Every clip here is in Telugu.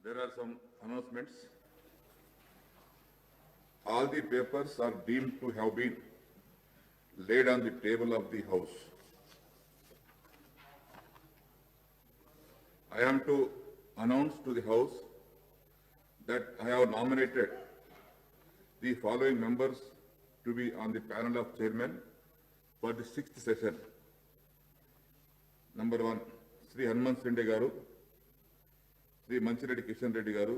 There are some announcements. All the papers are deemed to have been laid on the table of the House. I am to announce to the House that I have nominated the following members to be on the panel of chairmen for the 6th session. Number 1, Sri Hanuman Sinde Garu, Sri Manchireddy Kishan Reddy Garu,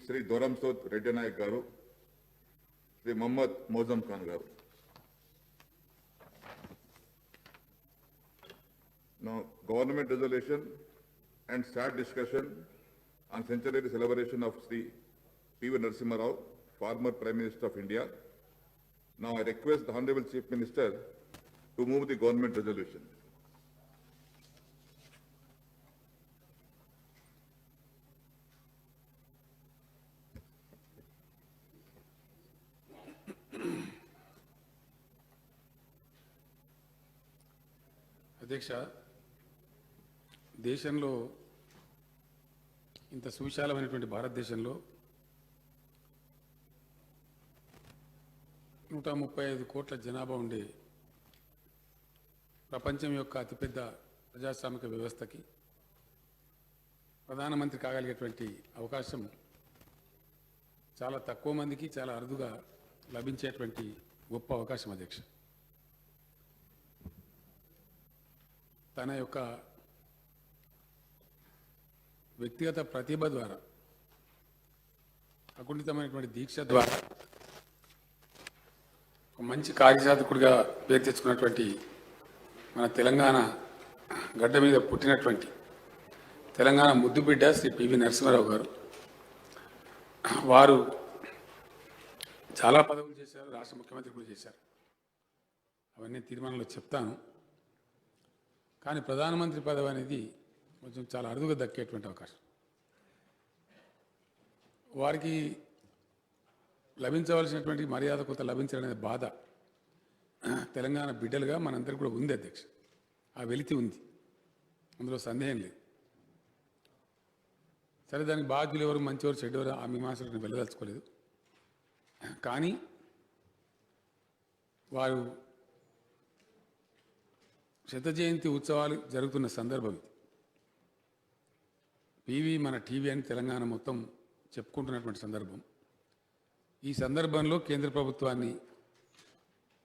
Sri Doramsod Reddy Nayak Garu, Sri Muhammad Mozam Khan Garu. Now, government resolution and sad discussion on centenary celebration of Sri P.V. Narasimha Rao, former Prime Minister of India. Now, I request the Honorable Chief Minister to move the government resolution. అధ్యక్ష, దేశంలో ఇంత సువిశాలమైనటువంటి భారతదేశంలో 135 కోట్ల జనాభా ఉండే ప్రపంచం యొక్క అతిపెద్ద ప్రజాస్వామిక వ్యవస్థకి ప్రధానమంత్రి కాగలిగేటువంటి అవకాశం చాలా తక్కువ మందికి చాలా అరుదుగా లభించేటువంటి గొప్ప అవకాశం అధ్యక్ష. తన యొక్క వ్యక్తిగత ప్రతిభ ద్వారా, అకుంఠితమైనటువంటి దీక్ష ద్వారా ఒక మంచి కార్యసాధకుడిగా పేరు తెచ్చుకున్నటువంటి మన తెలంగాణ గడ్డ మీద పుట్టినటువంటి తెలంగాణ ముద్దుబిడ్డ శ్రీ పివి నరసింహారావు గారు, వారు చాలా పదవులు చేశారు, రాష్ట్ర ముఖ్యమంత్రి కూడా చేశారు. అవన్నీ తీర్మానంలో చెప్తాను. కానీ ప్రధానమంత్రి పదవి అనేది కొంచెం చాలా అరుదుగా దక్కేటువంటి అవకాశం. వారికి లభించవలసినటువంటి మర్యాద కొంత లభించాలనే బాధ తెలంగాణ బిడ్డలుగా మనందరికీ కూడా ఉంది అధ్యక్ష. ఆ వెలితి ఉంది, అందులో సందేహం లేదు. సరే, దానికి బాధ్యులు ఎవరు, మంచివారు, చెడ్డవారు, ఆ మీమాంసలను వెళ్ళదలుచుకోలేదు. కానీ వారు శత జయంతి ఉత్సవాలు జరుగుతున్న సందర్భం ఇది. పివి మన టీవీ అని తెలంగాణ మొత్తం చెప్పుకుంటున్నటువంటి సందర్భం. ఈ సందర్భంలో కేంద్ర ప్రభుత్వాన్ని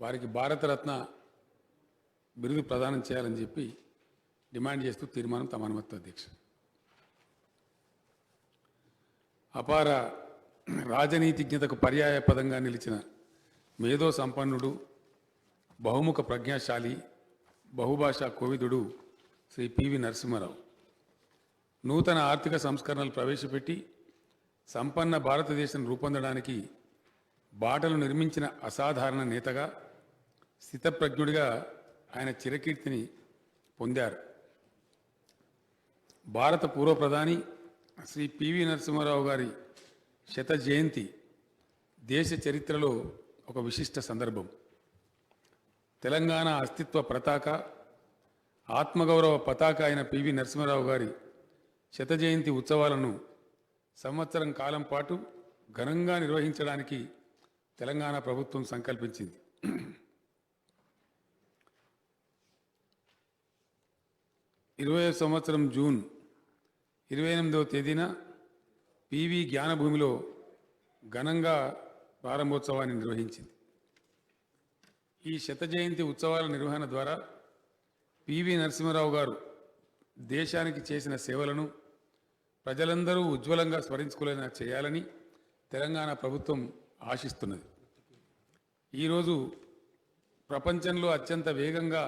వారికి భారతరత్న బిరుదు ప్రదానం చేయాలని చెప్పి డిమాండ్ చేస్తూ తీర్మానం తమ అనుమతి అధ్యక్ష. అపార రాజనీతిజ్ఞతకు పర్యాయ పదంగా నిలిచిన మేధో సంపన్నుడు, బహుముఖ ప్రజ్ఞాశాలి, బహుభాషా కోవిదుడు శ్రీ పివి నరసింహారావు నూతన ఆర్థిక సంస్కరణలు ప్రవేశపెట్టి సంపన్న భారతదేశం రూపొందడానికి బాటలు నిర్మించిన అసాధారణ నేతగా, స్థితప్రజ్ఞుడిగా ఆయన చిరకీర్తిని పొందారు. భారత పూర్వ ప్రధాని శ్రీ పివి నరసింహారావు గారి శత జయంతి దేశ చరిత్రలో ఒక విశిష్ట సందర్భం. తెలంగాణ అస్తిత్వ పతాక, ఆత్మగౌరవ పతాక అయిన పివి నరసింహారావు గారి శత జయంతి ఉత్సవాలను సంవత్సరం కాలం పాటు ఘనంగా నిర్వహించడానికి తెలంగాణ ప్రభుత్వం సంకల్పించింది. 20వ సంవత్సరం జూన్ 28వ తేదీన పివి జ్ఞానభూమిలో ఘనంగా ప్రారంభోత్సవాన్ని నిర్వహించింది. ఈ శత జయంతి ఉత్సవాల నిర్వహణ ద్వారా పివి నరసింహారావు గారు దేశానికి చేసిన సేవలను ప్రజలందరూ ఉజ్వలంగా స్మరించుకునేలా చేయాలని తెలంగాణ ప్రభుత్వం ఆశిస్తున్నది. ఈరోజు ప్రపంచంలో అత్యంత వేగంగా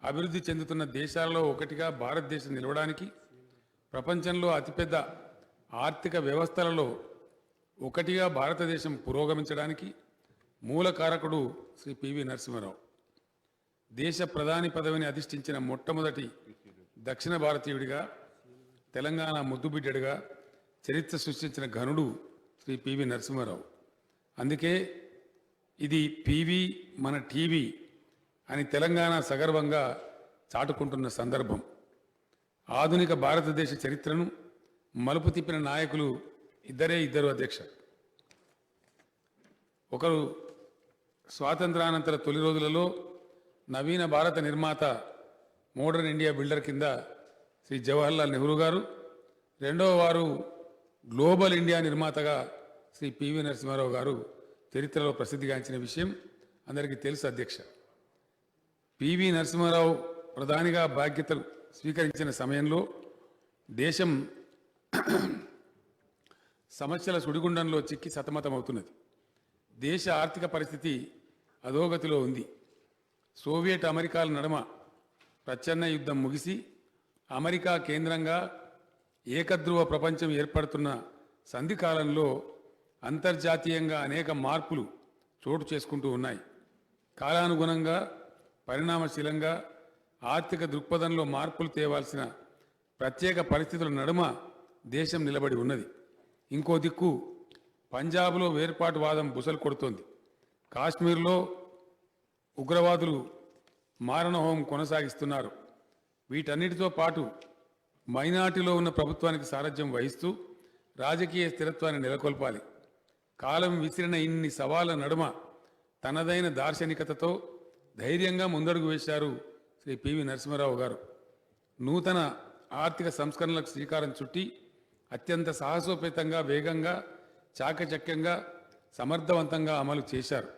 అభివృద్ధి చెందుతున్న దేశాలలో ఒకటిగా భారతదేశం నిలవడానికి, ప్రపంచంలో అతిపెద్ద ఆర్థిక వ్యవస్థలలో ఒకటిగా భారతదేశం పురోగమించడానికి మూల కారకుడు శ్రీ పివి నరసింహారావు. దేశ ప్రధాని పదవిని అధిష్ఠించిన మొట్టమొదటి దక్షిణ భారతీయుడిగా, తెలంగాణ ముద్దుబిడ్డడిగా చరిత్ర సృష్టించిన ఘనుడు శ్రీ పివి నరసింహారావు. అందుకే ఇది పివి మన టీవీ అని తెలంగాణ సగర్వంగా చాటుకుంటున్న సందర్భం. ఆధునిక భారతదేశ చరిత్రను మలుపు తిప్పిన నాయకులు ఇద్దరు అధ్యక్ష. ఒకరు స్వాతంత్రానంతర తొలి రోజులలో నవీన భారత నిర్మాత, మోడర్న్ ఇండియా బిల్డర్ కింద శ్రీ జవహర్లాల్ నెహ్రూ గారు. రెండవ వారు గ్లోబల్ ఇండియా నిర్మాతగా శ్రీ పివి నరసింహారావు గారు చరిత్రలో ప్రసిద్ధిగాంచిన విషయం అందరికీ తెలుసు అధ్యక్ష. పివి నరసింహారావు ప్రధానిగా బాధ్యతలు స్వీకరించిన సమయంలో దేశం సమస్యల సుడిగుండంలో చిక్కి సతమతమవుతున్నది. దేశ ఆర్థిక పరిస్థితి అధోగతిలో ఉంది. సోవియట్ అమెరికాల నడుమ ప్రచ్ఛన్న యుద్ధం ముగిసి అమెరికా కేంద్రంగా ఏకధ్రువ ప్రపంచం ఏర్పడుతున్న సంధి కాలంలో అంతర్జాతీయంగా అనేక మార్పులు చోటు చేసుకుంటూ ఉన్నాయి. కాలానుగుణంగా పరిణామశీలంగా ఆర్థిక దృక్పథంలో మార్పులు తేవాల్సిన ప్రత్యేక పరిస్థితుల నడుమ దేశం నిలబడి ఉన్నది. ఇంకో దిక్కు పంజాబ్లో వేర్పాటువాదం బుసలు కొడుతోంది. కాశ్మీర్లో ఉగ్రవాదులు మారణహోమం కొనసాగిస్తున్నారు. వీటన్నిటితో పాటు మైనార్టీలో ఉన్న ప్రభుత్వానికి సారథ్యం వహిస్తూ రాజకీయ స్థిరత్వాన్ని నెలకొల్పాలి. కాలం విసిరిన ఇన్ని సవాళ్ల నడుమ తనదైన దార్శనికతతో ధైర్యంగా ముందడుగు వేశారు శ్రీ పివి నరసింహారావు గారు. నూతన ఆర్థిక సంస్కరణలకు శ్రీకారం చుట్టి అత్యంత సాహసోపేతంగా, వేగంగా, చాకచక్యంగా, సమర్థవంతంగా అమలు చేశారు.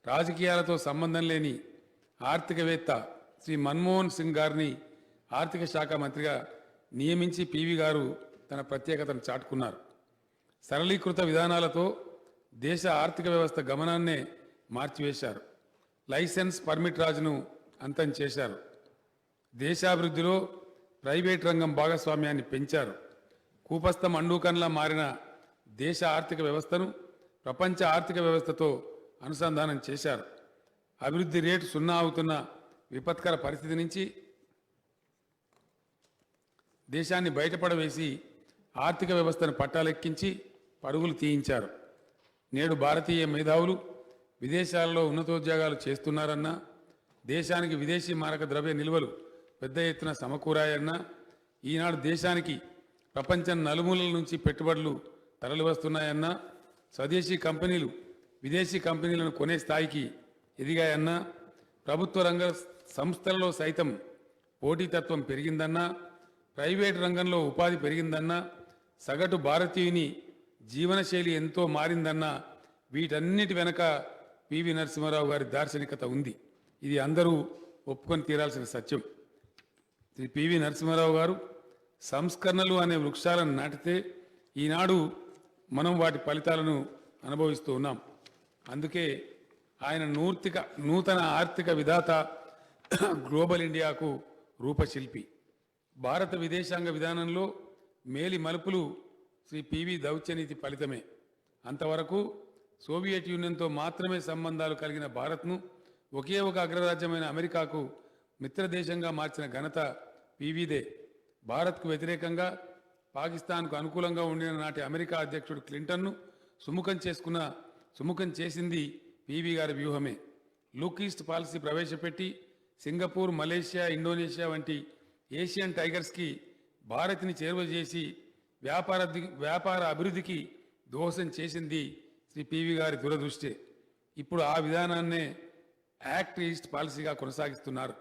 రాజకీయాలతో సంబంధం లేని ఆర్థికవేత్త శ్రీ మన్మోహన్ సింగ్ గారిని ఆర్థిక శాఖ మంత్రిగా నియమించి పివి గారు తన ప్రత్యేకతను చాటుకున్నారు. సరళీకృత విధానాలతో దేశ ఆర్థిక వ్యవస్థ గమనాన్నే మార్చివేశారు. లైసెన్స్ పర్మిట్ రాజును అంతం చేశారు. దేశాభివృద్ధిలో ప్రైవేట్ రంగం భాగస్వామ్యాన్ని పెంచారు. కూపస్థ మండూకంలా మారిన దేశ ఆర్థిక వ్యవస్థను ప్రపంచ ఆర్థిక వ్యవస్థతో అనుసంధానం చేశారు. అభివృద్ధి రేటు 0 అవుతున్న విపత్కర పరిస్థితి నుంచి దేశాన్ని బయటపడవేసి ఆర్థిక వ్యవస్థను పట్టాలెక్కించి పరుగులు తీయించారు. నేడు భారతీయ మేధావులు విదేశాలలో ఉన్నతోద్యోగాలు చేస్తున్నారన్నా, దేశానికి విదేశీ మారక ద్రవ్య నిల్వలు పెద్ద ఎత్తున సమకూరాయన్నా, ఈనాడు దేశానికి ప్రపంచం నలుమూలల నుంచి పెట్టుబడులు తరలివస్తున్నాయన్నా, స్వదేశీ కంపెనీలు విదేశీ కంపెనీలను కొనే స్థాయికి ఎదిగాయన్నా, ప్రభుత్వ రంగ సంస్థలలో సైతం పోటీతత్వం పెరిగిందన్నా, ప్రైవేటు రంగంలో ఉపాధి పెరిగిందన్నా, సగటు భారతీయుని జీవనశైలి ఎంతో మారిందన్నా, వీటన్నిటి వెనక పివి నరసింహారావు గారి దార్శనికత ఉంది. ఇది అందరూ ఒప్పుకొని తీరాల్సిన సత్యం. శ్రీ పివి నరసింహారావు గారు సంస్కరణలు అనే వృక్షాలను నాటితే ఈనాడు మనం వాటి ఫలితాలను అనుభవిస్తూ ఉన్నాం. అందుకే ఆయన నూతన ఆర్థిక విధాత, గ్లోబల్ ఇండియాకు రూపశిల్పి. భారత విదేశాంగ విధానంలో మేలి మలుపులు శ్రీ పివి దౌత్యనీతి ఫలితమే. అంతవరకు సోవియట్ యూనియన్తో మాత్రమే సంబంధాలు కలిగిన భారత్ను ఒకే ఒక అగ్రరాజ్యమైన అమెరికాకు మిత్రదేశంగా మార్చిన ఘనత పివిదే. భారత్కు వ్యతిరేకంగా పాకిస్తాన్కు అనుకూలంగా ఉండిన నాటి అమెరికా అధ్యక్షుడు క్లింటన్ను సుముఖం చేసింది పివి గారి వ్యూహమే. లుక్ ఈస్ట్ పాలసీ ప్రవేశపెట్టి సింగపూర్, మలేషియా, ఇండోనేషియా వంటి ఏషియన్ టైగర్స్కి భారత్ని చేరువ చేసి వ్యాపార అభివృద్ధికి దోహదం చేసింది శ్రీ పివి గారి దూరదృష్టి. ఇప్పుడు ఆ విధానాన్నే యాక్ట్ ఈస్ట్ పాలసీగా కొనసాగిస్తున్నారు.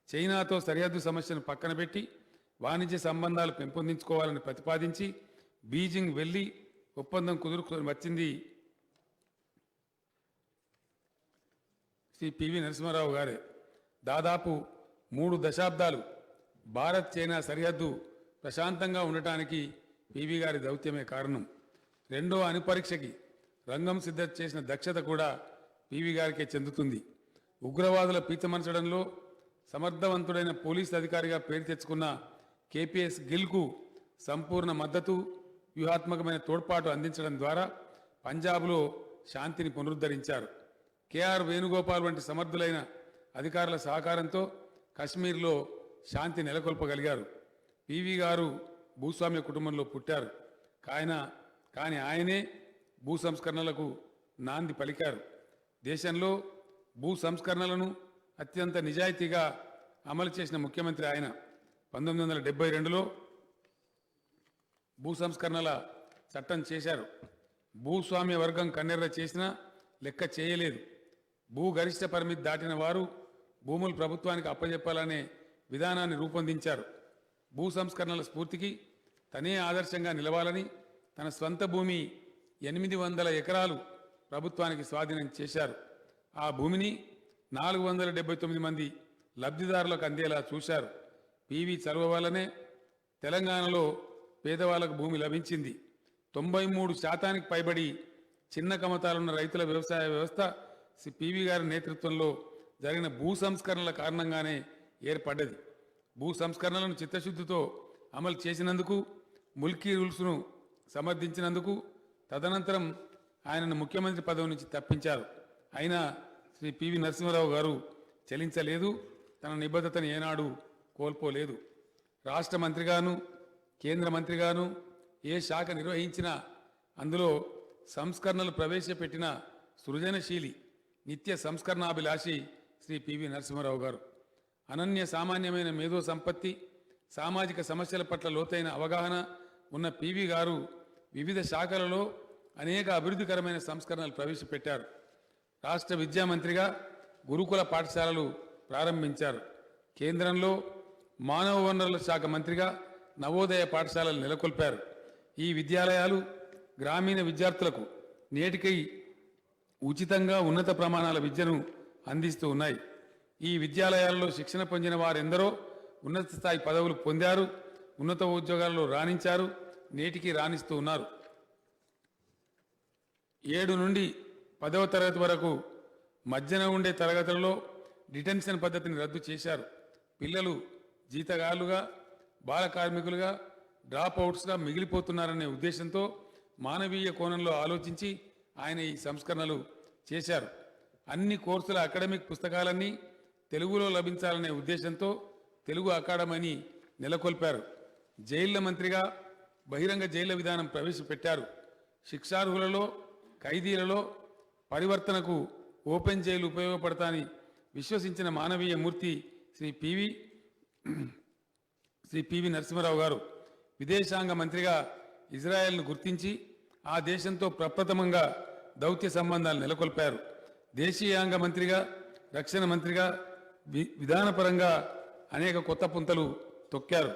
చైనాతో సరిహద్దు సమస్యను పక్కన పెట్టి వాణిజ్య సంబంధాలు పెంపొందించుకోవాలని ప్రతిపాదించి బీజింగ్ వెళ్లి ఒప్పందం కుదుర్కొని వచ్చింది శ్రీ పివి నరసింహారావు గారే. దాదాపు 3 దశాబ్దాలు భారత్ చైనా సరిహద్దు ప్రశాంతంగా ఉండటానికి పివి గారి దౌత్యమే కారణం. రెండో అణుపరీక్షకి రంగం సిద్ధం చేసిన దక్షత కూడా పివి గారికే చెందుతుంది. ఉగ్రవాదుల పీతమర్చడంలో సమర్థవంతుడైన పోలీస్ అధికారిగా పేరు తెచ్చుకున్న కేపీఎస్ గిల్కు సంపూర్ణ మద్దతు, వ్యూహాత్మకమైన తోడ్పాటు అందించడం ద్వారా పంజాబ్లో శాంతిని పునరుద్ధరించారు. కేఆర్ వేణుగోపాల్ వంటి సమర్థులైన అధికారుల సహకారంతో కశ్మీర్లో శాంతి నెలకొల్పగలిగారు. పివి గారు భూస్వామ్య కుటుంబంలో పుట్టారు. కానీ ఆయనే భూ సంస్కరణలకు నాంది పలికారు. దేశంలో భూ సంస్కరణలను అత్యంత నిజాయితీగా అమలు చేసిన ముఖ్యమంత్రి ఆయన. 1972లో భూ సంస్కరణల చట్టం చేశారు. భూస్వామ్య వర్గం కన్నెర్ర చేసినా లెక్క చేయలేదు. భూ గరిష్ట పరిమితి దాటిన వారు భూములు ప్రభుత్వానికి అప్పజెప్పాలనే విధానాన్ని రూపొందించారు. భూ సంస్కరణల స్ఫూర్తికి తనే ఆదర్శంగా నిలవాలని తన స్వంత భూమి 800 ఎకరాలు ప్రభుత్వానికి స్వాధీనం చేశారు. ఆ భూమిని 479 మంది లబ్ధిదారులకు అందేలా చూశారు. పివి చలువ వల్లనే తెలంగాణలో పేదవాళ్లకు భూమి లభించింది. 93% పైబడి చిన్న కమతాలున్న రైతుల వ్యవసాయ వ్యవస్థ పివి గారి నేతృత్వంలో జరిగిన భూ సంస్కరణల కారణంగానే ఏర్పడ్డది. భూ సంస్కరణలను చిత్తశుద్ధితో అమలు చేసినందుకు, ముల్కీ రూల్స్ను సమర్థించినందుకు తదనంతరం ఆయనను ముఖ్యమంత్రి పదవి నుంచి తప్పించారు. అయినా శ్రీ పివి నరసింహారావు గారు చలించలేదు. తన నిబద్ధతను ఏనాడు కోల్పోలేదు. రాష్ట్ర మంత్రిగాను, కేంద్ర మంత్రిగాను ఏ శాఖ నిర్వహించినా అందులో సంస్కరణలు ప్రవేశపెట్టిన సృజనశీలి, నిత్య సంస్కరణాభిలాషి శ్రీ పివి నరసింహారావు గారు. అనన్య సామాన్యమైన మేధో సంపత్తి, సామాజిక సమస్యల పట్ల లోతైన అవగాహన ఉన్న పివి గారు వివిధ శాఖలలో అనేక అభివృద్ధికరమైన సంస్కరణలు ప్రవేశపెట్టారు. రాష్ట్ర విద్యామంత్రిగా గురుకుల పాఠశాలలు ప్రారంభించారు. కేంద్రంలో మానవ వనరుల శాఖ మంత్రిగా నవోదయ పాఠశాలలు నెలకొల్పారు. ఈ విద్యాలయాలు గ్రామీణ విద్యార్థులకు నేటికై ఉచితంగా ఉన్నత ప్రమాణాల విద్యను అందిస్తూ ఉన్నాయి. ఈ విద్యాలయాల్లో శిక్షణ పొందిన వారెందరో ఉన్నత స్థాయి పదవులు పొందారు, ఉన్నత ఉద్యోగాల్లో రాణించారు, నేటికి రాణిస్తూ ఉన్నారు. 7 నుండి 10వ తరగతి వరకు మధ్యన ఉండే తరగతులలో డిటెన్షన్ పద్ధతిని రద్దు చేశారు. పిల్లలు జీతగాళ్లుగా, బాల కార్మికులుగా, డ్రాప్ అవుట్స్గా మిగిలిపోతున్నారనే ఉద్దేశంతో మానవీయ కోణంలో ఆలోచించి ఆయన ఈ సంస్కరణలు చేశారు. అన్ని కోర్సుల అకాడమిక్ పుస్తకాలన్నీ తెలుగులో లభించాలనే ఉద్దేశంతో తెలుగు అకాడమీని నెలకొల్పారు. జైళ్ల మంత్రిగా బహిరంగ జైళ్ల విధానం ప్రవేశపెట్టారు. శిక్షార్హులలో, ఖైదీలలో పరివర్తనకు ఓపెన్ జైలు ఉపయోగపడతాని విశ్వసించిన మానవీయ మూర్తి శ్రీ పివి నరసింహారావు గారు. విదేశాంగ మంత్రిగా ఇజ్రాయెల్ను గుర్తించి ఆ దేశంతో ప్రప్రథమంగా దౌత్య సంబంధాలు నెలకొల్పారు. దేశీయాంగ మంత్రిగా, రక్షణ మంత్రిగా విధానపరంగా అనేక కొత్త పుంతలు తొక్కారు.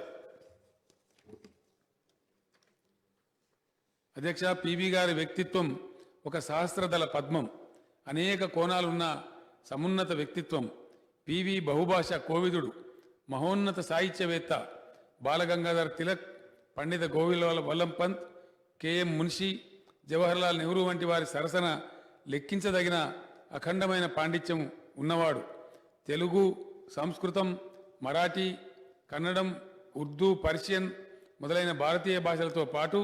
అధ్యక్ష, పివి గారి వ్యక్తిత్వం ఒక సహస్రదళ పద్మం. అనేక కోణాలున్న సమున్నత వ్యక్తిత్వం. పివి బహుభాషా కోవిదుడు, మహోన్నత సాహిత్యవేత్త. బాలగంగాధర్ తిలక్, పండిత గోవింద వల్లం పంత్, కెఎం మున్షి, జవహర్లాల్ నెహ్రూ వంటి వారి సరసన లెక్కించదగిన అఖండమైన పాండిత్యం ఉన్నవాడు. తెలుగు, సంస్కృతం, మరాఠీ, కన్నడం, ఉర్దూ, పర్షియన్ మొదలైన భారతీయ భాషలతో పాటు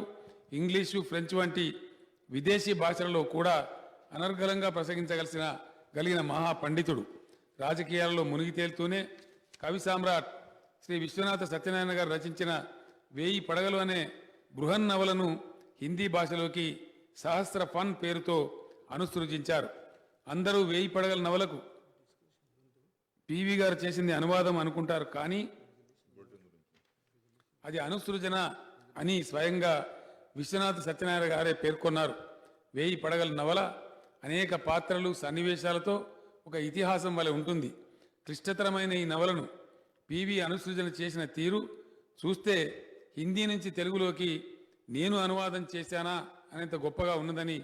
ఇంగ్లీషు, ఫ్రెంచ్ వంటి విదేశీ భాషలలో కూడా అనర్గళంగా ప్రసంగించగలిగిన మహాపండితుడు. రాజకీయాలలో మునిగి తేలుతూనే కవి సామ్రాట్ శ్రీ విశ్వనాథ సత్యనారాయణ గారు రచించిన 1000 పడగలు అనే బృహన్నవలను హిందీ భాషలోకి సహస్ర ఫన్ పేరుతో అనుసృజించారు. అందరూ 1000 పడగల నవలకు పివి గారు చేసింది అనువాదం అనుకుంటారు, కానీ అది అనుసృజన అని స్వయంగా విశ్వనాథ సత్యనారాయణ గారే పేర్కొన్నారు. 1000 పడగల నవల అనేక పాత్రలు, సన్నివేశాలతో ఒక ఇతిహాసం వలె ఉంటుంది. క్లిష్టతరమైన ఈ నవలను పివి అనుసృజన చేసిన తీరు చూస్తే హిందీ నుంచి తెలుగులోకి నేను అనువాదం చేశానా అనేంత గొప్పగా ఉన్నదని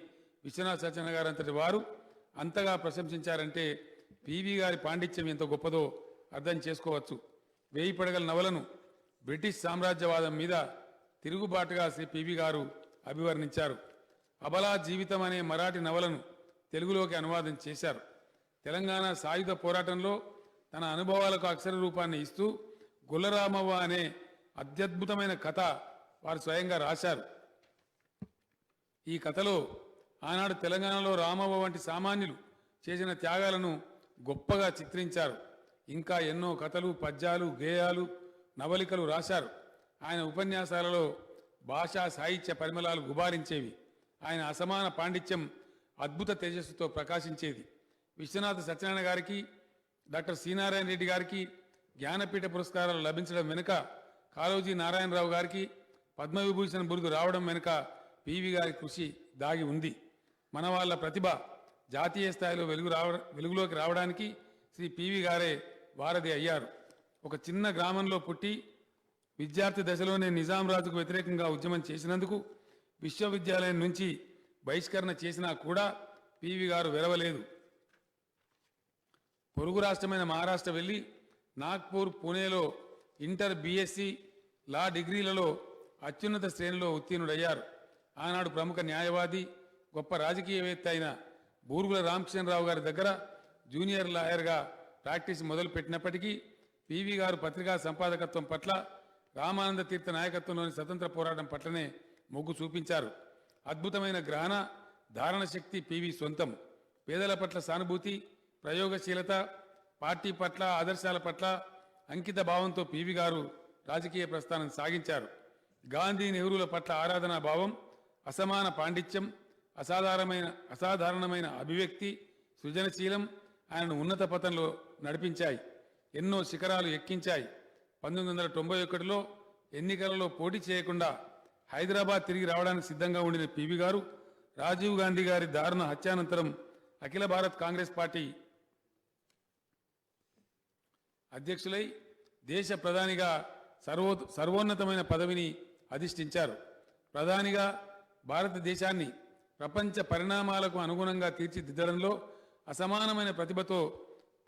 విశ్వనాథ సత్యనారాయణ గారు అంతటి వారు అంతగా ప్రశంసించారంటే పివి గారి పాండిత్యం ఎంత గొప్పదో అర్థం చేసుకోవచ్చు. 1000 పడగల నవలను బ్రిటిష్ సామ్రాజ్యవాదం మీద తిరుగుబాటుగా శ్రీ పివి గారు అభివర్ణించారు. అబలా జీవితం అనే మరాఠీ నవలను తెలుగులోకి అనువాదం చేశారు. తెలంగాణ సాయుధ పోరాటంలో తన అనుభవాలకు అక్షర రూపాన్ని ఇస్తూ గుల్లరామవ్వ అనే అత్యద్భుతమైన కథ వారు స్వయంగా రాశారు. ఈ కథలో ఆనాడు తెలంగాణలో రామవ్వ వంటి సామాన్యులు చేసిన త్యాగాలను గొప్పగా చిత్రించారు. ఇంకా ఎన్నో కథలు, పద్యాలు, గేయాలు, నవలికలు రాశారు. ఆయన ఉపన్యాసాలలో భాషా సాహిత్య పరిమళాలు గుబారించేవి. ఆయన అసమాన పాండిత్యం అద్భుత తేజస్సుతో ప్రకాశించేది. విశ్వనాథ సత్యనారాయణ గారికి, డాక్టర్ సి నారాయణ రెడ్డి గారికి జ్ఞానపీఠ పురస్కారాలు లభించడం వెనుక కాళోజీ నారాయణరావు గారికి, పద్మవిభూషణ్ బిరుదు రావడం వెనుక పివి గారి కృషి దాగి ఉంది. మన వాళ్ళ ప్రతిభ జాతీయ స్థాయిలో వెలుగులోకి రావడానికి శ్రీ పివి గారే వారధి అయ్యారు. ఒక చిన్న గ్రామంలో పుట్టి విద్యార్థి దశలోనే నిజాం రాజుకు వ్యతిరేకంగా ఉద్యమం చేసినందుకు విశ్వవిద్యాలయం నుంచి బహిష్కరణ చేసినా కూడా పివి గారు వెరవలేదు. పొరుగు రాష్ట్రమైన మహారాష్ట్ర వెళ్లి నాగ్పూర్, పూణేలో ఇంటర్, బీఎస్సీ, లా డిగ్రీలలో అత్యున్నత శ్రేణిలో ఉత్తీర్ణుడయ్యారు. ఆనాడు ప్రముఖ న్యాయవాది, గొప్ప రాజకీయవేత్త అయిన బూరుగుల రామకృష్ణరావు గారి దగ్గర జూనియర్ లాయర్గా ప్రాక్టీస్ మొదలుపెట్టినప్పటికీ పివి గారు పత్రికా సంపాదకత్వం పట్ల, రామానంద తీర్థ నాయకత్వంలోని స్వతంత్ర పోరాటం పట్లనే మొగ్గు చూపించారు. అద్భుతమైన గ్రహణ ధారణ శక్తి పివి సొంతం. పేదల పట్ల సానుభూతి, ప్రయోగశీలత, పార్టీ పట్ల, ఆదర్శాల పట్ల అంకిత భావంతో పివి గారు రాజకీయ ప్రస్థానం సాగించారు. గాంధీ, నెహ్రూల పట్ల ఆరాధనా భావం, అసమాన పాండిత్యం, అసాధారణమైన అభివ్యక్తి, సృజనశీలం ఆయనను ఉన్నత పథంలో నడిపించాయి. ఎన్నో శిఖరాలు ఎక్కించాయి. 1991లో ఎన్నికలలో పోటీ చేయకుండా హైదరాబాద్ తిరిగి రావడానికి సిద్ధంగా ఉండిన పివి గారు రాజీవ్ గాంధీ గారి దారుణ హత్యానంతరం అఖిల భారత్ కాంగ్రెస్ పార్టీ అధ్యక్షులై దేశ ప్రధానిగా సర్వోన్నతమైన పదవిని అధిష్ఠించారు. ప్రధానిగా భారతదేశాన్ని ప్రపంచ పరిణామాలకు అనుగుణంగా తీర్చిదిద్దడంలో అసమానమైన ప్రతిభతో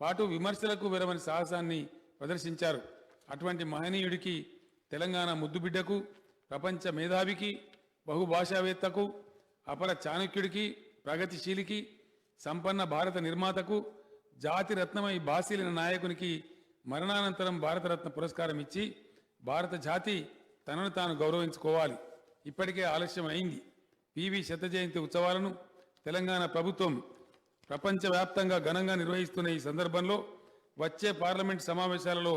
పాటు విమర్శలకు విరమని సాహసాన్ని ప్రదర్శించారు. అటువంటి మహనీయుడికి, తెలంగాణ ముద్దుబిడ్డకు, ప్రపంచ మేధావికి, బహుభాషావేత్తకు, అపర చాణక్యుడికి, ప్రగతిశీలికి, సంపన్న భారత నిర్మాతకు, జాతి రత్నమై బాసిలిన నాయకునికి మరణానంతరం భారతరత్న పురస్కారం ఇచ్చి భారత జాతి తనను తాను గౌరవించుకోవాలి. ఇప్పటికే ఆలస్యం అయింది. పివి శత జయంతి ఉత్సవాలను తెలంగాణ ప్రభుత్వం ప్రపంచవ్యాప్తంగా ఘనంగా నిర్వహిస్తున్న ఈ సందర్భంలో వచ్చే పార్లమెంట్ సమావేశాలలో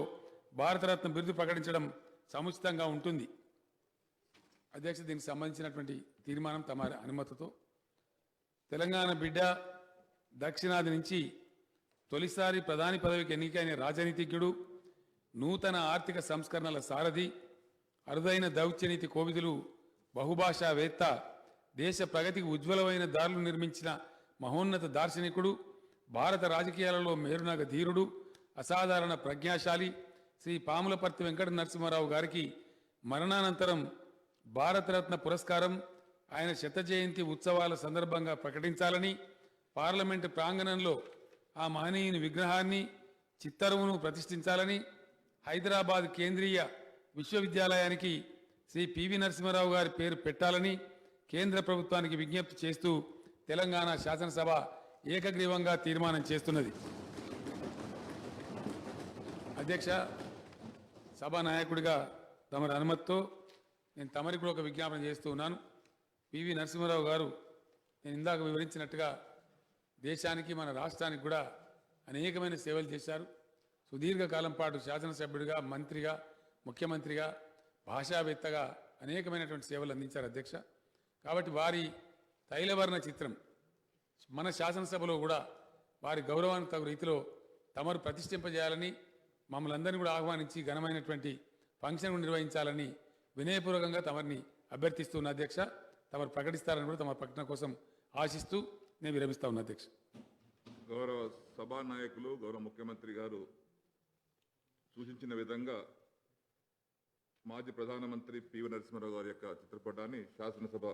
భారతరత్న బిరుదు ప్రకటించడం సముచితంగా ఉంటుంది. అధ్యక్ష, దీనికి సంబంధించినటువంటి తీర్మానం తమ అనుమతితో తెలంగాణ బిడ్డ, దక్షిణాది నుంచి తొలిసారి ప్రధాని పదవికి ఎన్నికైన రాజనీతిజ్ఞుడు, నూతన ఆర్థిక సంస్కరణల సారథి, అరుదైన దౌత్యనీతి కోవిదులు, బహుభాషావేత్త, దేశ ప్రగతికి ఉజ్వలమైన దారులు నిర్మించిన మహోన్నత దార్శనికుడు, భారత రాజకీయాలలో మేరునగ ధీరుడు, అసాధారణ ప్రజ్ఞాశాలి శ్రీ పాములపర్తి వెంకట నరసింహారావు గారికి మరణానంతరం భారతరత్న పురస్కారం ఆయన శత జయంతి ఉత్సవాల సందర్భంగా ప్రకటించాలని, పార్లమెంటు ప్రాంగణంలో ఆ మహనీయుని విగ్రహాన్ని, చిత్తరువును ప్రతిష్ఠించాలని, హైదరాబాద్ కేంద్రీయ విశ్వవిద్యాలయానికి శ్రీ పివి నరసింహారావు గారి పేరు పెట్టాలని కేంద్ర ప్రభుత్వానికి విజ్ఞప్తి చేస్తూ తెలంగాణ శాసనసభ ఏకగ్రీవంగా తీర్మానం చేస్తున్నది. అధ్యక్ష, సభా నాయకుడిగా తమరి అనుమతితో నేను తమరికి కూడా ఒక విజ్ఞాపన చేస్తూ ఉన్నాను. పివి నరసింహారావు గారు నేను ఇందాక వివరించినట్టుగా దేశానికి, మన రాష్ట్రానికి కూడా అనేకమైన సేవలు చేశారు. సుదీర్ఘకాలం పాటు శాసనసభ్యుడిగా, మంత్రిగా, ముఖ్యమంత్రిగా, భాషావేత్తగా అనేకమైనటువంటి సేవలు అందించారు అధ్యక్ష. కాబట్టి వారి తైలవర్ణ చిత్రం మన శాసనసభలో కూడా వారి గౌరవానికి తగు రీతిలో తమరు ప్రతిష్ఠింపజేయాలని, మమ్మల్ని అందరినీ కూడా ఆహ్వానించి ఘనమైనటువంటి ఫంక్షన్ నిర్వహించాలని వినయపూర్వకంగా తమరిని అభ్యర్థిస్తున్న అధ్యక్ష. తమరు ప్రకటిస్తారని కూడా తమ ప్రకటన కోసం ఆశిస్తూ నేను విరమిస్తా ఉన్నా అధ్యక్ష. గౌరవ సభా నాయకులు, గౌరవ ముఖ్యమంత్రి గారు సూచించిన విధంగా మాజీ ప్రధానమంత్రి పివి నరసింహారావు గారి యొక్క చిత్రపటాన్ని శాసనసభ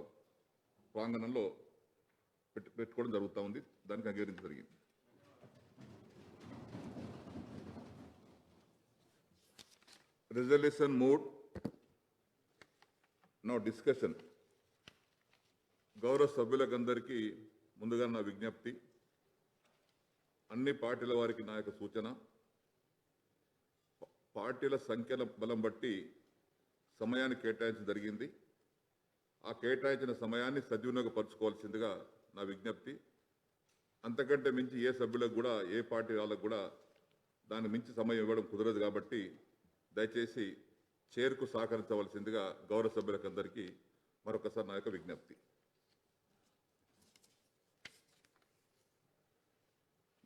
ప్రాంగణంలో పెట్టుకోవడం జరుగుతూ ఉంది. దానికి అంగీకరించడం జరిగింది. Resolution mood now discussion. గౌరవ సభ్యులకందరికీ ముందుగా నా విజ్ఞప్తి, అన్ని పార్టీల వారికి నా యొక్క సూచన, పార్టీల సంఖ్యల బలం బట్టి సమయాన్ని కేటాయించడం జరిగింది. ఆ కేటాయించిన సమయాన్ని సద్వినియోగపరచుకోవాల్సిందిగా నా విజ్ఞప్తి. అంతకంటే మించి ఏ సభ్యులకు కూడా, ఏ పార్టీ వాళ్ళకు కూడా దాన్ని మించి సమయం ఇవ్వడం కుదరదు. కాబట్టి దయచేసి చైర్కు సహకరించవలసిందిగా గౌరవ సభ్యులకందరికీ మరొకసారి నా యొక్క విజ్ఞప్తి.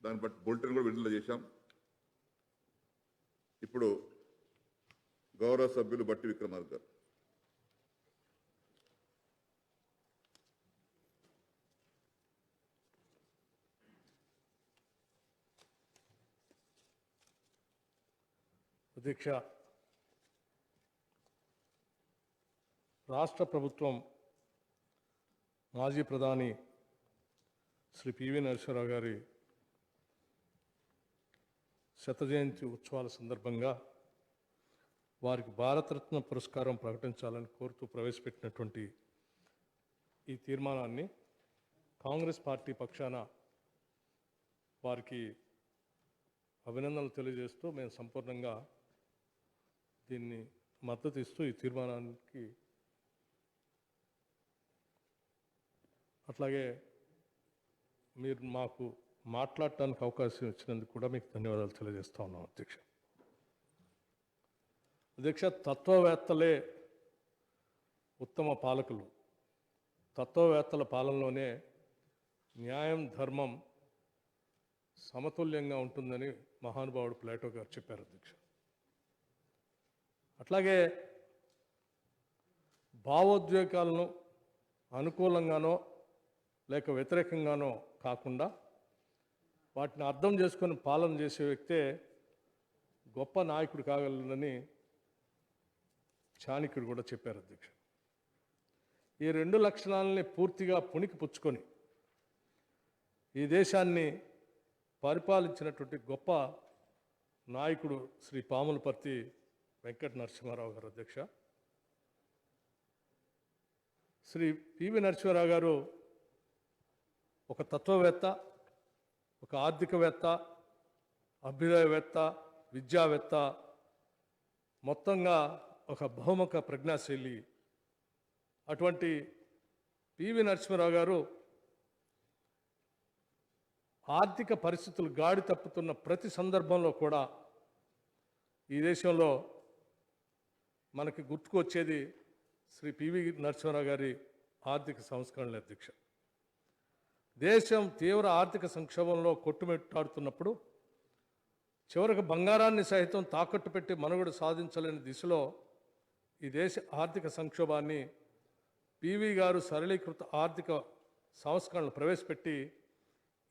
దాన్ని బట్టి బులెటిన్ కూడా విడుదల చేశాం. ఇప్పుడు గౌరవ సభ్యులు బట్టి విక్రమార్క గారు. అధ్యక్ష, రాష్ట్ర ప్రభుత్వం మాజీ ప్రధాని శ్రీ పివి నరసింహారావు గారి శత జయంతి ఉత్సవాల సందర్భంగా వారికి భారతరత్న పురస్కారం ప్రకటించాలని కోరుతూ ప్రవేశపెట్టినటువంటి ఈ తీర్మానాన్ని కాంగ్రెస్ పార్టీ పక్షాన వారికి అభినందనలు తెలియజేస్తూ మేము సంపూర్ణంగా దీన్ని మద్దతు ఇస్తూ ఈ తీర్మానానికి అట్లాగే మీరు మాకు మాట్లాడటానికి అవకాశం ఇచ్చినందుకు కూడా మీకు ధన్యవాదాలు తెలియజేస్తా ఉన్నాం అధ్యక్ష. అధ్యక్ష, తత్వవేత్తలే ఉత్తమ పాలకులు. తత్వవేత్తల పాలనలోనే న్యాయం, ధర్మం సమతుల్యంగా ఉంటుందని మహానుభావుడు ప్లేటో గారు చెప్పారు అధ్యక్ష. అట్లాగే భావోద్వేగాలను అనుకూలంగానో లేక వ్యతిరేకంగానో కాకుండా వాటిని అర్థం చేసుకొని పాలన చేసే వ్యక్తే గొప్ప నాయకుడు కాగలనని చాణక్యుడు కూడా చెప్పారు అధ్యక్ష. ఈ రెండు లక్షణాలని పూర్తిగా పుణికి పుచ్చుకొని ఈ దేశాన్ని పరిపాలించినటువంటి గొప్ప నాయకుడు శ్రీ పాములపర్తి వెంకట నరసింహారావు గారు అధ్యక్ష. శ్రీ పివి నరసింహారావు గారు ఒక తత్వవేత్త, ఒక ఆర్థికవేత్త, అభ్యుదయవేత్త, విద్యావేత్త, మొత్తంగా ఒక బహుముఖ ప్రజ్ఞాశీలి. అటువంటి పివి నరసింహారావు గారు ఆర్థిక పరిస్థితులు గాడి తప్పుతున్న ప్రతి సందర్భంలో కూడా ఈ దేశంలో మనకి గుర్తుకొచ్చేది శ్రీ పివి నరసింహారావు గారి ఆర్థిక సంస్కరణల అధ్యక్ష. దేశం తీవ్ర ఆర్థిక సంక్షోభంలో కొట్టుమిట్టాడుతున్నప్పుడు చివరికి బంగారాన్ని సైతం తాకట్టు పెట్టి మనుగడ సాధించలేని దిశలో ఈ దేశ ఆర్థిక సంక్షోభాన్ని పివి గారు సరళీకృత ఆర్థిక సంస్కరణలు ప్రవేశపెట్టి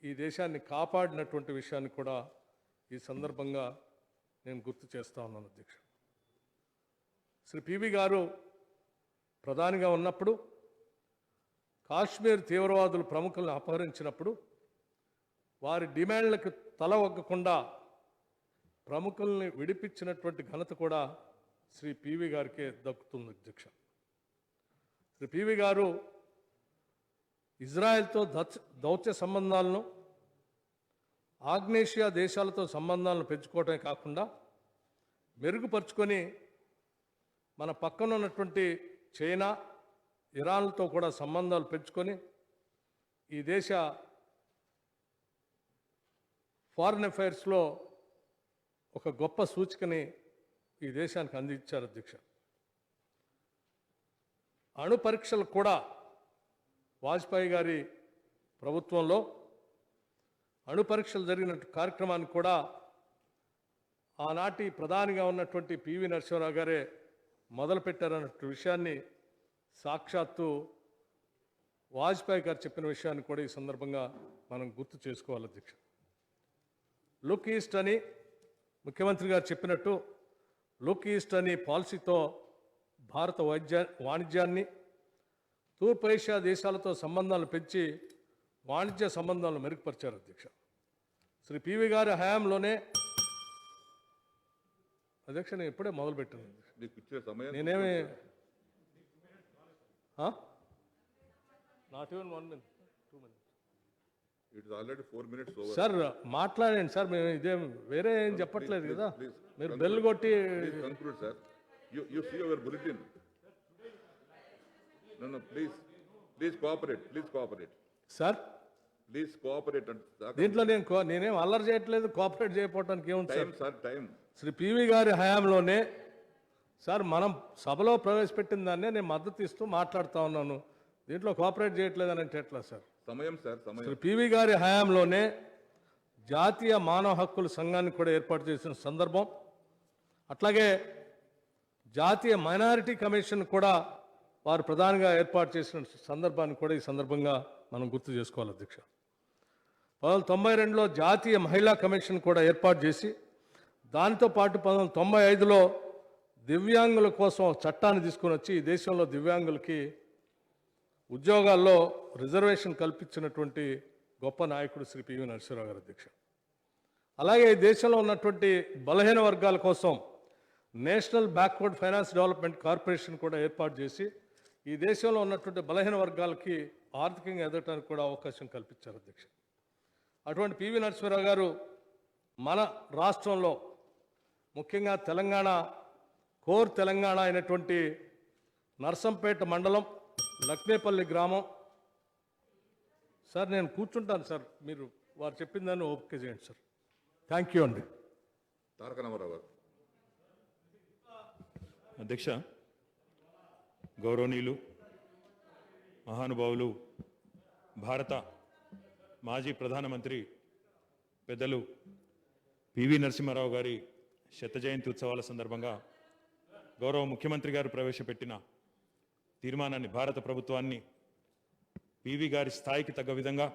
ఈ దేశాన్ని కాపాడినటువంటి విషయాన్ని కూడా ఈ సందర్భంగా నేను గుర్తు చేస్తా ఉన్నాను అధ్యక్ష. శ్రీ పివి గారు ప్రధానిగా ఉన్నప్పుడు కాశ్మీర్ తీవ్రవాదులు ప్రముఖులను అపహరించినప్పుడు వారి డిమాండ్లకు తల ఒగ్గకుండా ప్రముఖుల్ని విడిపించినటువంటి ఘనత కూడా శ్రీ పివి గారికే దక్కుతుంది అధ్యక్ష. శ్రీ పివి గారు ఇజ్రాయెల్తో దౌత్య సంబంధాలను, ఆగ్నేషియా దేశాలతో సంబంధాలను పెంచుకోవటమే కాకుండా మెరుగుపరుచుకొని మన పక్కన ఉన్నటువంటి చైనా, ఇరాన్లతో కూడా సంబంధాలు పెంచుకొని ఈ దేశ ఫారిన్ అఫైర్స్లో ఒక గొప్ప సూచికని ఈ దేశానికి అందించారు అధ్యక్ష. అణు పరీక్షలు కూడా వాజ్పేయి గారి ప్రభుత్వంలో అణు పరీక్షలు జరిగిన కార్యక్రమాన్ని కూడా ఆనాటి ప్రధానిగా ఉన్నటువంటి పివి నరసింహారావు గారే మొదలుపెట్టారన్న విషయాన్ని సాక్షాత్తు వాజ్పేయి గారు చెప్పిన విషయాన్ని కూడా ఈ సందర్భంగా మనం గుర్తు చేసుకోవాలి అధ్యక్ష. లుక్ ఈస్ట్ అని ముఖ్యమంత్రి గారు చెప్పినట్టు లుక్ ఈస్ట్ అని పాలసీతో భారత వాణిజ్యాన్ని, తూర్పు ఏషియా దేశాలతో సంబంధాలు పెంచి వాణిజ్య సంబంధాలను మెరుగుపరిచారు అధ్యక్ష. శ్రీ పివి గారి హయాంలోనే అధ్యక్ష, నేను ఇప్పుడే మొదలుపెట్టాను. నేనేమి not even 1 minute 2 minutes. It is already 4 minutes over. Sir మాట్లాడండి సార్, మేము ఇదేం వేరే ఏం చెప్పట్లేదు కదా. మీరు బెల్ కొట్టి conclude, sir. You see our bulletin. No, please cooperate. Sir Please cooperate. దీంట్లో నేనేం అల్లరి చేయట్లేదు, కోఆపరేట్ చేయకపోవటానికి ఏముంది సార్. Time. శ్రీ పివి గారి హయాంలోనే సార్ మనం సభలో ప్రవేశపెట్టిన దాన్నే నేను మద్దతు ఇస్తూ మాట్లాడుతూ ఉన్నాను. దీంట్లో కోఆపరేట్ చేయట్లేదని అంటే ఎట్లా సార్? సమయం. శ్రీ పివి గారి హయాంలోనే జాతీయ మానవ హక్కుల సంఘాన్ని కూడా ఏర్పాటు చేసిన సందర్భం, అట్లాగే జాతీయ మైనారిటీ కమిషన్ కూడా వారు ప్రధానంగా ఏర్పాటు చేసిన సందర్భాన్ని కూడా ఈ సందర్భంగా మనం గుర్తు చేసుకోవాలి అధ్యక్ష. 1992లో జాతీయ మహిళా కమిషన్ కూడా ఏర్పాటు చేసి దానితో పాటు 1995లో దివ్యాంగుల కోసం ఒక చట్టాన్ని తీసుకొని వచ్చి ఈ దేశంలో దివ్యాంగులకి ఉద్యోగాల్లో రిజర్వేషన్ కల్పించినటువంటి గొప్ప నాయకుడు శ్రీ పివి నరసింహారావు గారు అధ్యక్ష. అలాగే ఈ దేశంలో ఉన్నటువంటి బలహీన వర్గాల కోసం national backward finance development corporation కూడా ఏర్పాటు చేసి ఈ దేశంలో ఉన్నటువంటి బలహీన వర్గాలకి ఆర్థికంగా ఎదగటానికి కూడా అవకాశం కల్పించారు అధ్యక్ష. అటువంటి పివి నరసింహారావు గారు మన రాష్ట్రంలో ముఖ్యంగా తెలంగాణ కోర్ తెలంగాణ అయినటువంటి నర్సంపేట మండలం లక్నేపల్లి గ్రామం. సార్ నేను కూర్చుంటాను సార్, మీరు వారు చెప్పిన దాన్ని ఓపిక చేయండి సార్. థ్యాంక్ యూ అండి. తారక రామారావు గారు. అధ్యక్ష, గౌరవనీయులు మహానుభావులు భారత మాజీ ప్రధానమంత్రి పెద్దలు పివి నరసింహారావు గారి శత జయంతి ఉత్సవాల సందర్భంగా గౌరవ ముఖ్యమంత్రి గారు ప్రవేశపెట్టిన తీర్మానాన్ని, భారత ప్రభుత్వాన్ని పివి గారి స్థాయికి తగ్గ విధంగా,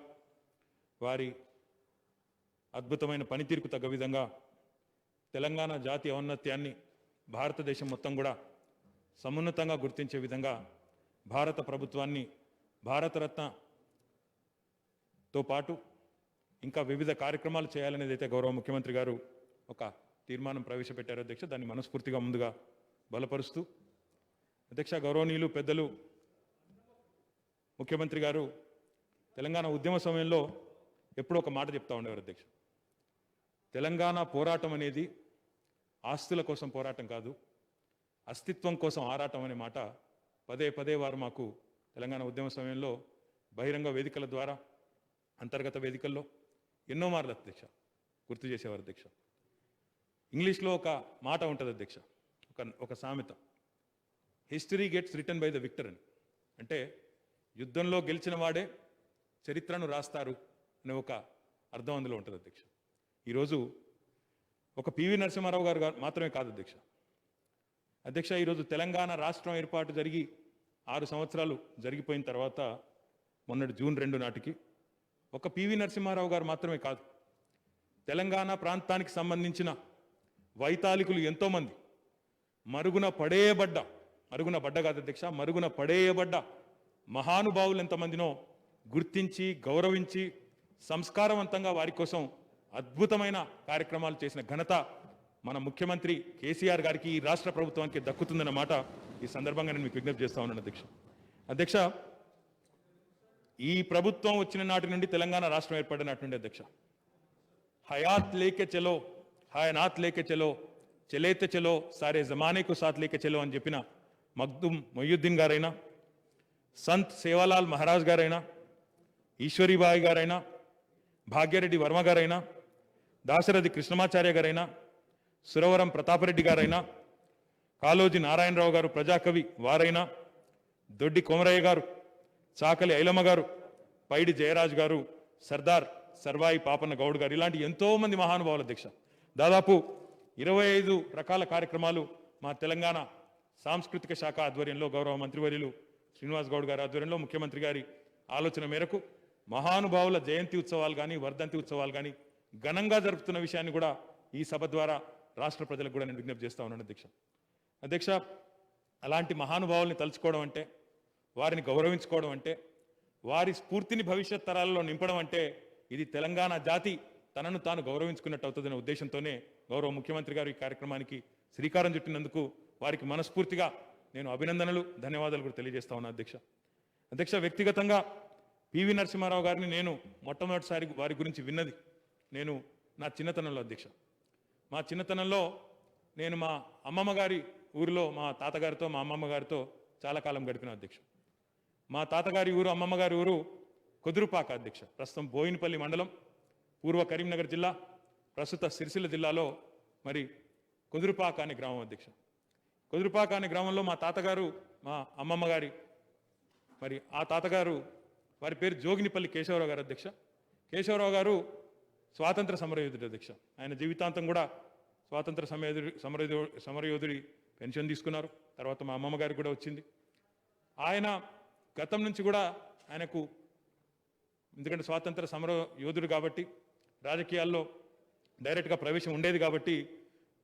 వారి అద్భుతమైన పనితీరుకు తగ్గ విధంగా తెలంగాణ జాతి ఔన్నత్యాన్ని భారతదేశం మొత్తం కూడా సమున్నతంగా గుర్తించే విధంగా భారత ప్రభుత్వాన్ని భారతరత్నతో పాటు ఇంకా వివిధ కార్యక్రమాలు చేయాలనేది అయితే గౌరవ ముఖ్యమంత్రి గారు ఒక తీర్మానం ప్రవేశపెట్టారు అధ్యక్ష. దాన్ని మనస్ఫూర్తిగా ముందుగా బలపరుస్తూ, అధ్యక్ష, గౌరవనీయులు పెద్దలు ముఖ్యమంత్రి గారు తెలంగాణ ఉద్యమ సమయంలో ఎప్పుడూ ఒక మాట చెప్తా ఉండేవారు అధ్యక్ష. తెలంగాణ పోరాటం అనేది ఆస్తుల కోసం పోరాటం కాదు, అస్తిత్వం కోసం ఆరాటం అనే మాట పదే పదే వారు మాకు తెలంగాణ ఉద్యమ సమయంలో బహిరంగ వేదికల ద్వారా, అంతర్గత వేదికల్లో ఎన్నో మార్లు అధ్యక్ష గుర్తు చేసేవారు అధ్యక్ష. ఇంగ్లీష్లో ఒక మాట ఉంటుంది అధ్యక్ష, ఒక సామెత, history gets written by the victor అని. అంటే యుద్ధంలో గెలిచిన వాడే చరిత్రను రాస్తారు అనే ఒక అర్థం అందులో ఉంటుంది అధ్యక్ష. ఈరోజు ఒక పివి నరసింహారావు గారు మాత్రమే కాదు అధ్యక్ష, ఈరోజు తెలంగాణ రాష్ట్రం ఏర్పాటు జరిగి 6 సంవత్సరాలు జరిగిపోయిన తర్వాత మొన్నటి జూన్ 2 నాటికి ఒక పివి నరసింహారావు గారు మాత్రమే కాదు, తెలంగాణ ప్రాంతానికి సంబంధించిన వైతాళికులు ఎంతోమంది మరుగున పడేయబడ్డ మహానుభావులు ఎంతమందినో గుర్తించి, గౌరవించి, సంస్కారవంతంగా వారి కోసం అద్భుతమైన కార్యక్రమాలు చేసిన ఘనత మన ముఖ్యమంత్రి కేసీఆర్ గారికి, ఈ రాష్ట్ర ప్రభుత్వానికి దక్కుతుందన్న మాట ఈ సందర్భంగా నేను మీకు విజ్ఞప్తి చేస్తా ఉన్నాను అధ్యక్ష. ఈ ప్రభుత్వం వచ్చిన నాటి నుండి తెలంగాణ రాష్ట్రం ఏర్పడిన నాటి నుండి అధ్యక్ష, హయాత్ లేకే చలో, హయనాత్ లేకే చలో, చలేతే చలో, సారే జమానేకు సాత్ లేకే చలో అని చెప్పిన మగ్దుమ్ మొయ్యుద్దీన్ గారైనా, సంత్ సేవాలాల్ మహారాజ్ గారైనా, ఈశ్వరీబాయి గారైనా, భాగ్యరెడ్డి వర్మ గారైనా, దాశరథి కృష్ణమాచార్య గారైనా, సురవరం ప్రతాపరెడ్డి గారైనా, కాళోజీ నారాయణరావు గారు ప్రజాకవి వారైనా, దొడ్డి కొమరయ్య గారు, చాకలి ఐలమ్మ గారు, పైడి జయరాజ్ గారు, సర్దార్ సర్వాయి పాపన్న గౌడ్ గారు, ఇలాంటి ఎంతోమంది మహానుభావుల అధ్యక్ష. దాదాపు 25 రకాల కార్యక్రమాలు మా తెలంగాణ సాంస్కృతిక శాఖ ఆధ్వర్యంలో, గౌరవ మంత్రివర్యులు శ్రీనివాస్ గౌడ్ గారి ఆధ్వర్యంలో, ముఖ్యమంత్రి గారి ఆలోచన మేరకు మహానుభావుల జయంతి ఉత్సవాలు కానీ, వర్ధంతి ఉత్సవాలు కానీ ఘనంగా జరుపుతున్న విషయాన్ని కూడా ఈ సభ ద్వారా రాష్ట్ర ప్రజలకు కూడా నేను విజ్ఞప్తి చేస్తా ఉన్నాను అధ్యక్ష. అలాంటి మహానుభావుల్ని తలుచుకోవడం అంటే, వారిని గౌరవించుకోవడం అంటే, వారి స్ఫూర్తిని భవిష్యత్ తరాలలో నింపడం అంటే, ఇది తెలంగాణ జాతి తనను తాను గౌరవించుకున్నట్టు అవుతుందనే ఉద్దేశంతోనే గౌరవ ముఖ్యమంత్రి గారు ఈ కార్యక్రమానికి శ్రీకారం చుట్టినందుకు వారికి మనస్ఫూర్తిగా నేను అభినందనలు, ధన్యవాదాలు కూడా తెలియజేస్తా ఉన్నాను అధ్యక్ష. వ్యక్తిగతంగా పివి నరసింహారావు గారిని నేను మొట్టమొదటిసారి వారి గురించి విన్నది నేను నా చిన్నతనంలో అధ్యక్ష. మా చిన్నతనంలో నేను మా అమ్మమ్మ గారి ఊరిలో మా తాతగారితో, మా అమ్మమ్మ గారితో చాలా కాలం గడిపిన అధ్యక్ష. మా తాతగారి ఊరు, అమ్మమ్మ గారి ఊరు కొదురుపాక అధ్యక్ష. ప్రస్తుతం బోయినపల్లి మండలం, పూర్వ కరీంనగర్ జిల్లా, ప్రస్తుత సిరిసిల్ల జిల్లాలో మరి కొదురుపాక అనే గ్రామం అధ్యక్ష. కొదురుపాక అనే గ్రామంలో మా తాతగారు, మా అమ్మమ్మ గారి మరి ఆ తాతగారు వారి పేరు జోగినిపల్లి కేశవరావు గారు అధ్యక్ష. కేశవరావు గారు స్వాతంత్ర సమరయోధుడు అధ్యక్ష. ఆయన జీవితాంతం కూడా స్వాతంత్ర సమరయోధుడి పెన్షన్ తీసుకున్నారు. తర్వాత మా అమ్మమ్మ గారికి కూడా వచ్చింది. ఆయన గతం నుంచి కూడా ఆయనకు, ఎందుకంటే స్వాతంత్ర సమర యోధుడు కాబట్టి రాజకీయాల్లో డైరెక్ట్గా ప్రవేశం ఉండేది కాబట్టి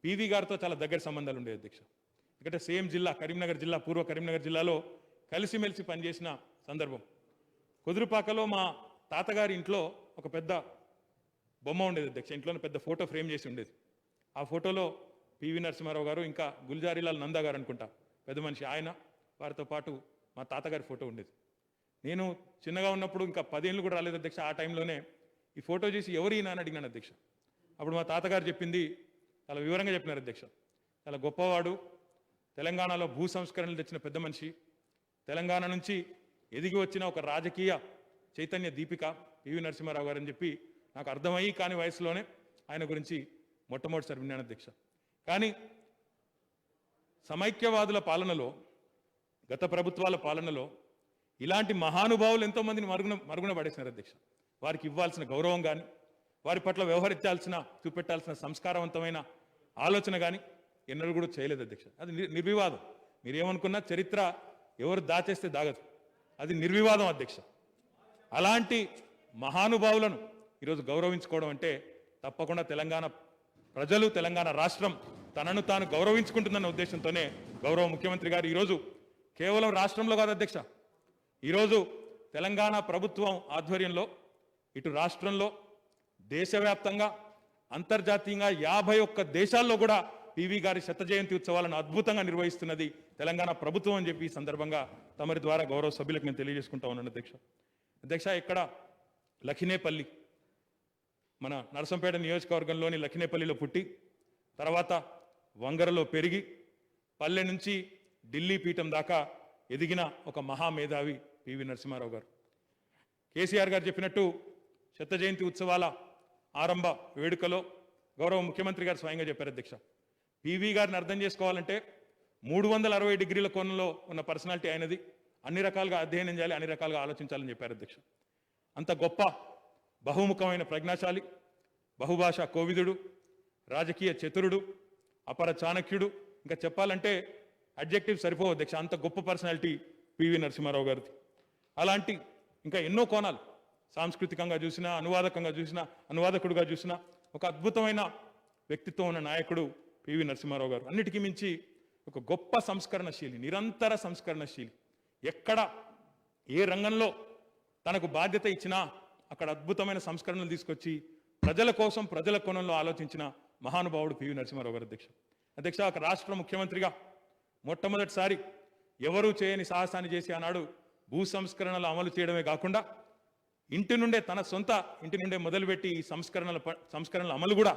పివి గారితో చాలా దగ్గర సంబంధాలు ఉండేవి అధ్యక్ష. ఎందుకంటే సేమ్ జిల్లా కరీంనగర్ జిల్లా, పూర్వ కరీంనగర్ జిల్లాలో కలిసిమెలిసి పనిచేసిన సందర్భం. కుదురుపాకలో మా తాతగారి ఇంట్లో ఒక పెద్ద బొమ్మ ఉండేది అధ్యక్ష. ఇంట్లోనే పెద్ద ఫోటో ఫ్రేమ్ చేసి ఉండేది. ఆ ఫోటోలో పివి నరసింహారావు గారు, ఇంకా గుల్జారీలాల్ నందా గారు అనుకుంటా పెద్ద మనిషి ఆయన, వారితో పాటు మా తాతగారి ఫోటో ఉండేది. నేను చిన్నగా ఉన్నప్పుడు, ఇంకా 10 ఏళ్ళు కూడా రాలేదు అధ్యక్ష, ఆ టైంలోనే ఈ ఫోటో చేసి ఎవరు ఈయన అని అడిగినాను అధ్యక్ష. అప్పుడు మా తాతగారు చెప్పింది చాలా వివరంగా చెప్పినారు అధ్యక్ష. చాలా గొప్పవాడు, తెలంగాణలో భూ సంస్కరణలు తెచ్చిన పెద్ద మనిషి, తెలంగాణ నుంచి ఎదిగి వచ్చిన ఒక రాజకీయ చైతన్య దీపిక పివి నరసింహారావు గారు అని చెప్పి నాకు అర్థమయ్యి కాని వయసులోనే ఆయన గురించి మొట్టమొదటిసారి విన్నాను అధ్యక్ష. కానీ సమైక్యవాదుల పాలనలో, గత ప్రభుత్వాల పాలనలో ఇలాంటి మహానుభావులు ఎంతోమందిని మరుగున పడేసినారు అధ్యక్ష. వారికి ఇవ్వాల్సిన గౌరవం కానీ, వారి పట్ల వ్యవహరించాల్సిన, చూపెట్టాల్సిన సంస్కారవంతమైన ఆలోచన కానీ ఎన్నడూ కూడా చేయలేదు అధ్యక్ష. అది నిర్వివాదం. మీరేమనుకున్నా చరిత్ర ఎవరు దాచేస్తే దాగదు, అది నిర్వివాదం అధ్యక్ష. అలాంటి మహానుభావులను ఈరోజు గౌరవించుకోవడం అంటే తప్పకుండా తెలంగాణ ప్రజలు, తెలంగాణ రాష్ట్రం తనను తాను గౌరవించుకుంటుందన్న ఉద్దేశంతోనే గౌరవ ముఖ్యమంత్రి గారు ఈరోజు కేవలం రాష్ట్రంలో కాదు అధ్యక్ష, ఈరోజు తెలంగాణ ప్రభుత్వం ఆధ్వర్యంలో ఇటు రాష్ట్రంలో, దేశవ్యాప్తంగా, అంతర్జాతీయంగా 51 దేశాల్లో కూడా పివి గారి 100వ జయంతి ఉత్సవాలను అద్భుతంగా నిర్వహిస్తున్నది తెలంగాణ ప్రభుత్వం అని చెప్పి ఈ సందర్భంగా తమరి ద్వారా గౌరవ సభ్యులకు నేను తెలియజేసుకుంటా ఉన్నాను అధ్యక్ష. అధ్యక్ష, ఇక్కడ లఖినేపల్లి, మన నరసంపేట నియోజకవర్గంలోని లఖినేపల్లిలో పుట్టి, తర్వాత వంగరలో పెరిగి, పల్లె నుంచి ఢిల్లీ పీఠం దాకా ఎదిగిన ఒక మహామేధావి పివి నరసింహారావు గారు. కేసీఆర్ గారు చెప్పినట్టు 100వ జయంతి ఉత్సవాల ఆరంభ వేడుకలో గౌరవ ముఖ్యమంత్రి గారు స్వయంగా చెప్పారు అధ్యక్ష, పివి గారిని అర్థం చేసుకోవాలంటే 360 డిగ్రీల కోణంలో ఉన్న పర్సనాలిటీ అయినది, అన్ని రకాలుగా అధ్యయనం చేయాలి, అన్ని రకాలుగా ఆలోచించాలని చెప్పారు అధ్యక్ష. అంత గొప్ప బహుముఖమైన ప్రజ్ఞాశాలి, బహుభాషా కోవిదుడు, రాజకీయ చతురుడు, అపర చాణక్యుడు, ఇంకా చెప్పాలంటే అడ్జెక్టివ్ సరిపోవు అధ్యక్ష, అంత గొప్ప పర్సనాలిటీ పివి నరసింహారావు గారిది. అలాంటి ఇంకా ఎన్నో కోణాలు, సాంస్కృతికంగా చూసినా, అనువాదకంగా చూసినా, అనువాదకుడుగా చూసినా ఒక అద్భుతమైన వ్యక్తిత్వం ఉన్న నాయకుడు పివి నరసింహారావు గారు. అన్నిటికీ మించి ఒక గొప్ప సంస్కరణశీలి, నిరంతర సంస్కరణశీలి. ఎక్కడ ఏ రంగంలో తనకు బాధ్యత ఇచ్చినా అక్కడ అద్భుతమైన సంస్కరణలు తీసుకొచ్చి ప్రజల కోసం, ప్రజల కోణంలో ఆలోచించిన మహానుభావుడు పివి నరసింహారావు గారు అధ్యక్ష. ఒక రాష్ట్ర ముఖ్యమంత్రిగా మొట్టమొదటిసారి ఎవరూ చేయని సాహసాన్ని చేసి ఆనాడు భూ సంస్కరణలు అమలు చేయడమే కాకుండా ఇంటి నుండే, తన సొంత ఇంటి నుండే మొదలుపెట్టి ఈ సంస్కరణల అమలు కూడా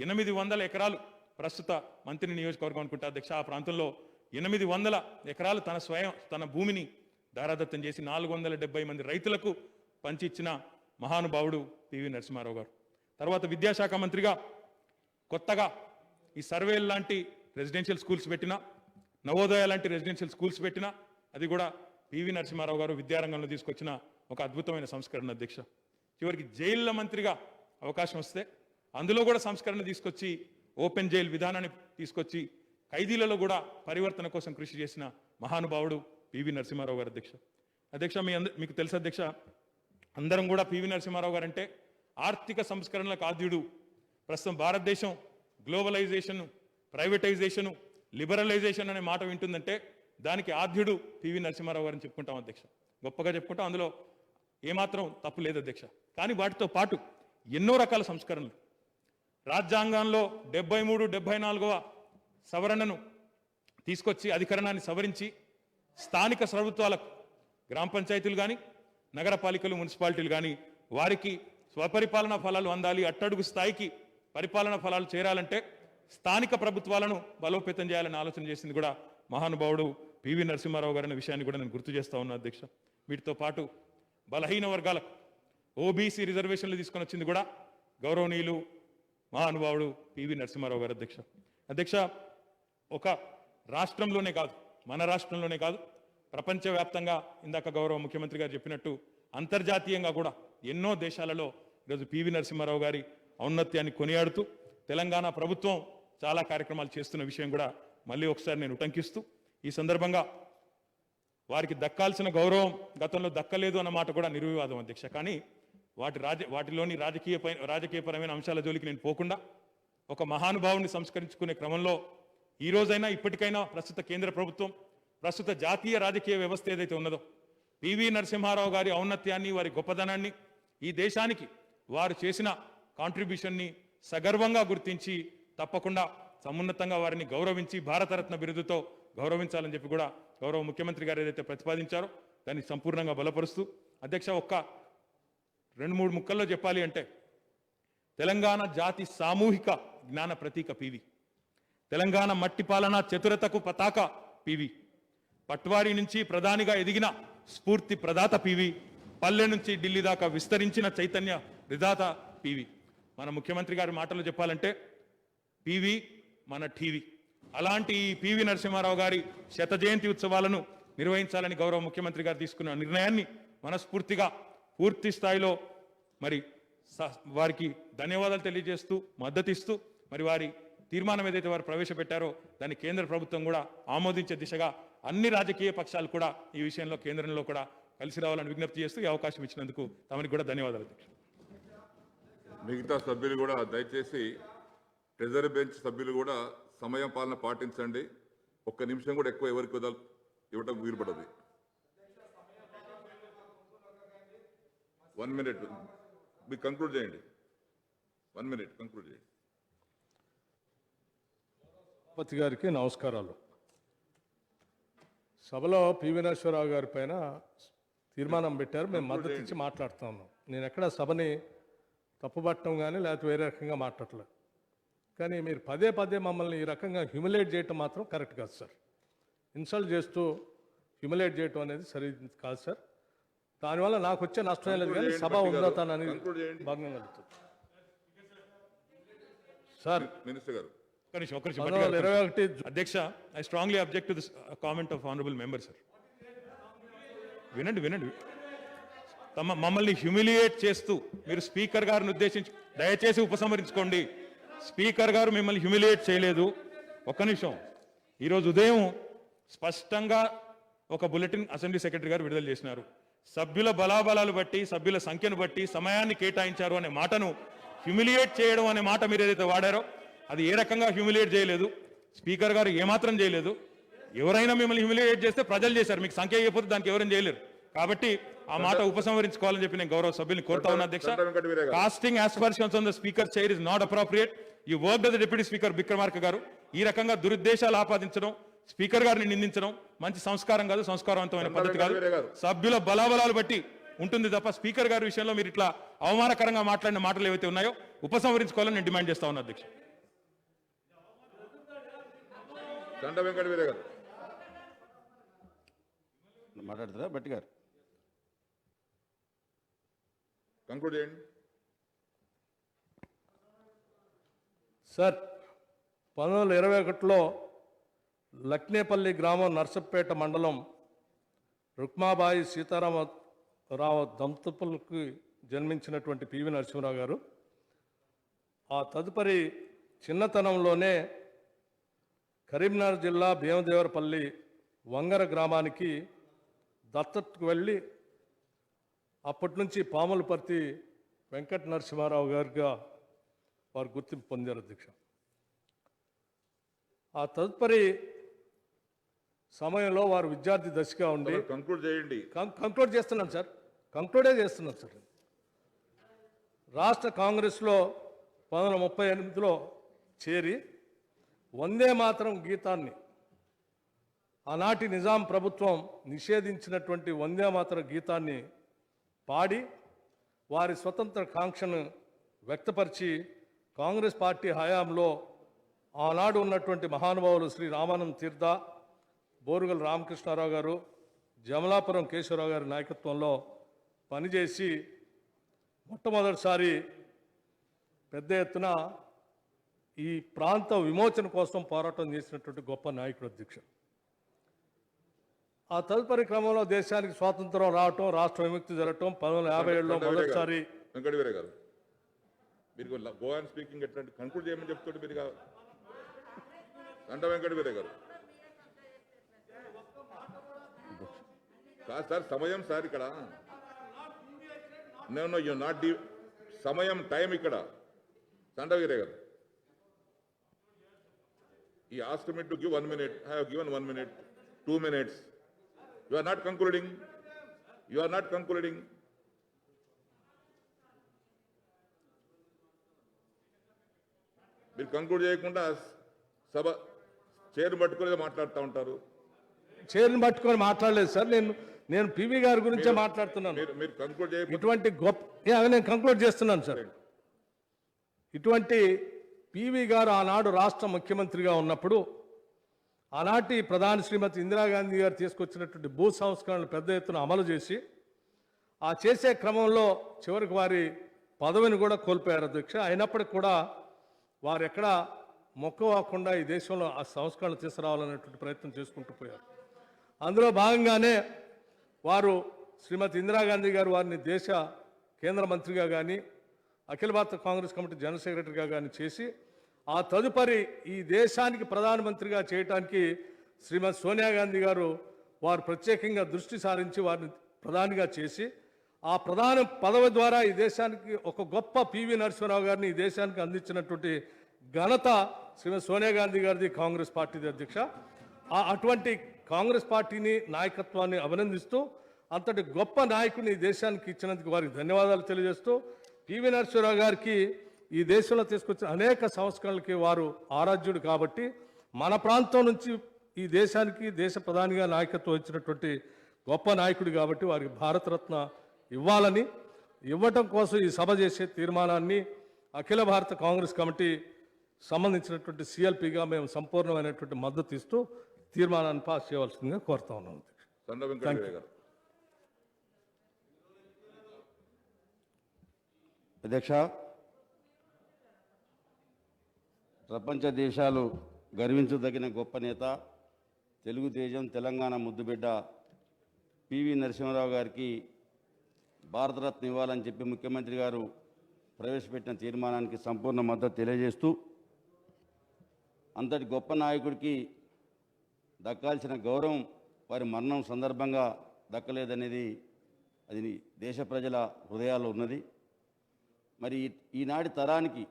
800 ఎకరాలు, ప్రస్తుత మంత్రి నియోజకవర్గం అనుకుంటా అధ్యక్ష, ఆ ప్రాంతంలో 800 ఎకరాలు తన భూమిని దారాదత్తం చేసి 470 మంది రైతులకు పంచిచ్చిన మహానుభావుడు పివి నరసింహారావు గారు. తర్వాత విద్యాశాఖ మంత్రిగా కొత్తగా ఈ సర్వేల్ లాంటి రెసిడెన్షియల్ స్కూల్స్ పెట్టినా, నవోదయ లాంటి రెసిడెన్షియల్ స్కూల్స్ పెట్టినా అది కూడా పివి నరసింహారావు గారు విద్యారంగంలో తీసుకొచ్చిన ఒక అద్భుతమైన సంస్కరణ అధ్యక్ష. చివరికి జైళ్ల మంత్రిగా అవకాశం వస్తే అందులో కూడా సంస్కరణ తీసుకొచ్చి ఓపెన్ జైల్ విధానాన్ని తీసుకొచ్చి ఖైదీలలో కూడా పరివర్తన కోసం కృషి చేసిన మహానుభావుడు పివి నరసింహారావు గారు అధ్యక్ష. మీకు తెలుసు అధ్యక్ష, అందరం కూడా పివి నరసింహారావు గారు అంటే ఆర్థిక సంస్కరణలకు ఆద్యుడు. ప్రస్తుతం భారతదేశం గ్లోబలైజేషన్, ప్రైవేటైజేషన్, లిబరలైజేషన్ అనే మాట వింటుందంటే దానికి ఆద్యుడు పివి నరసింహారావు గారిని చెప్పుకుంటాం అధ్యక్ష, గొప్పగా చెప్పుకుంటాం. అందులో ఏమాత్రం తప్పు లేదు అధ్యక్ష. కానీ వాటితో పాటు ఎన్నో రకాల సంస్కరణలు, రాజ్యాంగంలో 73, 74వ సవరణను తీసుకొచ్చి అధికరణాన్ని సవరించి స్థానిక ప్రభుత్వాలకు, గ్రామ పంచాయతీలు కానీ, నగరపాలికలు, మున్సిపాలిటీలు కానీ వారికి స్వపరిపాలనా ఫలాలు అందాలి, అట్టడుగు స్థాయికి పరిపాలనా ఫలాలు చేరాలంటే స్థానిక ప్రభుత్వాలను బలోపేతం చేయాలని ఆలోచన చేసింది కూడా మహానుభావుడు పివి నరసింహారావు గారి విషయాన్ని కూడా నేను గుర్తు చేస్తా ఉన్నా అధ్యక్ష. వీటితో పాటు బలహీన వర్గాలకు ఓబీసీ రిజర్వేషన్లు తీసుకొని వచ్చింది కూడా గౌరవనీయులు మహానుభావుడు పివి నరసింహారావు గారు అధ్యక్ష. ఒక రాష్ట్రంలోనే కాదు, మన రాష్ట్రంలోనే కాదు, ప్రపంచవ్యాప్తంగా ఇందాక గౌరవ ముఖ్యమంత్రి గారు చెప్పినట్టు అంతర్జాతీయంగా కూడా ఎన్నో దేశాలలో ఈరోజు పివి నరసింహారావు గారి ఔన్నత్యాన్ని కొనియాడుతూ తెలంగాణ ప్రభుత్వం చాలా కార్యక్రమాలు చేస్తున్న విషయం కూడా మళ్ళీ ఒకసారి నేను ఉటంకిస్తూ, ఈ సందర్భంగా వారికి దక్కాల్సిన గౌరవం గతంలో దక్కలేదు అన్న మాట కూడా నిర్వివాదం అధ్యక్ష. కానీ వాటిలోని రాజకీయపరమైన అంశాల జోలికి నేను పోకుండా ఒక మహానుభావుని సంస్కరించుకునే క్రమంలో ఈ రోజైనా ఇప్పటికైనా ప్రస్తుత కేంద్ర ప్రభుత్వం, ప్రస్తుత జాతీయ రాజకీయ వ్యవస్థ ఏదైతే ఉన్నదో పివి నరసింహారావు గారి ఔన్నత్యాన్ని, వారి గొప్పదనాన్ని, ఈ దేశానికి వారు చేసిన కాంట్రిబ్యూషన్ని సగర్వంగా గుర్తించి తప్పకుండా సమున్నతంగా వారిని గౌరవించి భారతరత్న బిరుదుతో గౌరవించాలని చెప్పి కూడా గౌరవ ముఖ్యమంత్రి గారు ఏదైతే ప్రతిపాదించారో దాన్ని సంపూర్ణంగా బలపరుస్తూ, అధ్యక్ష ఒక్క 2-3 ముక్కల్లో చెప్పాలి అంటే తెలంగాణ జాతి సామూహిక జ్ఞాన ప్రతీక పివి, తెలంగాణ మట్టి పాలన చతురతకు పతాక పివి, పట్వారీ నుంచి ప్రధానిగా ఎదిగిన స్ఫూర్తి ప్రదాత పివి, పల్లె నుంచి ఢిల్లీ దాకా విస్తరించిన చైతన్య విధాత పివి. మన ముఖ్యమంత్రి గారి మాటలు చెప్పాలంటే పివి మన టీవీ. అలాంటి ఈ పివి నరసింహారావు గారి 100వ జయంతి ఉత్సవాలను నిర్వహించాలని గౌరవ ముఖ్యమంత్రి గారు తీసుకున్న నిర్ణయాన్ని మనస్ఫూర్తిగా పూర్తి స్థాయిలో మరి వారికి ధన్యవాదాలు తెలియజేస్తూ, మద్దతిస్తూ, మరి వారి తీర్మానం ఏదైతే వారు ప్రవేశపెట్టారో దాన్ని కేంద్ర ప్రభుత్వం కూడా ఆమోదించే దిశగా అన్ని రాజకీయ పక్షాలు కూడా ఈ విషయంలో కేంద్రంలో కూడా కలిసి రావాలని విజ్ఞప్తి చేస్తూ ఈ అవకాశం ఇచ్చినందుకు తమరికి కూడా ధన్యవాదాలు అధ్యక్ష. మిగతా సభ్యులు కూడా దయచేసి ట్రెజరీ బెంచ్ సభ్యులు కూడా సమయం పాలన పాటించండి. 1 నిమిషం కూడా ఎక్కువ ఎవరికి ఇవ్వటం వీలుపడదు. 1 minute మీరు కంక్లూడ్ చేయండి. 1 minute కంక్లూడ్ చేయండి. రాష్ట్రపతి గారికి నమస్కారాలు. సభలో పివి నరసింహారావు గారి పైన తీర్మానం పెట్టారు, మేము మద్దతు ఇచ్చి మాట్లాడుతా ఉన్నాం. నేను ఎక్కడ సభని తప్పుపట్టడం కానీ లేకపోతే వేరే రకంగా మాట్లాడలేదు. కానీ మీరు పదే పదే మమ్మల్ని ఈ రకంగా హ్యూమిలేట్ చేయటం మాత్రం కరెక్ట్ కాదు సార్. ఇన్సల్ట్ చేస్తూ హ్యూమిలేట్ చేయటం అనేది సరి కాదు సార్. దానివల్ల నాకు వచ్చే నష్టం లేదు, కానీ సభ ఉన్నతాన్ని అనేది భంగం కలుగుతుంది సార్. మినిస్టర్ గారు ఒక్క నిమిషం 2021 అధ్యక్ష, I strongly object to this comment of honourable member sir. వినండి. మమ్మల్ని హ్యూమిలియేట్ చేస్తూ మీరు స్పీకర్ గారిని ఉద్దేశించి దయచేసి ఉపసంహరించుకోండి. స్పీకర్ గారు మిమ్మల్ని హ్యూమిలియేట్ చేయలేదు. ఒక్క నిమిషం. ఈరోజు ఉదయం స్పష్టంగా ఒక బులెటిన్ అసెంబ్లీ సెక్రటరీ గారు విడుదల చేసినారు. సభ్యుల బలాబలాలు బట్టి, సభ్యుల సంఖ్యను బట్టి సమయాన్ని కేటాయించారు అనే మాటను హ్యూమిలియేట్ చేయడం అనే మాట మీరు ఏదైతే వాడారో అది ఏ రకంగా హ్యూమిలియేట్ చేయలేదు. స్పీకర్ గారు ఏమాత్రం చేయలేదు. ఎవరైనా మిమ్మల్ని హ్యూమిలియేట్ చేస్తే ప్రజలు చేశారు, మీకు సంఖ్య ఇవ్వకపోతే దానికి ఎవరైనా చేయలేరు. కాబట్టి ఆ మాట ఉపసంహరించుకోవాలని చెప్పి నేను గౌరవ సభ్యుల్ని కోరుతా ఉన్నా అధ్యక్ష. Casting aspersions on the speaker chair is not appropriate. ఈ వర్క్ the deputy speaker Vikramarka garu ఈ రకంగా దురుద్దేశాలు ఆపాదించడం, స్పీకర్ గారిని నిందించడం మంచి సంస్కారం కాదు, సంస్కారవంతమైన పద్ధతి కాదు. సభ్యుల బలాబలాలు బట్టి ఉంటుంది తప్ప స్పీకర్ గారి విషయంలో మీరు ఇట్లా అవమానకరంగా మాట్లాడిన మాటలు ఏవైతే ఉన్నాయో ఉపసంహరించుకోవాలని నేను డిమాండ్ చేస్తా ఉన్నా అధ్యక్ష. చండ వెంకట వీరే గారు మాట్లాడుతారా భట్టి గారు? కంక్లూడ్ చేయండి సార్. 1921లో లక్నేపల్లి గ్రామం, నర్సంపేట మండలం, రుక్మాబాయి సీతారామరావు దంపతులకు జన్మించినటువంటి పివి నరసింహారావు గారు ఆ తదుపరి చిన్నతనంలోనే కరీంనగర్ జిల్లా భీమదేవరపల్లి వంగర గ్రామానికి దత్తతకు వెళ్ళి అప్పటి నుంచి పాములపర్తి వెంకట నరసింహారావు గారిగా వారు గుర్తింపు పొందారు అధ్యక్ష. ఆ తదుపరి సమయంలో వారు విద్యార్థి దశగా ఉండి కంక్లూడ్ చేయండి. కంక్లూడ్ చేస్తున్నాను సార్, కంక్లూడే చేస్తున్నాను సార్. రాష్ట్ర కాంగ్రెస్లో 1938లో చేరి వందే మాతరం గీతాన్ని, ఆనాటి నిజాం ప్రభుత్వం నిషేధించినటువంటి వందే మాతరం గీతాన్ని పాడి వారి స్వతంత్ర కాంక్షను వ్యక్తపరిచి కాంగ్రెస్ పార్టీ హయాంలో ఆనాడు ఉన్నటువంటి మహానుభావులు శ్రీ రామానంద తీర్థ, బోరుగల రామకృష్ణారావు గారు, జమలాపురం కేశవరావు గారి నాయకత్వంలో పనిచేసి మొట్టమొదటిసారి పెద్ద ఎత్తున ఈ ప్రాంత విమోచన కోసం పోరాటం చేసినటువంటి గొప్ప నాయకుడు అధ్యక్ష. ఆ తదుపరి క్రమంలో దేశానికి స్వాతంత్రం రావటం, రాష్ట్ర విముక్తి జరగటం 1957లో మొదటిసారి. వెంకట వీరే గారు మీరు గో అండ్ స్పీకింగ్ ఎట్లాంటి కంక్లూడ్ చేయమని చెప్తుంటే మీరు అంట. వెంకట వీరే గారు కాదు సార్, సమయం సార్ ఇక్కడ నో యు నాట్ సమయం టైం ఇక్కడ. చండ వీరే గారు He asked me to give 1 minute. I have given 1 minute, 2 minutes. You are not concluding. You are not concluding. మీరు కంక్లూడ్ చేయకుండా సభ చైర్ పట్టుకుని మాట్లాడుతూ ఉంటారు. చైర్ని పట్టుకొని మాట్లాడలేదు సార్. నేను పివి గారి గురించే మాట్లాడుతున్నాను. మీరు కంక్లూడ్ చేయ ఇటువంటి నేను కంక్లూడ్ చేస్తున్నాను సార్. ఇటువంటి పివి గారు ఆనాడు రాష్ట్ర ముఖ్యమంత్రిగా ఉన్నప్పుడు ఆనాటి ప్రధాని శ్రీమతి ఇందిరాగాంధీ గారు తీసుకొచ్చినటువంటి భూ సంస్కరణలు పెద్ద ఎత్తున అమలు చేసి ఆ చేసే క్రమంలో చివరికి వారి పదవిని కూడా కోల్పోయారు అధ్యక్ష. అయినప్పటికీ కూడా వారు ఎక్కడ మొక్కవాకుండా ఈ దేశంలో ఆ సంస్కరణలు తీసుకురావాలనేటువంటి ప్రయత్నం చేసుకుంటూ పోయారు. అందులో భాగంగానే వారు శ్రీమతి ఇందిరాగాంధీ గారు వారిని దేశ కేంద్ర మంత్రిగా కానీ అఖిల భారత కాంగ్రెస్ కమిటీ జనరల్ సెక్రటరీగా కానీ చేసి ఆ తదుపరి ఈ దేశానికి ప్రధానమంత్రిగా చేయటానికి శ్రీమతి సోనియా గాంధీ గారు వారు ప్రత్యేకంగా దృష్టి సారించి వారిని ప్రధానిగా చేసి ఆ ప్రధాన పదవి ద్వారా ఈ దేశానికి ఒక గొప్ప పివి నరసింహారావు గారిని ఈ దేశానికి అందించినటువంటి ఘనత శ్రీమతి సోనియా గాంధీ గారిది, కాంగ్రెస్ పార్టీది అధ్యక్ష. అటువంటి కాంగ్రెస్ పార్టీని నాయకత్వాన్ని అభినందిస్తూ అంతటి గొప్ప నాయకుని ఈ దేశానికి ఇచ్చినందుకు వారికి ధన్యవాదాలు తెలియజేస్తూ పివి నరసింహారావు గారికి ఈ దేశంలో తీసుకొచ్చిన అనేక సంస్కరణలకి వారు ఆరాధ్యుడు కాబట్టి మన ప్రాంతం నుంచి ఈ దేశానికి దేశ ప్రధానిగా నాయకత్వం ఇచ్చినటువంటి గొప్ప నాయకుడు కాబట్టి వారికి భారతరత్న ఇవ్వాలని, ఇవ్వటం కోసం ఈ సభ చేసే తీర్మానాన్ని అఖిల భారత కాంగ్రెస్ కమిటీ సంబంధించినటువంటి సిఎల్పిగా మేము సంపూర్ణమైనటువంటి మద్దతు ఇస్తూ తీర్మానాన్ని పాస్ చేయవలసిందిగా కోరుతా ఉన్నాం. అధ్యక్ష, ప్రపంచ దేశాలు గర్వించదగిన గొప్ప నేత, తెలుగు తేజం, తెలంగాణ ముద్దుబిడ్డ పివి నరసింహారావు గారికి భారతరత్న ఇవ్వాలని చెప్పి ముఖ్యమంత్రి గారు ప్రవేశపెట్టిన తీర్మానానికి సంపూర్ణ మద్దతు తెలియజేస్తూ అంతటి గొప్ప నాయకుడికి దక్కాల్సిన గౌరవం వారి మరణం సందర్భంగా దక్కలేదనేది అది దేశ ప్రజల హృదయాల్లో ఉన్నది. మరి ఈనాటి తరానికి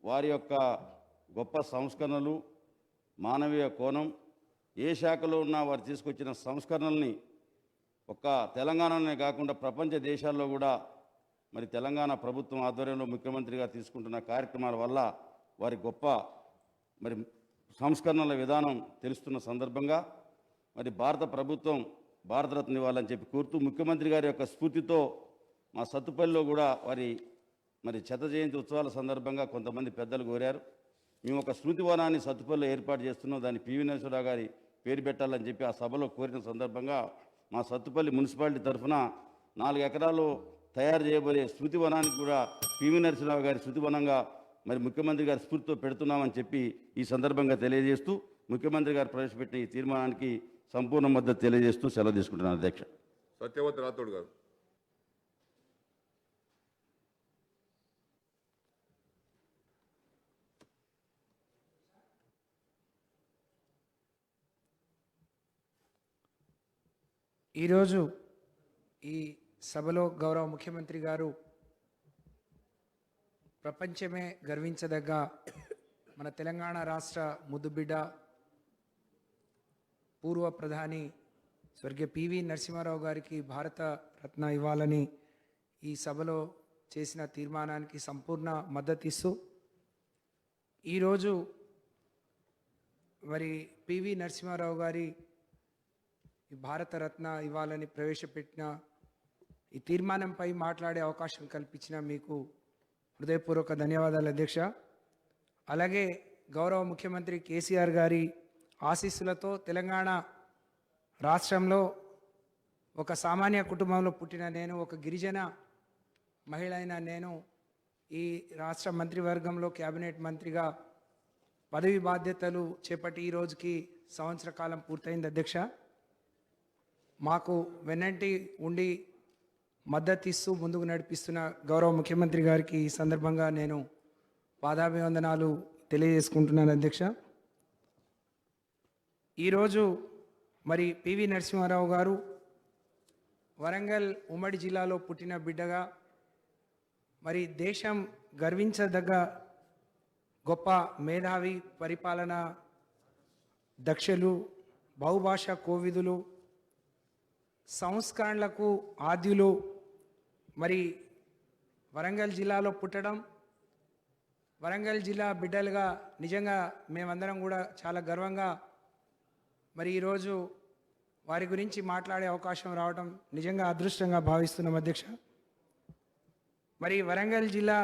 వారి యొక్క గొప్ప సంస్కరణలు, మానవీయ కోణం, ఏ శాఖలో ఉన్నా వారు తీసుకొచ్చిన సంస్కరణల్ని ఒక్క తెలంగాణనే కాకుండా ప్రపంచ దేశాల్లో కూడా మరి తెలంగాణ ప్రభుత్వం ఆధ్వర్యంలో ముఖ్యమంత్రిగా తీసుకుంటున్న కార్యక్రమాల వల్ల వారి గొప్ప మరి సంస్కరణల విధానం తెలుస్తున్న సందర్భంగా మరి భారత ప్రభుత్వం భారతరత్న ఇవ్వాలని చెప్పి కోరుతూ ముఖ్యమంత్రి గారి యొక్క స్ఫూర్తితో మా సత్తుపల్లిలో కూడా వారి మరి శత జయంతి ఉత్సవాల సందర్భంగా కొంతమంది పెద్దలు కోరారు. మేము ఒక స్మృతి వనాన్ని సత్తుపల్లిలో ఏర్పాటు చేస్తున్నాం, దాన్ని పివి నరసింహారావు గారి పేరు పెట్టాలని చెప్పి ఆ సభలో కోరిన సందర్భంగా మా సత్తుపల్లి మున్సిపాలిటీ తరఫున 4 ఎకరాలు తయారు చేయబోయే స్మృతి వనానికి కూడా పివి నరసింహారావు గారి స్మృతి వనంగా మరి ముఖ్యమంత్రి గారి స్ఫూర్తితో పెడుతున్నామని చెప్పి ఈ సందర్భంగా తెలియజేస్తూ ముఖ్యమంత్రి గారు ప్రవేశపెట్టిన ఈ తీర్మానానికి సంపూర్ణ మద్దతు తెలియజేస్తూ సెలవు తీసుకుంటున్నాను అధ్యక్ష. సత్యవతి రాథోడ్ గారు. ఈరోజు ఈ సభలో గౌరవ ముఖ్యమంత్రి గారు ప్రపంచమే గర్వించదగ్గ మన తెలంగాణ రాష్ట్ర ముద్దుబిడ్డ పూర్వ ప్రధాని స్వర్గీయ పివి నరసింహారావు గారికి భారత రత్న ఇవ్వాలని ఈ సభలో చేసిన తీర్మానానికి సంపూర్ణ మద్దతు ఇస్తూ ఈరోజు మరి పివి నరసింహారావు గారి భారతరత్న ఇవ్వాలని ప్రవేశపెట్టిన ఈ తీర్మానంపై మాట్లాడే అవకాశం కల్పించిన మీకు హృదయపూర్వక ధన్యవాదాలు అధ్యక్ష. అలాగే గౌరవ ముఖ్యమంత్రి కేసీఆర్ గారి ఆశీస్సులతో తెలంగాణ రాష్ట్రంలో ఒక సామాన్య కుటుంబంలో పుట్టిన నేను, ఒక గిరిజన మహిళ అయిన నేను ఈ రాష్ట్ర మంత్రివర్గంలో క్యాబినెట్ మంత్రిగా పదవి బాధ్యతలు చేపట్టి ఈ రోజుకి సంవత్సర కాలం పూర్తయింది అధ్యక్ష. మాకు వెన్నంటి ఉండి మద్దతు ఇస్తూ ముందుకు నడిపిస్తున్న గౌరవ ముఖ్యమంత్రి గారికి ఈ సందర్భంగా నేను పాదాభివందనాలు తెలియజేసుకుంటున్నాను అధ్యక్ష. ఈరోజు మరి పివి నరసింహారావు గారు వరంగల్ ఉమ్మడి జిల్లాలో పుట్టిన బిడ్డగా మరి దేశం గర్వించదగ్గ గొప్ప మేధావి, పరిపాలన దక్షులు, బహుభాషా కోవిదులు, సంస్కరణలకు ఆద్యులు, మరి వరంగల్ జిల్లాలో పుట్టడం, వరంగల్ జిల్లా బిడ్డలుగా నిజంగా మేమందరం కూడా చాలా గర్వంగా మరి ఈరోజు వారి గురించి మాట్లాడే అవకాశం రావడం నిజంగా అదృష్టంగా భావిస్తున్నాం అధ్యక్ష. మరి వరంగల్ జిల్లా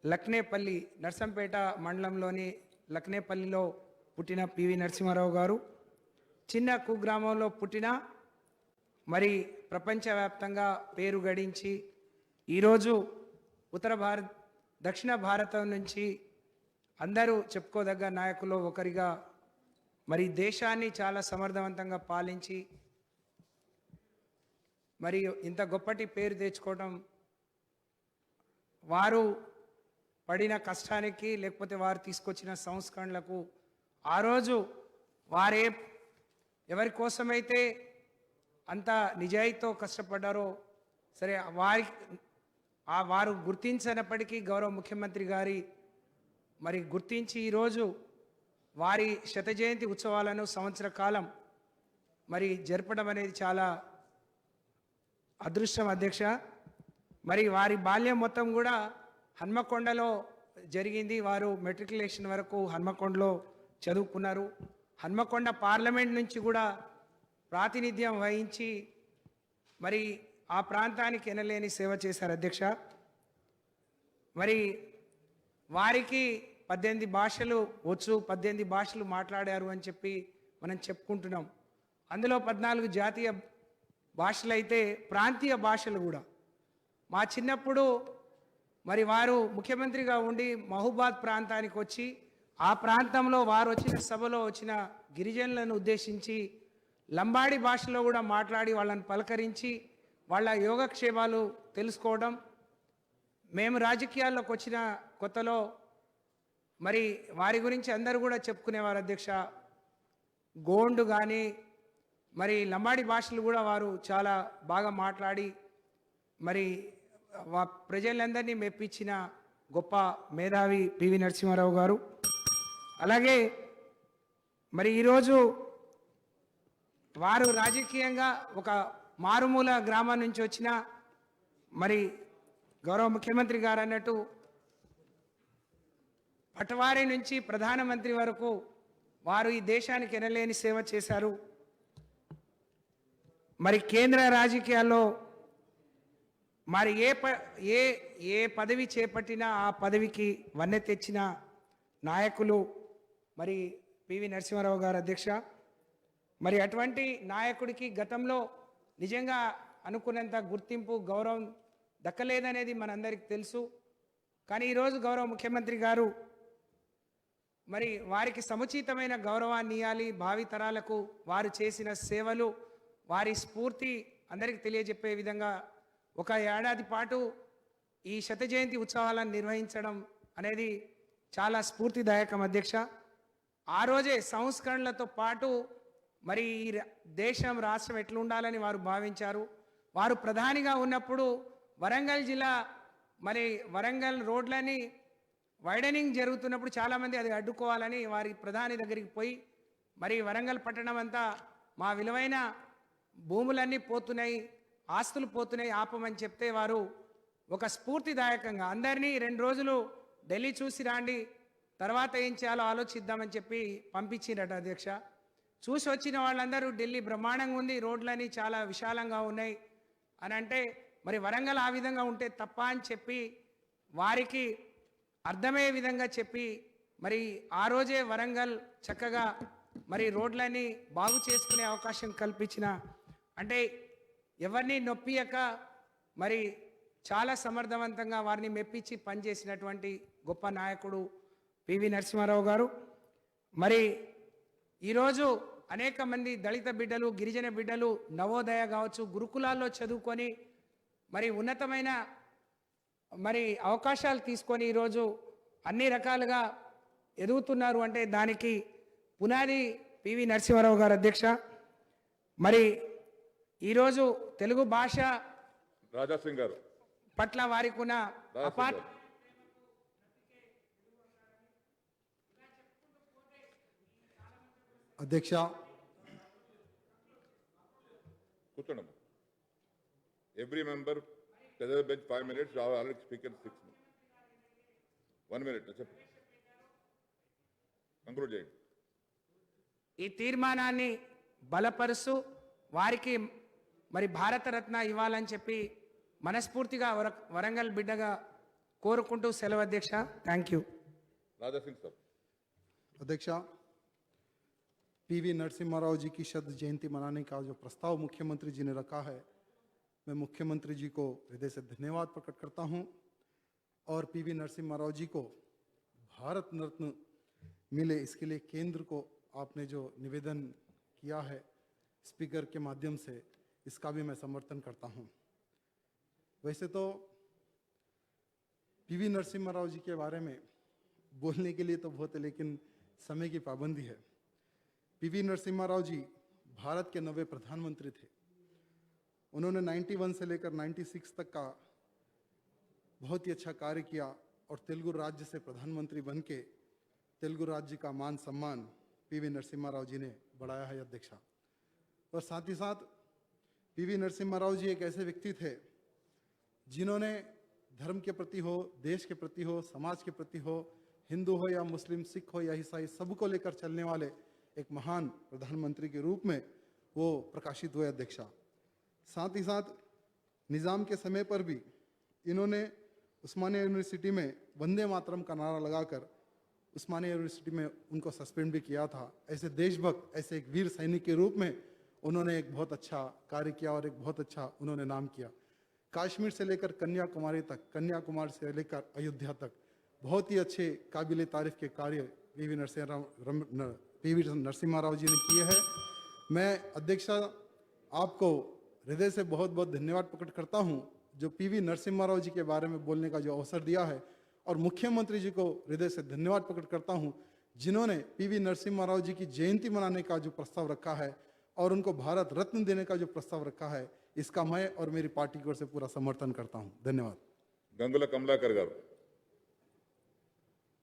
లక్నేపల్లి నర్సంపేట మండలంలోని లక్నేపల్లిలో పుట్టిన పివి నరసింహారావు గారు చిన్న కుగ్రామంలో పుట్టిన మరి ప్రపంచవ్యాప్తంగా పేరు గడించి ఈరోజు దక్షిణ భారతం నుంచి అందరూ చెప్పుకోదగ్గ నాయకుల్లో ఒకరిగా మరి దేశాన్ని చాలా సమర్థవంతంగా పాలించి మరి ఇంత గొప్పటి పేరు తెచ్చుకోవడం వారు పడిన కష్టానికి లేకపోతే వారు తీసుకొచ్చిన సంస్కరణలకు ఆ రోజు వారే ఎవరి కోసమైతే అంత నిజాయితీతో కష్టపడ్డారో సరే వారు గుర్తించినప్పటికీ గౌరవ ముఖ్యమంత్రి గారి మరి గుర్తించి ఈరోజు వారి శత జయంతి ఉత్సవాలను సంవత్సర కాలం మరి జరపడం అనేది చాలా అదృష్టం అధ్యక్ష. మరి వారి బాల్యం మొత్తం కూడా హన్మకొండలో జరిగింది. వారు మెట్రికులేషన్ వరకు హన్మకొండలో చదువుకున్నారు. హన్మకొండ పార్లమెంట్ నుంచి కూడా ప్రాతినిధ్యం వహించి మరి ఆ ప్రాంతానికి ఎనలేని సేవ చేశారు అధ్యక్ష. మరి వారికి 18 భాషలు వచ్చు, 18 భాషలు మాట్లాడారు అని చెప్పి మనం చెప్పుకుంటున్నాం. అందులో 14 జాతీయ భాషలు అయితే ప్రాంతీయ భాషలు కూడా. మా చిన్నప్పుడు మరి వారు ముఖ్యమంత్రిగా ఉండి మహబూబాద్ ప్రాంతానికి వచ్చి ఆ ప్రాంతంలో వారు వచ్చిన సభలో వచ్చిన గిరిజనులను ఉద్దేశించి లంబాడి భాషలో కూడా మాట్లాడి వాళ్ళని పలకరించి వాళ్ళ యోగక్షేమాలు తెలుసుకోవడం. మేము రాజకీయాల్లోకి వచ్చిన కొత్తలో మరి వారి గురించి అందరూ కూడా చెప్పుకునేవారు అధ్యక్ష. గోండు కానీ మరి లంబాడి భాషలు కూడా వారు చాలా బాగా మాట్లాడి మరి ప్రజలందరినీ మెప్పించిన గొప్ప మేధావి పివి నరసింహారావు గారు. అలాగే మరి ఈరోజు వారు రాజకీయంగా ఒక మారుమూల గ్రామం నుంచి వచ్చిన మరి గౌరవ ముఖ్యమంత్రి గారు అన్నట్టు పటవారి నుంచి ప్రధానమంత్రి వరకు వారు ఈ దేశానికి ఎనలేని సేవ చేశారు. మరి కేంద్ర రాజకీయాల్లో మరి ఏ పదవి చేపట్టినా ఆ పదవికి వన్నె తెచ్చిన నాయకులు మరి పివి నరసింహారావు గారు అధ్యక్ష. మరి అటువంటి నాయకుడికి గతంలో నిజంగా అనుకున్నంత గుర్తింపు గౌరవం దక్కలేదనేది మనందరికీ తెలుసు. కానీ ఈరోజు గౌరవ ముఖ్యమంత్రి గారు మరి వారికి సముచితమైన గౌరవాన్ని ఇవ్వాలి. భావితరాలకు వారు చేసిన సేవలు వారి స్ఫూర్తి అందరికీ తెలియజెప్పే విధంగా ఒక ఏడాది పాటు ఈ శత జయంతి ఉత్సవాలను నిర్వహించడం అనేది చాలా స్ఫూర్తిదాయకం అధ్యక్ష. ఆ రోజే సంస్కరణలతో పాటు మరి ఈ దేశం రాష్ట్రం ఎట్లుండాలని వారు భావించారు. వారు ప్రధానిగా ఉన్నప్పుడు వరంగల్ జిల్లా మరి వరంగల్ రోడ్లని వైడనింగ్ జరుగుతున్నప్పుడు చాలామంది అది అడ్డుకోవాలని వారి ప్రధాని దగ్గరికి పోయి మరి వరంగల్ పట్టణం అంతా మా విలువైన భూములన్నీ పోతున్నాయి, ఆస్తులు పోతున్నాయి, ఆపమని చెప్తే వారు ఒక స్ఫూర్తిదాయకంగా అందరినీ 2 రోజులు ఢిల్లీ చూసి రాండి, తర్వాత ఏం చేయాలో ఆలోచిద్దామని చెప్పి పంపించిరట అధ్యక్ష. చూసి వచ్చిన వాళ్ళందరూ ఢిల్లీ బ్రహ్మాండంగా ఉంది, రోడ్లని చాలా విశాలంగా ఉన్నాయి అని అంటే మరి వరంగల్ ఆ విధంగా ఉంటే తప్ప అని చెప్పి వారికి అర్థమయ్యే విధంగా చెప్పి మరి ఆ రోజే వరంగల్ చక్కగా మరి రోడ్లని బాగు చేసుకునే అవకాశం కల్పించిన అంటే ఎవరిని నొప్పియక మరి చాలా సమర్థవంతంగా వారిని మెప్పించి పనిచేసినటువంటి గొప్ప నాయకుడు పివి నరసింహారావు గారు. మరి ఈరోజు అనేక మంది దళిత బిడ్డలు, గిరిజన బిడ్డలు నవోదయ కావచ్చు, గురుకులాల్లో చదువుకొని మరి ఉన్నతమైన మరి అవకాశాలు తీసుకొని ఈరోజు అన్ని రకాలుగా ఎదుగుతున్నారు అంటే దానికి పునాది పివి నరసింహారావు గారు అధ్యక్ష. మరి ఈరోజు తెలుగు భాష రాజాసింగ్ గారు పట్ల వారికి ఉన్న అపార్ అధ్యక్ష కూర్చోండి. Every member pressure bench 5 minutes, already speaker 6 minutes. 1 minute చెప్పు, కంక్లూడ్ చేయండి. ఈ తీర్మానాన్ని బలపరుస్తూ వారికి మరి భారతరత్న ఇవ్వాలని చెప్పి మనస్ఫూర్తిగా వరంగల్ బిడ్డగా కోరుకుంటూ సెలవు అధ్యక్ష. Thank you. Raja Singh sir. अध्यक्ष पीवी नरसिम्हा राव जी की शत जयंती मनाने का जो प्रस्ताव मुख्यमंत्री जी ने रखा है, मैं मुख्यमंत्री जी को हृदय से धन्यवाद प्रकट करता हूं और पीवी नरसिम्हा राव जी को भारत रत्न मिले इसके लिए केंद्र को आपने जो निवेदन किया है स्पीकर के माध्यम से, इसका भी मैं समर्थन करता हूं। वैसे तो पीवी नरसिम्हा राव जी के बारे में बोलने के लिए तो बहुत है, लेकिन समय की पाबंदी है। पीवी नरसिम्हा राव जी भारत के 9वें प्रधानमंत्री थे। उन्होंने 91 से लेकर 96 तक का बहुत ही अच्छा कार्य किया और तेलुगु राज्य से प्रधानमंत्री बन के तेलुगु राज्य का मान सम्मान पीवी नरसिम्हा राव जी ने बढ़ाया है अध्यक्षा। और साथ ही साथ पीवी नरसिम्हा राव जी एक ऐसे व्यक्ति थे जिन्होंने धर्म के प्रति हो, देश के प्रति हो, समाज के प्रति हो, हिंदू हो या मुस्लिम, सिख हो या ईसाई, सबको लेकर चलने वाले एक महान प्रधानमंत्री के रूप में वो प्रकाशित हुए अध्यक्षा। साथ ही साथ निज़ाम के समय पर भी इन्होंने उस्मानिया यूनिवर्सिटी में वंदे मातरम का नारा लगाकर उस्मानिया यूनिवर्सिटी में उनको सस्पेंड भी किया था। ऐसे देशभक्त, ऐसे एक वीर सैनिक के रूप में उन्होंने एक बहुत अच्छा कार्य किया और एक बहुत अच्छा उन्होंने नाम किया। कश्मीर से लेकर कन्याकुमारी तक, कन्याकुमारी से लेकर अयोध्या तक बहुत ही अच्छे काबिल तारीफ के कार्य पीवी नरसिम्हा राव जी ने किए हैं। मैं अध्यक्षा आपको हृदय से बहुत बहुत धन्यवाद प्रकट करता हूं जो पीवी नरसिम्हा राव जी के बारे में बोलने का जो अवसर दिया है, और मुख्यमंत्री जी को हृदय से धन्यवाद प्रकट करता हूं जिन्होंने पीवी नरसिम्हा राव जी की जयंती मनाने का जो प्रस्ताव रखा है और उनको भारत रत्न देने का जो प्रस्ताव रखा है, इसका मैं और मेरी पार्टी की ओर से पूरा समर्थन करता हूं। धन्यवाद। గంగుల కమలాకర్ గారు.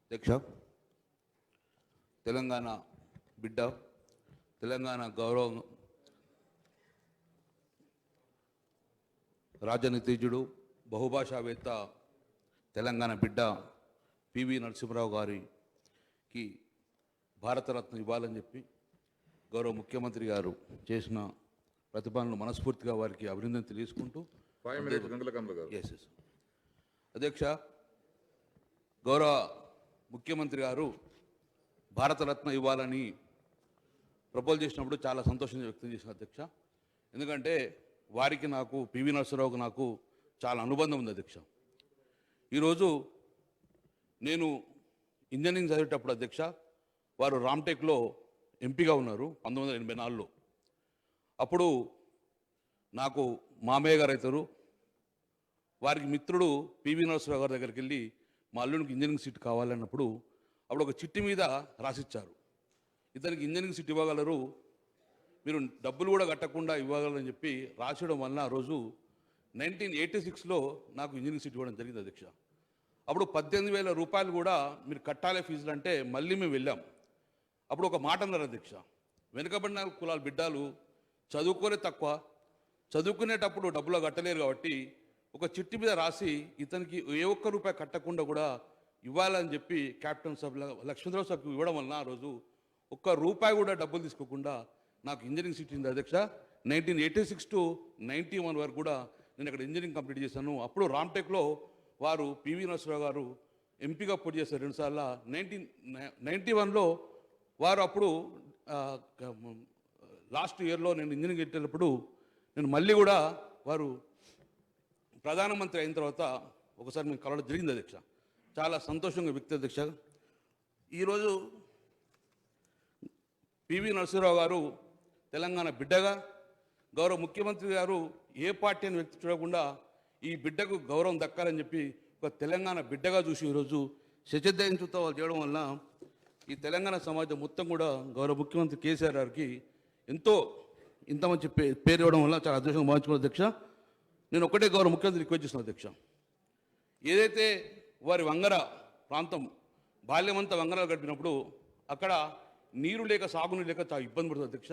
అధ్యక్ష, తెలంగాణ బిడ్డ, తెలంగాణ గౌరవం, రాజనీతిజ్ఞుడు, బహుభాషావేత్త, తెలంగాణ బిడ్డ పివి నరసింహరావు గారికి భారతరత్న ఇవ్వాలని చెప్పి గౌరవ ముఖ్యమంత్రి గారు చేసిన ప్రతిపాదనలు మనస్ఫూర్తిగా వారికి అభినందన తెలియజేసుకుంటూ 5 minutes గంగుల కమల గారు. ఎస్ ఎస్ అధ్యక్ష, గౌరవ ముఖ్యమంత్రి గారు భారతరత్న ఇవ్వాలని ప్రపోజ్ చేసినప్పుడు చాలా సంతోషం వ్యక్తం చేసిన అధ్యక్ష. ఎందుకంటే వారికి నాకు, పివి నరసింహరావుకు నాకు చాలా అనుబంధం ఉంది అధ్యక్ష. ఈరోజు నేను ఇంజనీరింగ్ చదివేటప్పుడు అధ్యక్ష, వారు రామ్టెక్లో ఎంపీగా ఉన్నారు 1984లో. అప్పుడు నాకు మామయ్య గారు అవుతారు, వారికి మిత్రుడు పివి నరసింహరావు గారి దగ్గరికి వెళ్ళి మా అల్లునికి ఇంజనీరింగ్ సీట్ కావాలన్నప్పుడు అప్పుడు ఒక చిట్టి మీద రాసిచ్చారు, ఇతనికి ఇంజనీరింగ్ సీట్ ఇవ్వగలరు, మీరు డబ్బులు కూడా కట్టకుండా ఇవ్వగలరని చెప్పి రాసేయడం వలన ఆ రోజు 1986లో నాకు ఇంజనీరింగ్ సీట్ ఇవ్వడం జరిగింది అధ్యక్ష. అప్పుడు 18,000 రూపాయలు కూడా మీరు కట్టాలే ఫీజులు అంటే మళ్ళీ మేము వెళ్ళాం. అప్పుడు ఒక మాట అన్నారు అధ్యక్ష, వెనుకబడిన కులాల బిడ్డలు చదువుకోలే తక్కువ, చదువుకునేటప్పుడు డబ్బులు కట్టలేరు కాబట్టి ఒక చిట్టి మీద రాసి ఇతనికి ఏ ఒక్క రూపాయి కట్టకుండా కూడా ఇవ్వాలని చెప్పి కెప్టెన్ సబ్ లక్ష్మీరావు సార్కి ఇవ్వడం వలన ఆ రోజు ఒక్క రూపాయి కూడా డబ్బులు తీసుకోకుండా నాకు ఇంజనీరింగ్ సీట్ ఉంది అధ్యక్ష. 1986 to 91 వరకు కూడా నేను అక్కడ ఇంజనీరింగ్ కంప్లీట్ చేశాను. అప్పుడు రామ్టెక్లో వారు పివి నరసింహరావు గారు ఎంపీగా పోటీ చేశారు 2 సార్లు. 1991లో వారు అప్పుడు లాస్ట్ ఇయర్లో నేను ఇంజనీరింగ్ వెళ్ళేటప్పుడు నేను మళ్ళీ కూడా వారు ప్రధానమంత్రి అయిన తర్వాత ఒకసారి మేము కలవడం జరిగింది అధ్యక్ష. చాలా సంతోషంగా వ్యక్తి అధ్యక్ష. ఈరోజు పివి నరసింహరావు గారు తెలంగాణ బిడ్డగా, గౌరవ ముఖ్యమంత్రి గారు ఏ పార్టీ అని వ్యక్తి చూడకుండా ఈ బిడ్డకు గౌరవం దక్కాలని చెప్పి ఒక తెలంగాణ బిడ్డగా చూసి ఈరోజు శతజయంతితో చేయడం వల్ల ఈ తెలంగాణ సమాజం మొత్తం కూడా గౌరవ ముఖ్యమంత్రి కేసీఆర్ గారికి ఎంతో ఇంత మంచి పేరు ఇవ్వడం వల్ల చాలా అదృష్టంగా భావించుకున్నాను అధ్యక్ష. నేను ఒకటే గౌరవ ముఖ్యమంత్రి రిక్వెస్ట్ చేస్తున్నాను అధ్యక్ష, ఏదైతే వారి వంగర ప్రాంతం బాల్యమంతా వంగరాలు గడిపినప్పుడు అక్కడ నీరు లేక సాగునీరు లేక చాలా ఇబ్బంది పడుతుంది అధ్యక్ష.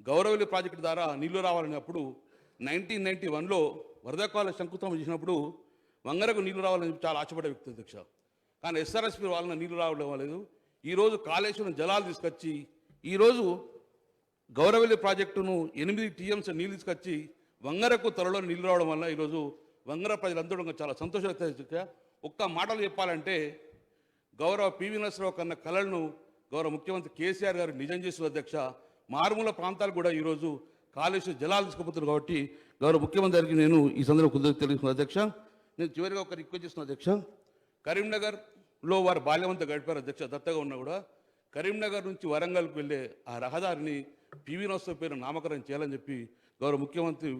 గౌరవల్లి ప్రాజెక్టు ద్వారా నీళ్లు రావాలన్నప్పుడు 1991లో వరదకాల శంకుస్థాపన చేసినప్పుడు వంగరకు నీళ్లు రావాలని చాలా ఆశపడే వ్యక్తి అధ్యక్ష. కానీ ఎస్ఆర్ఎస్పీ వాళ్ళని నీళ్లు రావడం లేదు. ఈరోజు కాళేశ్వరం జలాలు తీసుకొచ్చి ఈరోజు గౌరవల్లి ప్రాజెక్టును 8 TMs నీళ్ళు తీసుకొచ్చి వంగరకు త్వరలో నీళ్లు రావడం వల్ల ఈరోజు వంగర ప్రజలందరూ చాలా సంతోషం వ్యక్తం. ఒక్క మాటలు చెప్పాలంటే గౌరవ పివి నరసింహారావు కన్న కళలను గౌరవ ముఖ్యమంత్రి కేసీఆర్ గారు నిజం చేసిన అధ్యక్ష. మారుమూల ప్రాంతాలు కూడా ఈరోజు కాళేశ్వరం జలాలు తీసుకుపోతున్నారు కాబట్టి గౌరవ ముఖ్యమంత్రి గారికి నేను ఈ సందర్భంగా కృతజ్ఞతలు తెలుస్తున్నాను అధ్యక్ష. నేను చివరిగా ఒక రిక్వెస్ట్ చేస్తున్నాను అధ్యక్ష. కరీంనగర్లో వారు బాల్యమంతా గడిపారు అధ్యక్ష. దత్తగా ఉన్నా కూడా కరీంనగర్ నుంచి వరంగల్కి వెళ్ళే ఆ రహదారిని పివి నరసింహారావు పేరు నామకరణం చేయాలని చెప్పి గౌరవ ముఖ్యమంత్రి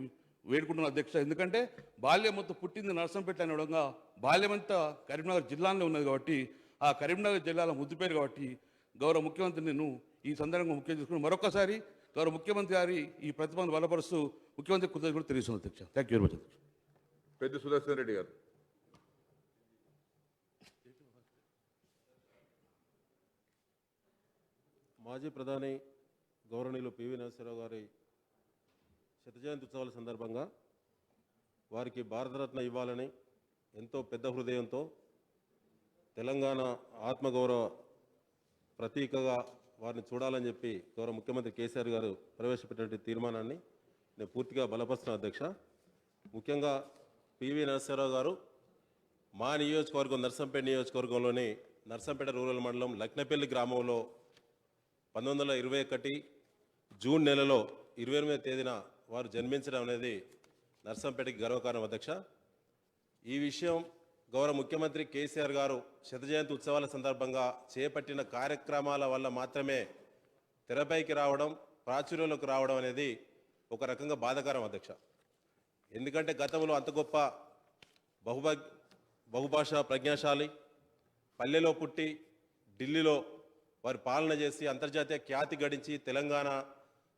వేడుకుంటున్న అధ్యక్ష. ఎందుకంటే బాల్యం మొత్తం పుట్టింది నరసంపేట అనే విధంగా బాల్యమంతా కరీంనగర్ జిల్లాలో ఉన్నది కాబట్టి ఆ కరీంనగర్ జిల్లాలో ముద్దు పేరు కాబట్టి గౌరవ ముఖ్యమంత్రి నేను ఈ సందర్భంగా ముఖ్యం చేసుకుని మరొకసారి గౌరవ ముఖ్యమంత్రి గారి ఈ ప్రతిభను బలపరుస్తూ ముఖ్యమంత్రి కృతజ్ఞతలు తెలియజేస్తున్నాను అధ్యక్ష. థ్యాంక్ యూ వెరీ మచ్ అధ్యక్ష. పెద్ద సుదర్శన్ రెడ్డి గారు. మాజీ ప్రధాని గౌరవనీయులు పివి నరసింహారావు గారి శతజయంతి ఉత్సవాల సందర్భంగా వారికి భారతరత్న ఇవ్వాలని ఎంతో పెద్ద హృదయంతో తెలంగాణ ఆత్మగౌరవ ప్రతీకగా వారిని చూడాలని చెప్పి గౌరవ ముఖ్యమంత్రి కేసీఆర్ గారు ప్రవేశపెట్టిన తీర్మానాన్ని నేను పూర్తిగా బలపరుస్తున్న అధ్యక్ష. ముఖ్యంగా పివి నరసింహారావు గారు మా నియోజకవర్గం నర్సంపేట నియోజకవర్గంలోని నర్సంపేట రూరల్ మండలం లక్నపల్లి గ్రామంలో 1921 జూన్ నెలలో 28వ తేదీన వారు జన్మించడం అనేది నర్సంపేటకి గర్వకారణం అధ్యక్ష. ఈ విషయం గౌరవ ముఖ్యమంత్రి కేసీఆర్ గారు శతజయంతి ఉత్సవాల సందర్భంగా చేపట్టిన కార్యక్రమాల వల్ల మాత్రమే తెరపైకి రావడం, ప్రాచుర్యంలోకి రావడం అనేది ఒక రకంగా బాధాకరం అధ్యక్ష. ఎందుకంటే గతంలో అంత గొప్ప బహుభాషా ప్రజ్ఞాశాలి, పల్లెలో పుట్టి ఢిల్లీలో వారి పాలన చేసి అంతర్జాతీయ ఖ్యాతి గడించి తెలంగాణ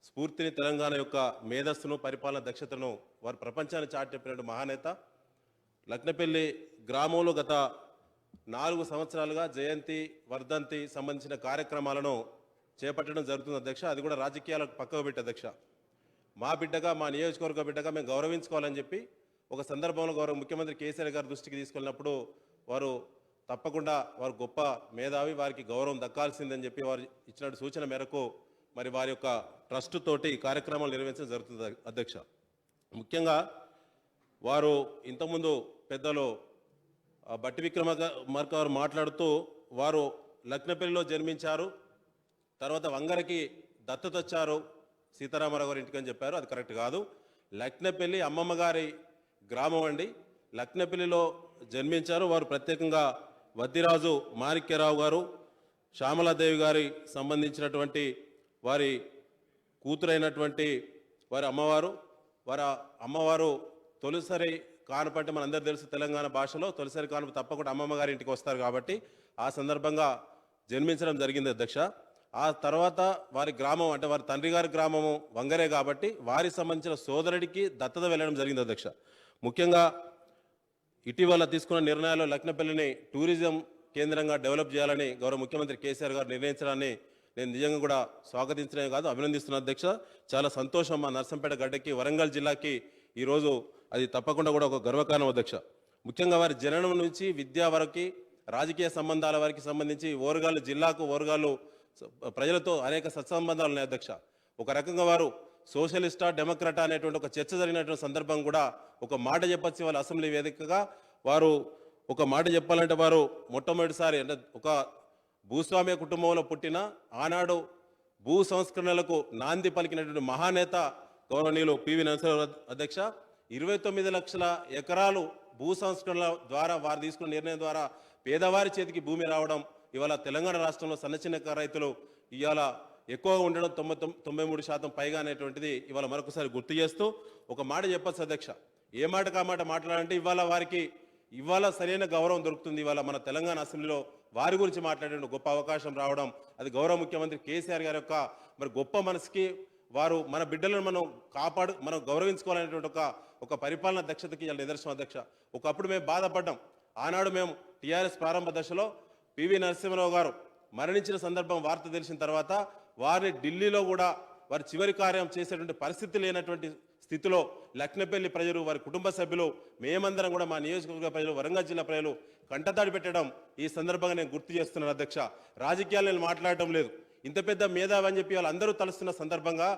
స్ఫూర్తిని, తెలంగాణ యొక్క మేధస్సును, పరిపాలన దక్షతను వారు ప్రపంచాన్ని చాటినటువంటి మహానేత. లక్నపల్లి గ్రామంలో గత 4 సంవత్సరాలుగా జయంతి, వర్ధంతి సంబంధించిన కార్యక్రమాలను చేపట్టడం జరుగుతుంది అధ్యక్ష. అది కూడా రాజకీయాలకు పక్కకు పెట్టి అధ్యక్ష, మా బిడ్డగా, మా నియోజకవర్గ బిడ్డగా మేము గౌరవించుకోవాలని చెప్పి ఒక సందర్భంలో గౌరవ ముఖ్యమంత్రి కేసీఆర్ గారి దృష్టికి తీసుకెళ్ళినప్పుడు వారు తప్పకుండా వారు గొప్ప మేధావి, వారికి గౌరవం దక్కాల్సిందని చెప్పి వారు ఇచ్చిన సూచన మేరకు మరి వారి యొక్క ట్రస్ట్ తోటి కార్యక్రమాలు నిర్వహించడం జరుగుతుంది అధ్యక్ష. ముఖ్యంగా వారు ఇంతకుముందు పెద్దలు బట్టి విక్రమార్క గారు మాట్లాడుతూ వారు లక్నపల్లిలో జన్మించారు, తర్వాత వంగరకి దత్తత వచ్చారు సీతారామరావు గారి ఇంటికి అని చెప్పారు. అది కరెక్ట్ కాదు. లక్నపల్లి అమ్మమ్మ గారి గ్రామం అండి. లక్నపల్లిలో జన్మించారు. వారు ప్రత్యేకంగా వద్దిరాజు మాణిక్యరావు గారు, శ్యామలాదేవి గారి సంబంధించినటువంటి వారి కూతురైనటువంటి వారి అమ్మవారు తొలిసారి కానుప అంటే మనందరూ తెలుసు, తెలంగాణ భాషలో తొలిసారి కానుప తప్పకుండా అమ్మమ్మ గారి ఇంటికి వస్తారు కాబట్టి ఆ సందర్భంగా జన్మించడం జరిగింది అధ్యక్ష. ఆ తర్వాత వారి గ్రామం అంటే వారి తండ్రి గారి గ్రామము వంగరే కాబట్టి వారికి సంబంధించిన సోదరుడికి దత్తత వెళ్ళడం జరిగింది అధ్యక్ష. ముఖ్యంగా ఇటీవల తీసుకున్న నిర్ణయాలు లక్నపల్లిని టూరిజం కేంద్రంగా డెవలప్ చేయాలని గౌరవ ముఖ్యమంత్రి కేసీఆర్ గారు నిర్ణయించడాన్ని నేను నిజంగా కూడా స్వాగతించడమే కాదు అభినందిస్తున్న అధ్యక్ష. చాలా సంతోషం. మా నర్సంపేట గడ్డకి, వరంగల్ జిల్లాకి ఈరోజు అది తప్పకుండా కూడా ఒక గర్వకారణం అధ్యక్ష. ముఖ్యంగా వారి జననం నుంచి విద్యా వరకు, రాజకీయ సంబంధాల వారికి సంబంధించి ఓరుగాలు జిల్లాకు, ఓరుగాలు ప్రజలతో అనేక సత్సంబంధాలు ఉన్నాయి అధ్యక్ష. ఒక రకంగా వారు సోషలిస్టా, డెమోక్రటా అనేటువంటి ఒక చర్చ జరిగినటువంటి సందర్భం కూడా ఒక మాట చెప్పచ్చు. వాళ్ళ అసెంబ్లీ వేదికగా వారు ఒక మాట చెప్పాలంటే వారు మొట్టమొదటిసారి అంటే ఒక భూస్వామ్య కుటుంబంలో పుట్టిన, ఆనాడు భూ సంస్కరణలకు నాంది పలికినటువంటి మహానేత గౌరవనీయులు పివి నరసింహారావు అధ్యక్ష. 29 లక్షల ఎకరాలు భూ సంస్కరణల ద్వారా వారు తీసుకున్న నిర్ణయం ద్వారా పేదవారి చేతికి భూమి రావడం, ఇవాళ తెలంగాణ రాష్ట్రంలో సన్నచిన్న రైతులు ఇవాళ ఎక్కువగా ఉండడం 93% పైగా అనేటువంటిది ఇవాళ మరొకసారి గుర్తు చేస్తూ ఒక మాట చెప్పచ్చు అధ్యక్ష. ఏ మాట కామాట మాట్లాడాలంటే ఇవాళ వారికి సరైన గౌరవం దొరుకుతుంది. ఇవాళ మన తెలంగాణ అసెంబ్లీలో వారి గురించి మాట్లాడే గొప్ప అవకాశం రావడం అది గౌరవ ముఖ్యమంత్రి కేసీఆర్ గారి యొక్క మరి గొప్ప మనసుకి వారు మన బిడ్డలను మనం గౌరవించుకోవాలనేటువంటి ఒక పరిపాలన దక్షతకి నిదర్శనం అధ్యక్ష. ఒకప్పుడు మేము బాధపడ్డాం. ఆనాడు మేము టీఆర్ఎస్ ప్రారంభ దశలో పివి నరసింహారావు గారు మరణించిన సందర్భం వార్త తెలిసిన తర్వాత వారిని ఢిల్లీలో కూడా వారి చివరి కార్యం చేసేటువంటి పరిస్థితి లేనటువంటి స్థితిలో లక్నపల్లి ప్రజలు, వారి కుటుంబ సభ్యులు, మేమందరం కూడా మా నియోజకవర్గ ప్రజలు, వరంగల్ జిల్లా ప్రజలు కంటతాడి పెట్టడం ఈ సందర్భంగా నేను గుర్తు చేస్తున్నాను అధ్యక్ష. రాజకీయాలు నేను మాట్లాడటం లేదు. ఇంత పెద్ద మేధావి అని చెప్పి వాళ్ళందరూ తలుస్తున్న సందర్భంగా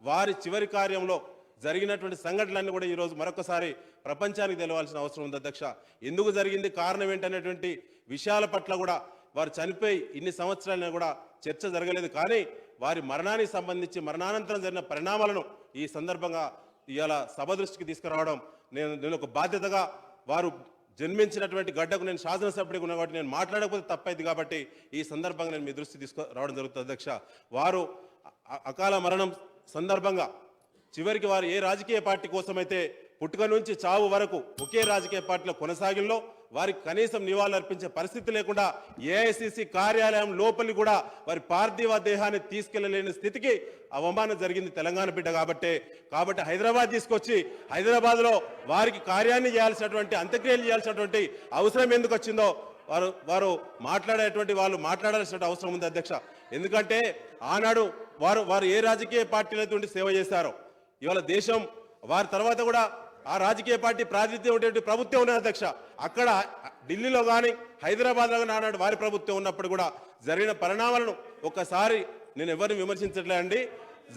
వారి చివరి కార్యంలో జరిగినటువంటి సంఘటనలన్నీ కూడా ఈరోజు మరొకసారి ప్రపంచానికి తెలవాల్సిన అవసరం ఉంది అధ్యక్ష. ఎందుకు జరిగింది, కారణం ఏంటనేటువంటి విషయాల పట్ల కూడా వారు చనిపోయి ఇన్ని సంవత్సరాలైనా కూడా చర్చ జరగలేదు. కానీ వారి మరణానికి సంబంధించి మరణానంతరం జరిగిన పరిణామాలను ఈ సందర్భంగా ఇవాళ సభ దృష్టికి తీసుకురావడం నేను ఒక బాధ్యతగా, వారు జన్మించినటువంటి గడ్డకు నేను శాసనసభ్యుడిగా ఉన్నా కాబట్టి నేను మాట్లాడకపోతే తప్పైంది కాబట్టి ఈ సందర్భంగా నేను మీ దృష్టి తీసుకురావడం జరుగుతుంది అధ్యక్ష. వారు అకాల మరణం సందర్భంగా చివరికి వారు ఏ రాజకీయ పార్టీ కోసమైతే పుట్టుక నుంచి చావు వరకు ఒకే రాజకీయ పార్టీలో కొనసాగిల్లో వారికి కనీసం నివాళులు అర్పించే పరిస్థితి లేకుండా ఏఐసిసి కార్యాలయం లోపలి కూడా వారి పార్థివ దేహాన్ని తీసుకెళ్లలేని స్థితికి అవమానం జరిగింది తెలంగాణ బిడ్డ కాబట్టి హైదరాబాద్ తీసుకొచ్చి హైదరాబాద్లో వారికి కార్యాన్ని చేయాల్సినటువంటి, అంత్యక్రియలు చేయాల్సినటువంటి అవసరం ఎందుకు వచ్చిందో వారు మాట్లాడాల్సిన అవసరం ఉంది అధ్యక్ష. ఎందుకంటే ఆనాడు వారు ఏ రాజకీయ పార్టీలతో ఉండి సేవ చేశారో ఇవాళ దేశం, వారి తర్వాత కూడా ఆ రాజకీయ పార్టీ ప్రాతినిధ్యం ఉండేటువంటి ప్రభుత్వం ఉన్నది అధ్యక్ష. అక్కడ ఢిల్లీలో కానీ హైదరాబాద్లో కానీ ఆనాడు వారి ప్రభుత్వం ఉన్నప్పుడు కూడా జరిగిన పరిణామాలను ఒక్కసారి నేను ఎవరిని విమర్శించట్లే అండి,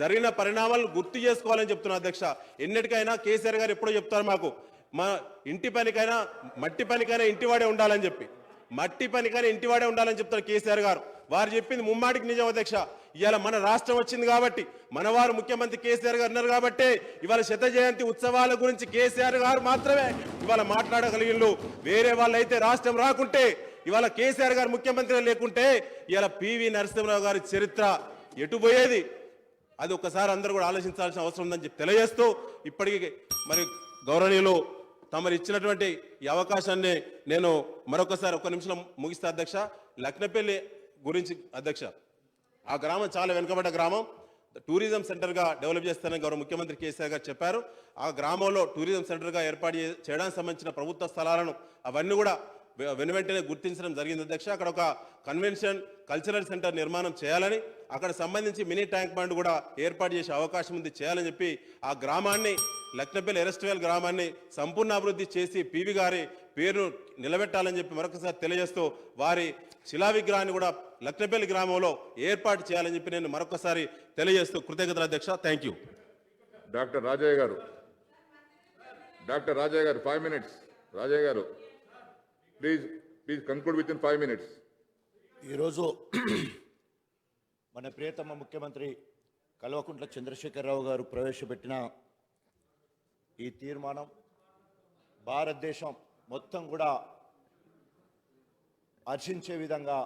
జరిగిన పరిణామాలను గుర్తు చేసుకోవాలని చెప్తున్నా అధ్యక్ష. ఎన్నిటికైనా కేసీఆర్ గారు ఎప్పుడో చెప్తారు మాకు, మా ఇంటి పనికైనా మట్టి పనికైనా ఇంటివాడే ఉండాలని చెప్పి, మట్టి పనికైనా ఇంటివాడే ఉండాలని చెప్తారు కేసీఆర్ గారు. వారు చెప్పింది ముమ్మాటికి నిజం అధ్యక్ష. ఇవాళ మన రాష్ట్రం వచ్చింది కాబట్టి, మనవారు ముఖ్యమంత్రి కేసీఆర్ గారు ఉన్నారు కాబట్టి ఇవాళ శత జయంతి ఉత్సవాల గురించి కేసీఆర్ గారు మాత్రమే ఇవాళ మాట్లాడగలిగిళ్ళు. వేరే వాళ్ళైతే రాష్ట్రం రాకుంటే, ఇవాళ కేసీఆర్ గారు ముఖ్యమంత్రి లేకుంటే ఇవాళ పివి నరసింహరావు గారి చరిత్ర ఎటుపోయేది, అది ఒక్కసారి అందరూ కూడా ఆలోచించాల్సిన అవసరం ఉందని చెప్పి తెలియజేస్తూ, ఇప్పటికీ మరి గౌరవనీయులు తమరు ఇచ్చినటువంటి ఈ అవకాశాన్ని నేను మరొకసారి ఒక్క నిమిషంలో ముగిస్తా అధ్యక్ష. లక్నపల్లి గురించి అధ్యక్ష, ఆ గ్రామం చాలా వెనుకబడ్డ గ్రామం, టూరిజం సెంటర్గా డెవలప్ చేస్తానని గౌరవ ముఖ్యమంత్రి కేసీఆర్ గారు చెప్పారు. ఆ గ్రామంలో టూరిజం సెంటర్గా ఏర్పాటు చేయడానికి సంబంధించిన ప్రభుత్వ స్థలాలను అవన్నీ కూడా వెనువెంటనే గుర్తించడం జరిగింది అధ్యక్ష. అక్కడ ఒక కన్వెన్షన్ కల్చరల్ సెంటర్ నిర్మాణం చేయాలని, అక్కడ సంబంధించి మినీ ట్యాంక్ బండ్ కూడా ఏర్పాటు చేసే అవకాశం ఉంది, చేయాలని చెప్పి ఆ గ్రామాన్ని, లక్నపల్లి ఎరెస్ట్వేల్ గ్రామాన్ని సంపూర్ణ అభివృద్ధి చేసి పివి గారి పేరును నిలబెట్టాలని చెప్పి మరొకసారి తెలియజేస్తూ, వారి శిలా విగ్రహాన్ని కూడా లక్నపల్లి గ్రామంలో ఏర్పాటు చేయాలని చెప్పి నేను మరొకసారి తెలియజేస్తూ కృతజ్ఞతలు అధ్యక్ష. Thank you. డాక్టర్ రాజయ్య గారు 5 minutes. రాజయ్య గారు please conclude with in 5 minutes. ఈరోజు మన ప్రియతమ ముఖ్యమంత్రి కల్వకుంట్ల చంద్రశేఖరరావు గారు ప్రవేశపెట్టిన ఈ తీర్మానం భారతదేశం మొత్తం కూడా హర్షించే విధంగా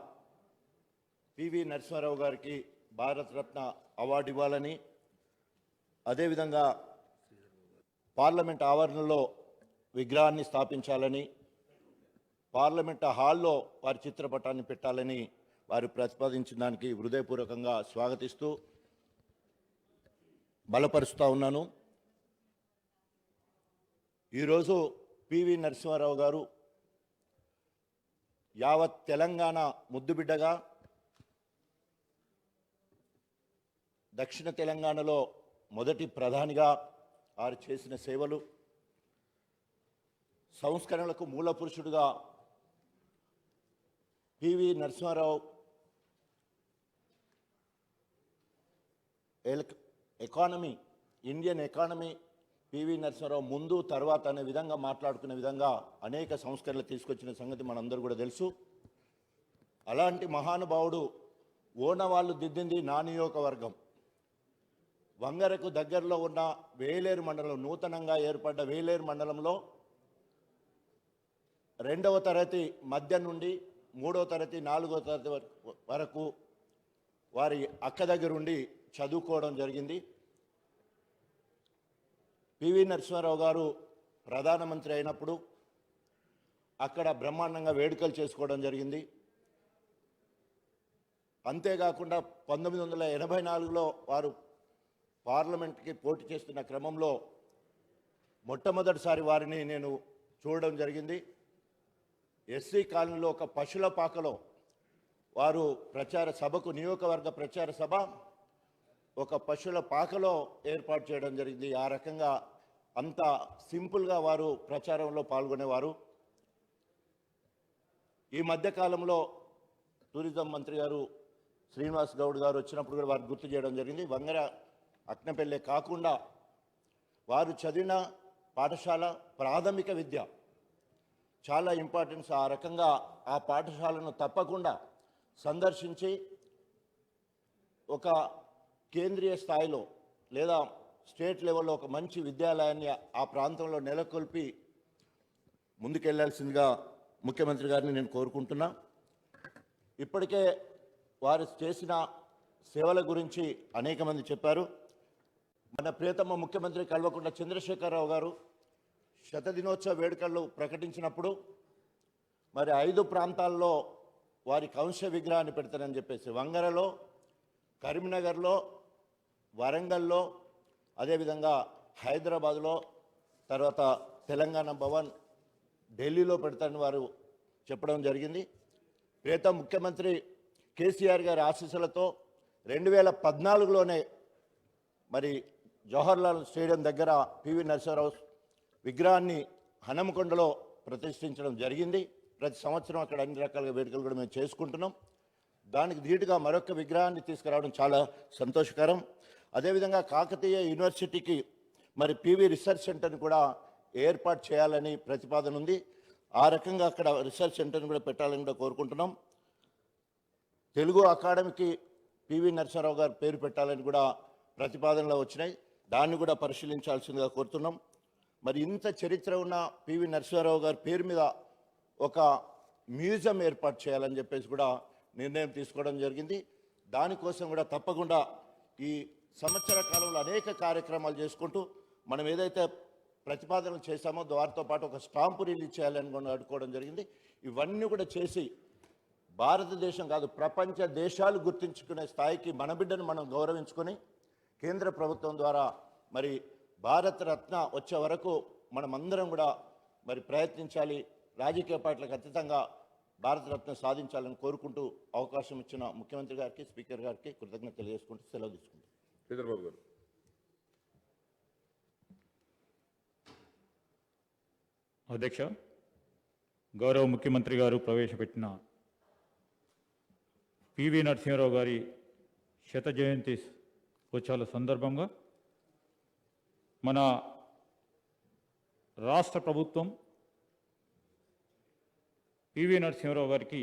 పివి నరసింహారావు గారికి భారతరత్న అవార్డు ఇవ్వాలని, అదేవిధంగా పార్లమెంట్ ఆవరణలో విగ్రహాన్ని స్థాపించాలని, పార్లమెంట్ హాల్లో వారి చిత్రపటాన్ని పెట్టాలని వారు ప్రతిపాదించిన దానికి హృదయపూర్వకంగా స్వాగతిస్తూ బలపరుస్తూ ఉన్నాను. ఈరోజు పివి నరసింహారావు గారు యావత్ తెలంగాణ ముద్దుబిడ్డగా, దక్షిణ తెలంగాణలో మొదటి ప్రధానిగా వారు చేసిన సేవలు, సంస్కరణలకు మూల పురుషుడుగా పివి నరసింహారావు ఇండియన్ ఎకానమీ పివి నరసింహారావు ముందు తర్వాత అనే విధంగా మాట్లాడుకునే విధంగా అనేక సంస్కరణలు తీసుకొచ్చిన సంగతి మనందరూ కూడా తెలుసు. అలాంటి మహానుభావుడు ఓనవాళ్ళు దిద్దింది నా నియోజకవర్గం. వంగరకు దగ్గరలో ఉన్న వేలేరు మండలం, నూతనంగా ఏర్పడ్డ వేలేరు మండలంలో 2వ తరగతి మధ్య నుండి 3వ తరగతి 4వ తరగతి వరకు వారి అక్క దగ్గర ఉండి చదువుకోవడం జరిగింది. పివి నరసింహారావు గారు ప్రధానమంత్రి అయినప్పుడు అక్కడ బ్రహ్మాండంగా వేడుకలు చేసుకోవడం జరిగింది. అంతేకాకుండా 1984లో వారు పార్లమెంట్కి పోటీ చేస్తున్న క్రమంలో మొట్టమొదటిసారి వారిని నేను చూడడం జరిగింది. ఎస్సీ కాలనీలో ఒక పశువుల పాకలో వారు ప్రచార సభకు నియోజకవర్గ ప్రచార సభ ఒక పశువుల పాకలో ఏర్పాటు చేయడం జరిగింది. ఆ రకంగా అంత సింపుల్గా వారు ప్రచారంలో పాల్గొనేవారు. ఈ మధ్యకాలంలో టూరిజం మంత్రి గారు శ్రీనివాస్ గౌడ్ గారు వచ్చినప్పుడు కూడా వారు గుర్తు చేయడం జరిగింది. వంగర అక్నపల్లె కాకుండా వారు చదివిన పాఠశాల ప్రాథమిక విద్య చాలా ఇంపార్టెన్స్. ఆ రకంగా ఆ పాఠశాలను తప్పకుండా సందర్శించి ఒక కేంద్రీయ స్థాయిలో లేదా స్టేట్ లెవెల్లో ఒక మంచి విద్యాలయాన్ని ఆ ప్రాంతంలో నెలకొల్పి ముందుకెళ్లాల్సిందిగా ముఖ్యమంత్రి గారిని నేను కోరుకుంటున్నా. ఇప్పటికే వారు చేసిన సేవల గురించి అనేక మంది చెప్పారు. మన ప్రియతమ ముఖ్యమంత్రి కల్వకుంట్ల చంద్రశేఖరరావు గారు శతదినోత్సవ వేడుకలు ప్రకటించినప్పుడు మరి 5 ప్రాంతాల్లో వారి కాంస్య విగ్రహాన్ని పెడతారని చెప్పేసి వంగరలో, కరీంనగర్లో, వరంగల్లో, అదేవిధంగా హైదరాబాద్లో, తర్వాత తెలంగాణ భవన్ ఢిల్లీలో పెడతారని వారు చెప్పడం జరిగింది. ప్రియతమ ముఖ్యమంత్రి కేసీఆర్ గారి ఆశీస్సులతో 2014లోనే మరి జవహర్లాల్ స్టేడియం దగ్గర పివి నరసింహారావు విగ్రహాన్ని హనుమకొండలో ప్రతిష్ఠించడం జరిగింది. ప్రతి సంవత్సరం అక్కడ అన్ని రకాల వేడుకలు కూడా మేము చేసుకుంటున్నాం. దానికి ధీటుగా మరొక విగ్రహాన్ని తీసుకురావడం చాలా సంతోషకరం. అదేవిధంగా కాకతీయ యూనివర్సిటీకి మరి పివి రీసెర్చ్ సెంటర్ని కూడా ఏర్పాటు చేయాలని ప్రతిపాదన ఉంది. ఆ రకంగా అక్కడ రీసెర్చ్ సెంటర్ని కూడా పెట్టాలని కూడా కోరుకుంటున్నాం. తెలుగు అకాడమీకి పివి నరసింహారావు గారు పేరు పెట్టాలని కూడా ప్రతిపాదనలు వచ్చినాయి. దాన్ని కూడా పరిశీలించాల్సిందిగా కోరుతున్నాం. మరి ఇంత చరిత్ర ఉన్న పివి నరసింహారావు గారి పేరు మీద ఒక మ్యూజియం ఏర్పాటు చేయాలని చెప్పేసి కూడా నిర్ణయం తీసుకోవడం జరిగింది. దానికోసం కూడా తప్పకుండా ఈ సంవత్సర కాలంలో అనేక కార్యక్రమాలు చేసుకుంటూ మనం ఏదైతే ప్రతిపాదనలు చేశామో వారితో పాటు ఒక స్టాంపు రిలీజ్ చేయాలని కూడా అడుకోవడం జరిగింది. ఇవన్నీ కూడా చేసి భారతదేశం కాదు ప్రపంచ దేశాలు గుర్తించుకునే స్థాయికి మన బిడ్డను మనం గౌరవించుకొని కేంద్ర ప్రభుత్వం ద్వారా మరి భారతరత్న వచ్చే వరకు మనమందరం కూడా మరి ప్రయత్నించాలి. రాజకీయ పార్టీలకు అతీతంగా భారతరత్న సాధించాలని కోరుకుంటూ అవకాశం ఇచ్చిన ముఖ్యమంత్రి గారికి, స్పీకర్ గారికి కృతజ్ఞత తెలియజేసుకుంటూ సెలవు తీసుకుంటాం. చంద్రబాబు గారు. అధ్యక్ష, గౌరవ ముఖ్యమంత్రి గారు ప్రవేశపెట్టిన పివి నరసింహారావు గారి శత జయంతి ఉత్సవాల సందర్భంగా మన రాష్ట్ర ప్రభుత్వం పివి నరసింహారావు గారికి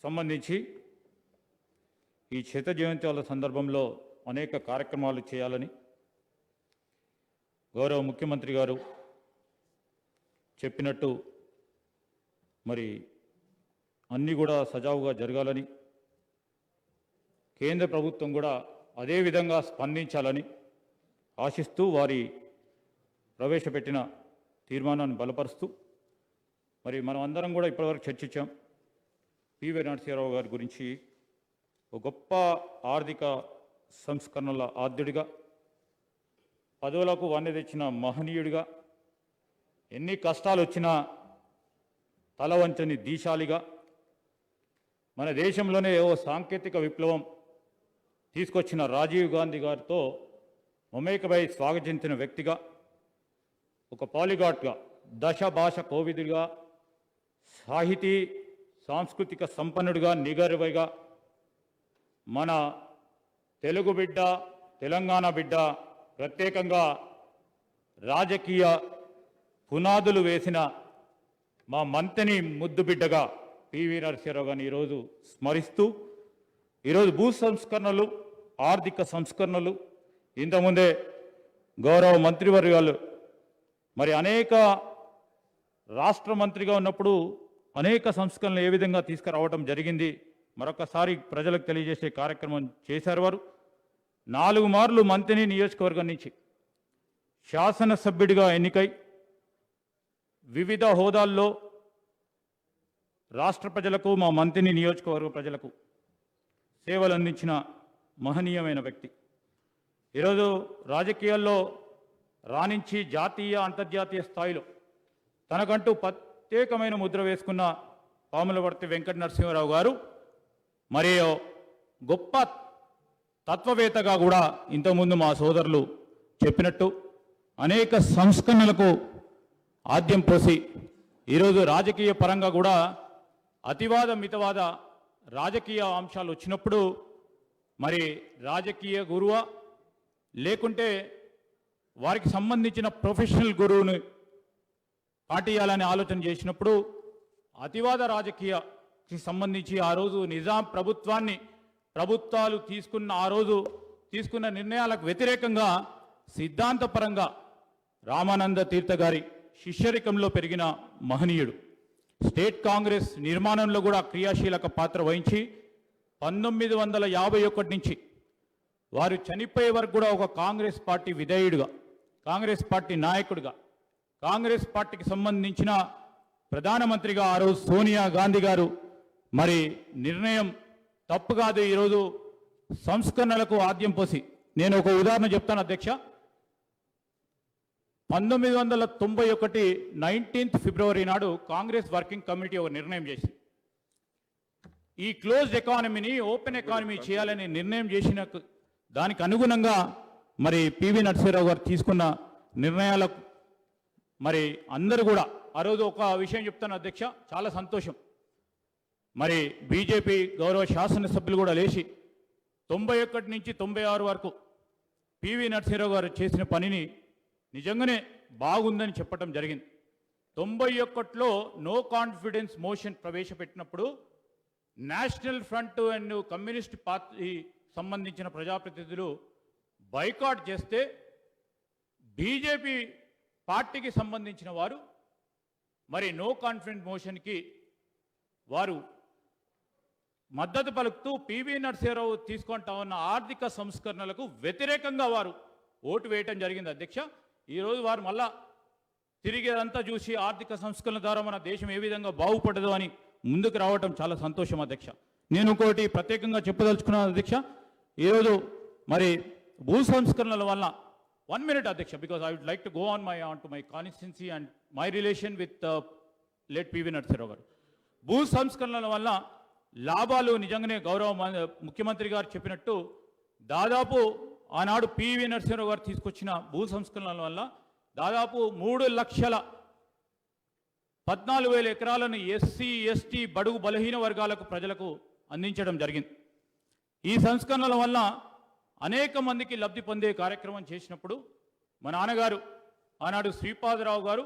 సంబంధించి ఈ శత జయంతి సందర్భంలో అనేక కార్యక్రమాలు చేయాలని గౌరవ ముఖ్యమంత్రి గారు చెప్పినట్టు మరి అన్నీ కూడా సజావుగా జరగాలని, కేంద్ర ప్రభుత్వం కూడా అదే విధంగా స్పందించాలని ఆశిస్తూ వారి ప్రవేశపెట్టిన తీర్మానాన్ని బలపరుస్తూ మరి మనం అందరం కూడా ఇప్పటివరకు చర్చించాం. పివి నరసింహారావు గారి గురించి ఒక గొప్ప ఆర్థిక సంస్కరణల ఆద్యుడిగా, పదవులకు వన్నె తెచ్చిన మహనీయుడిగా, ఎన్ని కష్టాలు వచ్చినా తల వంచని దీశాలిగా, మన దేశంలోనే ఓ సాంకేతిక విప్లవం తీసుకొచ్చిన రాజీవ్ గాంధీ గారితో మమేకమై స్వాగతించిన వ్యక్తిగా, ఒక పాలిగాట్గా, దశ భాష కోవిదుడిగా, సాహితీ సాంస్కృతిక సంపన్నుడిగా, నిగర్వైగా, మన తెలుగు బిడ్డ, తెలంగాణ బిడ్డ, ప్రత్యేకంగా రాజకీయ పునాదులు వేసిన మా మంతని ముద్దు బిడ్డగా పివి నరసింహారావు గారిని ఈరోజు స్మరిస్తూ, ఈరోజు భూ సంస్కరణలు, ఆర్థిక సంస్కరణలు, ఇంతకుముందే గౌరవ మంత్రివర్గాలు మరి అనేక రాష్ట్ర మంత్రిగా ఉన్నప్పుడు అనేక సంస్కరణలు ఏ విధంగా తీసుకురావడం జరిగింది మరొకసారి ప్రజలకు తెలియజేసే కార్యక్రమం చేశారు. వారు 4 మార్లు మంత్రిని నియోజకవర్గం నుంచి శాసనసభ్యుడిగా ఎన్నికై వివిధ హోదాల్లో రాష్ట్ర ప్రజలకు, మా మంత్రిని నియోజకవర్గ ప్రజలకు సేవలు అందించిన మహనీయమైన వ్యక్తి. ఈరోజు రాజకీయాల్లో రాణించి జాతీయ, అంతర్జాతీయ స్థాయిలో తనకంటూ ప్రత్యేకమైన ముద్ర వేసుకున్న పాములవర్తి వెంకట నరసింహారావు గారు మరియు గొప్ప తత్వవేత్తగా కూడా ఇంతకుముందు మా సోదరులు చెప్పినట్టు అనేక సంస్కరణలకు ఆద్యం పోసి ఈరోజు రాజకీయ పరంగా కూడా అతివాద మితవాద రాజకీయ అంశాలు వచ్చినప్పుడు మరి రాజకీయ గురువా లేకుంటే వారికి సంబంధించిన ప్రొఫెషనల్ గురువుని పాటియాలని ఆలోచన చేసినప్పుడు అతివాద రాజకీయకి సంబంధించి ఆ రోజు నిజాం ప్రభుత్వాలు తీసుకున్న నిర్ణయాలకు వ్యతిరేకంగా సిద్ధాంతపరంగా రామానంద తీర్థ గారి శిష్యరికంలో పెరిగిన మహనీయుడు. స్టేట్ కాంగ్రెస్ నిర్మాణంలో కూడా క్రియాశీలక పాత్ర వహించి 1951 నుంచి వారు చనిపోయే వరకు కూడా ఒక కాంగ్రెస్ పార్టీ విధేయుడిగా, కాంగ్రెస్ పార్టీ నాయకుడిగా, కాంగ్రెస్ పార్టీకి సంబంధించిన ప్రధానమంత్రిగా ఆ రోజు సోనియా గాంధీ గారు మరి నిర్ణయం తప్పు కాదు, ఈరోజు సంస్కరణలకు ఆద్యం పోసి, నేను ఒక ఉదాహరణ చెప్తాను అధ్యక్ష. 1991 19th ఫిబ్రవరి నాడు కాంగ్రెస్ వర్కింగ్ కమిటీ ఒక నిర్ణయం చేసింది. ఈ క్లోజ్డ్ ఎకానమీని ఓపెన్ ఎకానమీ చేయాలని నిర్ణయం చేసిన దానికి అనుగుణంగా మరి పివి నరసింహారావు గారు తీసుకున్న నిర్ణయాలకు మరి అందరూ కూడా ఆ రోజు ఒక విషయం చెప్తాను అధ్యక్ష, చాలా సంతోషం. మరి బీజేపీ గౌరవ శాసనసభ్యులు కూడా లేచి 91 నుంచి 96 వరకు పివి నరసింహారావు గారు చేసిన పనిని నిజంగానే బాగుందని చెప్పడం జరిగింది. 91లో నో కాన్ఫిడెన్స్ మోషన్ ప్రవేశపెట్టినప్పుడు National Front and Communist Party సంబంధించిన ప్రజాప్రతినిధులు బైకాట్ చేస్తే బీజేపీ పార్టీకి సంబంధించిన వారు మరి నో కాన్ఫిడెన్స్ మోషన్కి వారు మద్దతు పలుకుతూ పివి నరసింహారావు తీసుకుంటా ఉన్న ఆర్థిక సంస్కరణలకు వ్యతిరేకంగా వారు ఓటు వేయటం జరిగింది అధ్యక్ష. ఈరోజు వారు మళ్ళా తిరిగి అదంతా చూసి ఆర్థిక సంస్కరణ ద్వారా మన దేశం ఏ విధంగా బాగుపడదు అని ముందుకు రావటం చాలా సంతోషం అధ్యక్ష. నేను ఇంకోటి ప్రత్యేకంగా చెప్పదలుచుకున్నాను అధ్యక్ష, ఈరోజు మరి భూ సంస్కరణల వల్ల 1 minute అధ్యక్ష, because I would like to go on to my constituency and my relation with late PV Narasimha Rao garu. భూ సంస్కరణల వల్ల లాభాలు నిజంగానే గౌరవ ముఖ్యమంత్రి గారు చెప్పినట్టు దాదాపు ఆనాడు పివి నరసింహారావు గారు తీసుకొచ్చిన భూ సంస్కరణల వల్ల దాదాపు 3,14,000 ఎకరాలను ఎస్సీ ఎస్టీ బడుగు బలహీన వర్గాలకు ప్రజలకు అందించడం జరిగింది. ఈ సంస్కరణల వల్ల అనేక మందికి లబ్ధి పొందే కార్యక్రమం చేసినప్పుడు మా నాన్నగారు ఆనాడు శ్రీపాదరావు గారు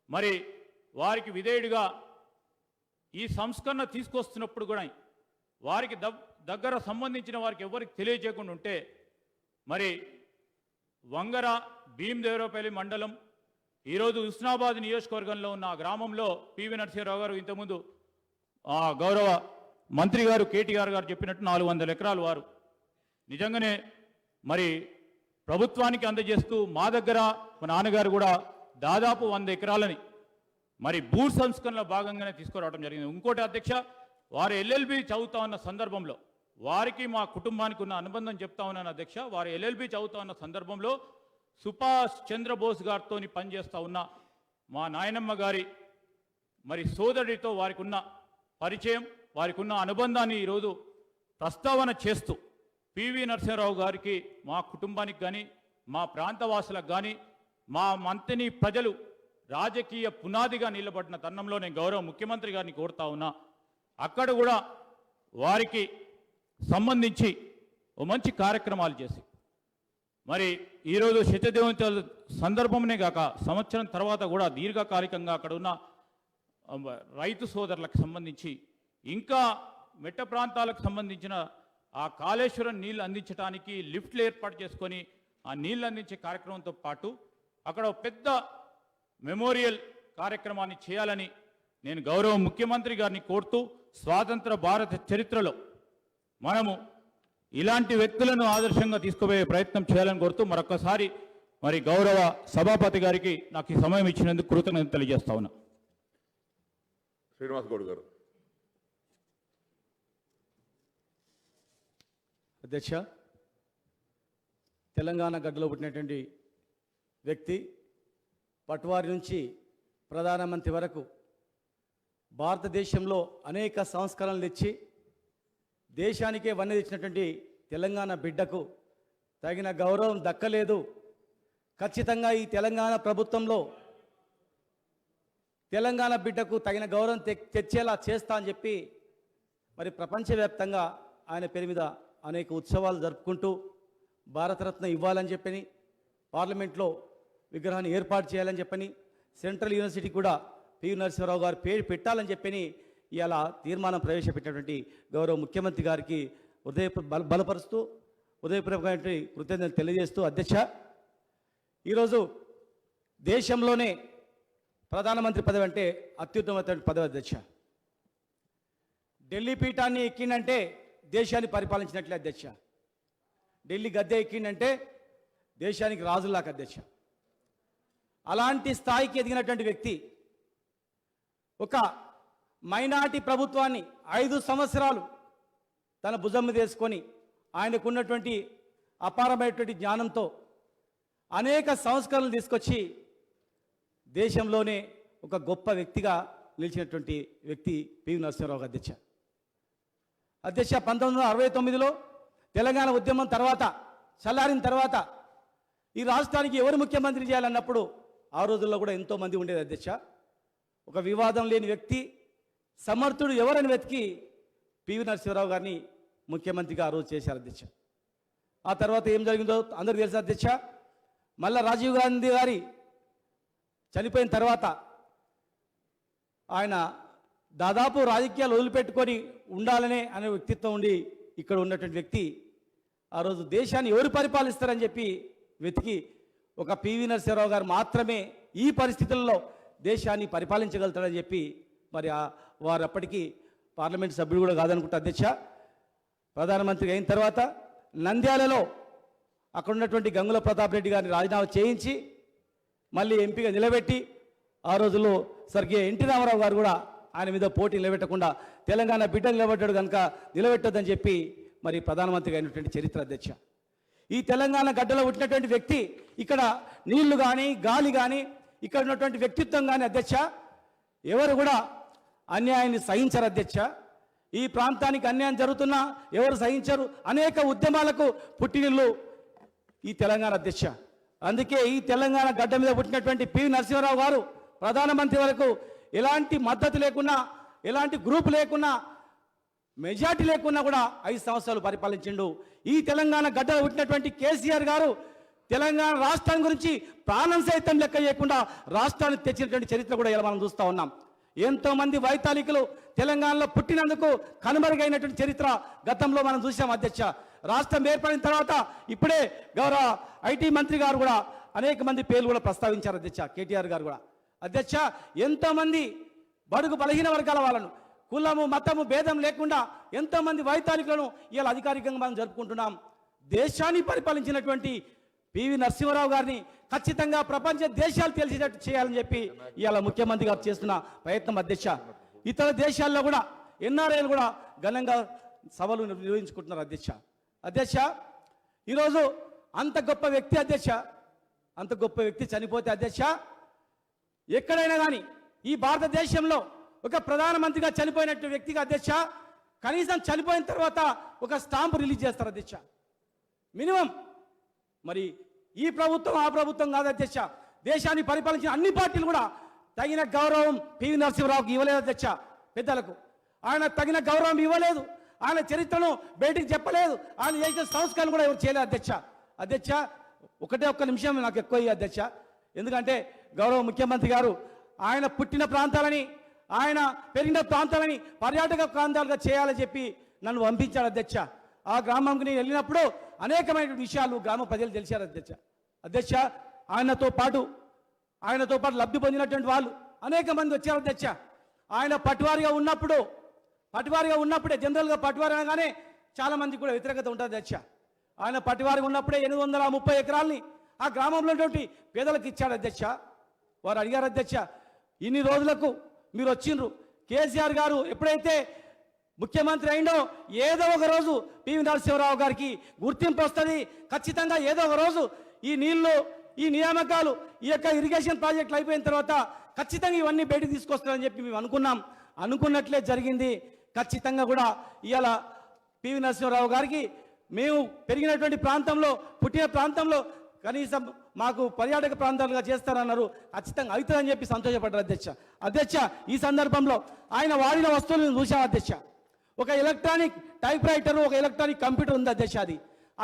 మరి వారికి విధేయుడిగా ఈ సంస్కరణ తీసుకొస్తున్నప్పుడు కూడా వారికి దగ్గర సంబంధించిన వారికి ఎవరికి తెలియజేయకుండా ఉంటే మరి వంగర భీమదేవరపల్లి మండలం ఈరోజు హుస్నాబాద్ నియోజకవర్గంలో ఉన్న ఆ గ్రామంలో పివి నరసింహారావు గారు ఇంతకుముందు గౌరవ మంత్రి గారు కేటీఆర్ గారు చెప్పినట్టు 400 ఎకరాలు వారు నిజంగానే మరి ప్రభుత్వానికి అందజేస్తూ మా దగ్గర మా నాన్నగారు కూడా దాదాపు 100 ఎకరాలని మరి భూ సంస్కరణలో భాగంగానే తీసుకురావడం జరిగింది. ఇంకోటి అధ్యక్ష, వారు ఎల్ఎల్బి చదువుతా ఉన్న సందర్భంలో వారికి మా కుటుంబానికి ఉన్న అనుబంధం చెప్తా ఉన్నాను అధ్యక్ష. వారు ఎల్ఎల్బి చదువుతా ఉన్న సందర్భంలో సుభాష్ చంద్రబోస్ గారితో పనిచేస్తూ ఉన్న మా నాయనమ్మ గారి మరి సోదరుడితో వారికి ఉన్న పరిచయం, వారికి ఉన్న అనుబంధాన్ని ఈరోజు ప్రస్తావన చేస్తూ పివి నరసింహారావు గారికి మా కుటుంబానికి కానీ మా ప్రాంతవాసులకు కానీ మా మంత్రిని ప్రజలు రాజకీయ పునాదిగా నిలబడిన తరుణంలో నేను గౌరవ ముఖ్యమంత్రి గారిని కోరుతా ఉన్నా, అక్కడ కూడా వారికి సంబంధించి ఓ మంచి కార్యక్రమాలు చేసి మరి ఈరోజు శతదినోత్సవ సందర్భంనే కాక సంవత్సరం తర్వాత కూడా దీర్ఘకాలికంగా అక్కడ ఉన్న రైతు సోదరులకు సంబంధించి ఇంకా మెట్ట ప్రాంతాలకు సంబంధించిన ఆ కాళేశ్వరం నీళ్లు అందించడానికి లిఫ్ట్లు ఏర్పాటు చేసుకొని ఆ నీళ్లు అందించే కార్యక్రమంతో పాటు అక్కడ పెద్ద మెమోరియల్ కార్యక్రమాన్ని చేయాలని నేను గౌరవ ముఖ్యమంత్రి గారిని కోరుతూ, స్వాతంత్ర భారత చరిత్రలో మనము ఇలాంటి వ్యక్తులను ఆదర్శంగా తీసుకుపోయే ప్రయత్నం చేయాలని కోరుతూ మరొకసారి మరి గౌరవ సభాపతి గారికి నాకు ఈ సమయం ఇచ్చినందుకు కృతజ్ఞతలు తెలియజేస్తా ఉన్నా. శ్రీనివాస్ గౌడ్ గారు. అధ్యక్ష, తెలంగాణ గడ్డలో పుట్టినటువంటి వ్యక్తి, పట్వారి నుంచి ప్రధానమంత్రి వరకు భారతదేశంలో అనేక సంస్కరణలు తెచ్చి దేశానికే వన్నె తెచ్చినటువంటి తెలంగాణ బిడ్డకు తగిన గౌరవం దక్కలేదు. ఖచ్చితంగా ఈ తెలంగాణ ప్రభుత్వంలో తెలంగాణ బిడ్డకు తగిన గౌరవం తెచ్చేలా చేస్తా అని చెప్పి మరి ప్రపంచవ్యాప్తంగా ఆయన పేరు మీద అనేక ఉత్సవాలు జరుపుకుంటూ భారతరత్న ఇవ్వాలని చెప్పని, పార్లమెంట్లో విగ్రహాన్ని ఏర్పాటు చేయాలని చెప్పని, సెంట్రల్ యూనివర్సిటీ కూడా పివి నరసింహారావు గారు పేరు పెట్టాలని చెప్పని ఇలా తీర్మానం ప్రవేశపెట్టినటువంటి గౌరవ ముఖ్యమంత్రి గారికి బలపరుస్తూ హృదయపూర్వకమైనటువంటి కృతజ్ఞతలు తెలియజేస్తూ, అధ్యక్ష, ఈరోజు దేశంలోనే ప్రధానమంత్రి పదవి అంటే అత్యుత్తమమైన పదవి అధ్యక్ష. ఢిల్లీ పీఠాన్ని ఎక్కిందంటే దేశాన్ని పరిపాలించినట్లే అధ్యక్ష. ఢిల్లీ గద్దె ఎక్కిందంటే దేశానికి రాజులాక అధ్యక్ష. అలాంటి స్థాయికి ఎదిగినటువంటి వ్యక్తి ఒక మైనారిటీ ప్రభుత్వాన్ని 5 సంవత్సరాలు తన భుజం మీద వేసుకొని ఆయనకున్నటువంటి అపారమైనటువంటి జ్ఞానంతో అనేక సంస్కరణలు తీసుకొచ్చి దేశంలోనే ఒక గొప్ప వ్యక్తిగా నిలిచినటువంటి వ్యక్తి పివి నరసింహారావు అధ్యక్ష. అధ్యక్ష, 1969లో తెలంగాణ ఉద్యమం తర్వాత చల్లారిన తర్వాత ఈ రాష్ట్రానికి ఎవరు ముఖ్యమంత్రి చేయాలన్నప్పుడు ఆ రోజుల్లో కూడా ఎంతోమంది ఉండేది అధ్యక్ష. ఒక వివాదం లేని వ్యక్తి, సమర్థుడు ఎవరని వెతికి పివి నరసింహారావు గారిని ముఖ్యమంత్రిగా ఆ రోజు చేశారు అధ్యక్ష. ఆ తర్వాత ఏం జరిగిందో అందరికీ తెలుసు అధ్యక్ష. మళ్ళా రాజీవ్ గాంధీ గారి చనిపోయిన తర్వాత ఆయన దాదాపు రాజకీయాలు వదిలిపెట్టుకొని ఉండాలనే అనే వ్యక్తిత్వం ఉండి ఇక్కడ ఉన్నటువంటి వ్యక్తి ఆ రోజు దేశాన్ని ఎవరు పరిపాలిస్తారని చెప్పి వెతికి ఒక పివి నరసింహారావు గారు మాత్రమే ఈ పరిస్థితుల్లో దేశాన్ని పరిపాలించగలుగుతారని చెప్పి మరి వారు అప్పటికి పార్లమెంట్ సభ్యుడు కూడా కాదనుకుంటా అధ్యక్ష. ప్రధానమంత్రి అయిన తర్వాత నంద్యాలలో అక్కడ ఉన్నటువంటి గంగుల ప్రతాప్ రెడ్డి గారిని రాజీనామా చేయించి మళ్ళీ ఎంపీగా నిలబెట్టి ఆ రోజుల్లో స్వర్గీయ ఎన్టీ రామారావు గారు కూడా ఆయన మీద పోటీ నిలబెట్టకుండా తెలంగాణ బిడ్డ నిలబడ్డాడు కనుక నిలబెట్టొద్దని చెప్పి మరి ప్రధానమంత్రిగా అయినటువంటి చరిత్ర అధ్యక్ష. ఈ తెలంగాణ గడ్డలో పుట్టినటువంటి వ్యక్తి ఇక్కడ నీళ్లు కానీ గాలి కానీ ఇక్కడ ఉన్నటువంటి వ్యక్తిత్వం కానీ అధ్యక్ష ఎవరు కూడా అన్యాయాన్ని సహించరు అధ్యక్ష. ఈ ప్రాంతానికి అన్యాయం జరుగుతున్నా ఎవరు సహించరు. అనేక ఉద్యమాలకు పుట్టినిల్లు ఈ తెలంగాణ అధ్యక్ష. అందుకే ఈ తెలంగాణ గడ్డ మీద పుట్టినటువంటి పివి నరసింహారావు గారు ప్రధానమంత్రి వరకు ఎలాంటి మద్దతు లేకున్నా, ఎలాంటి గ్రూప్ లేకున్నా, మెజార్టీ లేకున్నా కూడా 5 సంవత్సరాలు పరిపాలించిండు. ఈ తెలంగాణ గడ్డలో పుట్టినటువంటి కేసీఆర్ గారు తెలంగాణ రాష్ట్రం గురించి ప్రాణం సైతం లెక్క చేయకుండా రాష్ట్రాన్ని తెచ్చినటువంటి చరిత్ర కూడా ఇలా మనం చూస్తూ ఉన్నాం. ఎంతోమంది వైతాళికులు తెలంగాణలో పుట్టినందుకు కనుమరుగైనటువంటి చరిత్ర గతంలో మనం చూసాం అధ్యక్ష. రాష్ట్రం ఏర్పడిన తర్వాత ఇప్పుడే గౌరవ ఐటీ మంత్రి గారు కూడా అనేక మంది పేర్లు కూడా ప్రస్తావించారు అధ్యక్ష. కేటీఆర్ గారు కూడా అధ్యక్ష ఎంతోమంది బడుగు బలహీన వర్గాల వాళ్ళను కులము మతము భేదం లేకుండా ఎంతోమంది వైతాళికులను ఇలా అధికారికంగా మనం జరుపుకుంటున్నాం. దేశాన్ని పరిపాలించినటువంటి పివి నరసింహారావు గారిని ఖచ్చితంగా ప్రపంచ దేశాలు తెలిసేటట్టు చేయాలని చెప్పి ఇవాళ ముఖ్యమంత్రి గారు చేస్తున్న ప్రయత్నం అధ్యక్ష. ఇతర దేశాల్లో కూడా ఎన్ఆర్ఐలు కూడా ఘనంగా సభలు నిర్వహించుకుంటున్నారు అధ్యక్ష. అధ్యక్ష, ఈరోజు అంత గొప్ప వ్యక్తి అధ్యక్ష, అంత గొప్ప వ్యక్తి చనిపోతే అధ్యక్ష ఎక్కడైనా కానీ ఈ భారతదేశంలో ఒక ప్రధానమంత్రిగా చనిపోయినట్టు వ్యక్తిగా అధ్యక్ష కనీసం చనిపోయిన తర్వాత ఒక స్టాంపు రిలీజ్ చేస్తారు అధ్యక్ష మినిమం. మరి ఈ ప్రభుత్వం ఆ ప్రభుత్వం కాదు అధ్యక్ష, దేశాన్ని పరిపాలించిన అన్ని పార్టీలు కూడా తగిన గౌరవం పివి నరసింహారావుకి ఇవ్వలేదు అధ్యక్ష. పెద్దలకు ఆయన తగిన గౌరవం ఇవ్వలేదు, ఆయన చరిత్రను బయటికి చెప్పలేదు, ఆయన చేసిన సంస్కరణ కూడా ఎవరు చేయలేదు అధ్యక్ష. అధ్యక్ష ఒక్క నిమిషం నాకు ఎక్కువ అధ్యక్ష, ఎందుకంటే గౌరవ ముఖ్యమంత్రి గారు ఆయన పుట్టిన ప్రాంతాలని ఆయన పెరిగిన ప్రాంతాలని పర్యాటక ప్రాంతాలుగా చేయాలని చెప్పి నన్ను పంపించాడు అధ్యక్ష. ఆ గ్రామంకి నేను వెళ్ళినప్పుడు అనేకమైన విషయాలు గ్రామ ప్రజలు తెలిసారు అధ్యక్ష. అధ్యక్ష ఆయనతో పాటు లబ్ధి పొందినటువంటి వాళ్ళు అనేక మంది వచ్చారు అధ్యక్ష. ఆయన పట్టువారిగా ఉన్నప్పుడే జనరల్గా పట్టువారి అనగానే చాలా మంది కూడా వ్యతిరేకత ఉంటుంది అధ్యక్ష. ఆయన పట్టువారిగా ఉన్నప్పుడే 830 ఎకరాలని ఆ గ్రామంలో ఉన్నటువంటి పేదలకు ఇచ్చాడు అధ్యక్ష. వారు అడిగారు అధ్యక్ష, ఇన్ని రోజులకు మీరు వచ్చిండ్రు, కేసీఆర్ గారు ఎప్పుడైతే ముఖ్యమంత్రి అయిందో ఏదో ఒక రోజు పివి నరసింహారావు గారికి గుర్తింపు వస్తుంది, ఖచ్చితంగా ఏదో ఒక రోజు ఈ నీళ్లు ఈ నియామకాలు ఈ యొక్క ఇరిగేషన్ ప్రాజెక్టులు అయిపోయిన తర్వాత ఖచ్చితంగా ఇవన్నీ బయటకు తీసుకొస్తారని చెప్పి మేము అనుకున్నాం. అనుకున్నట్లే జరిగింది. ఖచ్చితంగా కూడా ఇవాళ పివి నరసింహారావు గారికి మేము పెరిగినటువంటి ప్రాంతంలో, పుట్టిన ప్రాంతంలో కనీసం మాకు పర్యాటక ప్రాంతాలుగా చేస్తారన్నారు. ఖచ్చితంగా అవుతుందని చెప్పి సంతోషపడ్డారు అధ్యక్ష. అధ్యక్ష, ఈ సందర్భంలో ఆయన వాడిన వస్తువులను చూసాం అధ్యక్ష. ఒక ఎలక్ట్రానిక్ టైప్ రైటర్, ఒక ఎలక్ట్రానిక్ కంప్యూటర్ ఉంది అధ్యక్ష.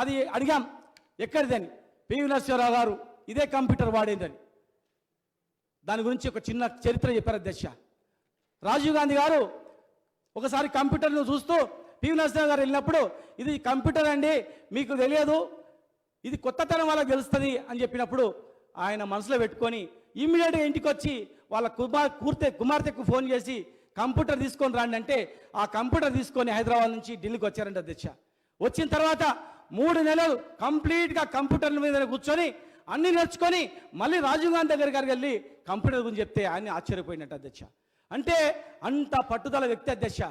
అది అడిగాం ఎక్కడిదని. పివి నరసింహారావు గారు ఇదే కంప్యూటర్ వాడేదని. దాని గురించి ఒక చిన్న చరిత్ర చెప్పారు అధ్యక్ష. రాజీవ్ గాంధీ గారు ఒకసారి కంప్యూటర్ను చూస్తూ పివి నరసింహారావు గారు వెళ్ళినప్పుడు, ఇది కంప్యూటర్ అండి, మీకు తెలియదు, ఇది కొత్త తరం వాళ్ళకి తెలుస్తుంది అని చెప్పినప్పుడు ఆయన మనసులో పెట్టుకొని ఇమ్మీడియట్గా ఇంటికి వచ్చి వాళ్ళ కుమార్తెకు ఫోన్ చేసి కంప్యూటర్ తీసుకొని రండి అంటే ఆ కంప్యూటర్ తీసుకొని హైదరాబాద్ నుంచి ఢిల్లీకి వచ్చారంట అధ్యక్ష. వచ్చిన తర్వాత 3 నెలలు కంప్లీట్గా కంప్యూటర్ల మీద కూర్చొని అన్ని నేర్చుకొని మళ్ళీ రాజీవ్ గాంధీ దగ్గరికి వెళ్ళి కంప్యూటర్ గురించి చెప్తే ఆయన ఆశ్చర్యపోయినట్టు అధ్యక్ష. అంటే అంత పట్టుదల వ్యక్తి అధ్యక్ష.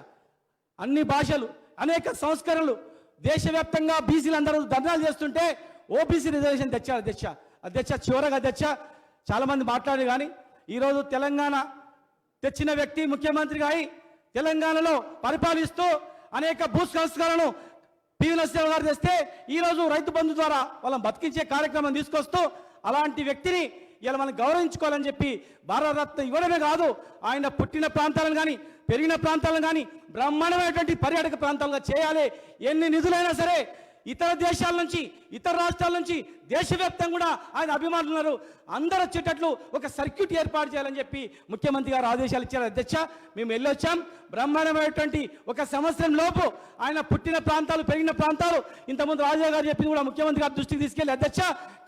అన్ని భాషలు, అనేక సంస్కరణలు, దేశవ్యాప్తంగా బీసీలు అందరూ ధర్నాలు చేస్తుంటే ఓబీసీ రిజర్వేషన్ తెచ్చారు అధ్యక్ష. అధ్యక్ష, చివరగా అధ్యక్ష, చాలామంది మాట్లాడారు కానీ ఈరోజు తెలంగాణ తెచ్చిన వ్యక్తి ముఖ్యమంత్రిగా అయి తెలంగాణలో పరిపాలిస్తూ అనేక భూ సంస్కరణను పివి నరసింహారావు గారు తెస్తే ఈరోజు రైతు బంధు ద్వారా వాళ్ళని బతికించే కార్యక్రమం తీసుకొస్తూ అలాంటి వ్యక్తిని ఇలా మనం గౌరవించుకోవాలని చెప్పి భారతరత్న ఇవ్వడమే కాదు, ఆయన పుట్టిన ప్రాంతాలను కానీ పెరిగిన ప్రాంతాలను కానీ బ్రహ్మాండమైనటువంటి పర్యాటక ప్రాంతాలుగా చేయాలి. ఎన్ని నిధులైనా సరే ఇతర దేశాల నుంచి, ఇతర రాష్ట్రాల నుంచి, దేశవ్యాప్తంగా కూడా ఆయన అభిమానులు ఉన్నారు. అందరూ వచ్చేటట్లు ఒక సర్క్యూట్ ఏర్పాటు చేయాలని చెప్పి ముఖ్యమంత్రి గారు ఆదేశాలు ఇచ్చారు అధ్యక్ష. మేము వెళ్ళొచ్చాం. బ్రహ్మాండమైనటువంటి ఒక సంవత్సరం లోపు ఆయన పుట్టిన ప్రాంతాలు, పెరిగిన ప్రాంతాలు ఇంతకుముందు రాజా గారు చెప్పింది కూడా ముఖ్యమంత్రి గారి దృష్టికి తీసుకెళ్లి అధ్యక్ష,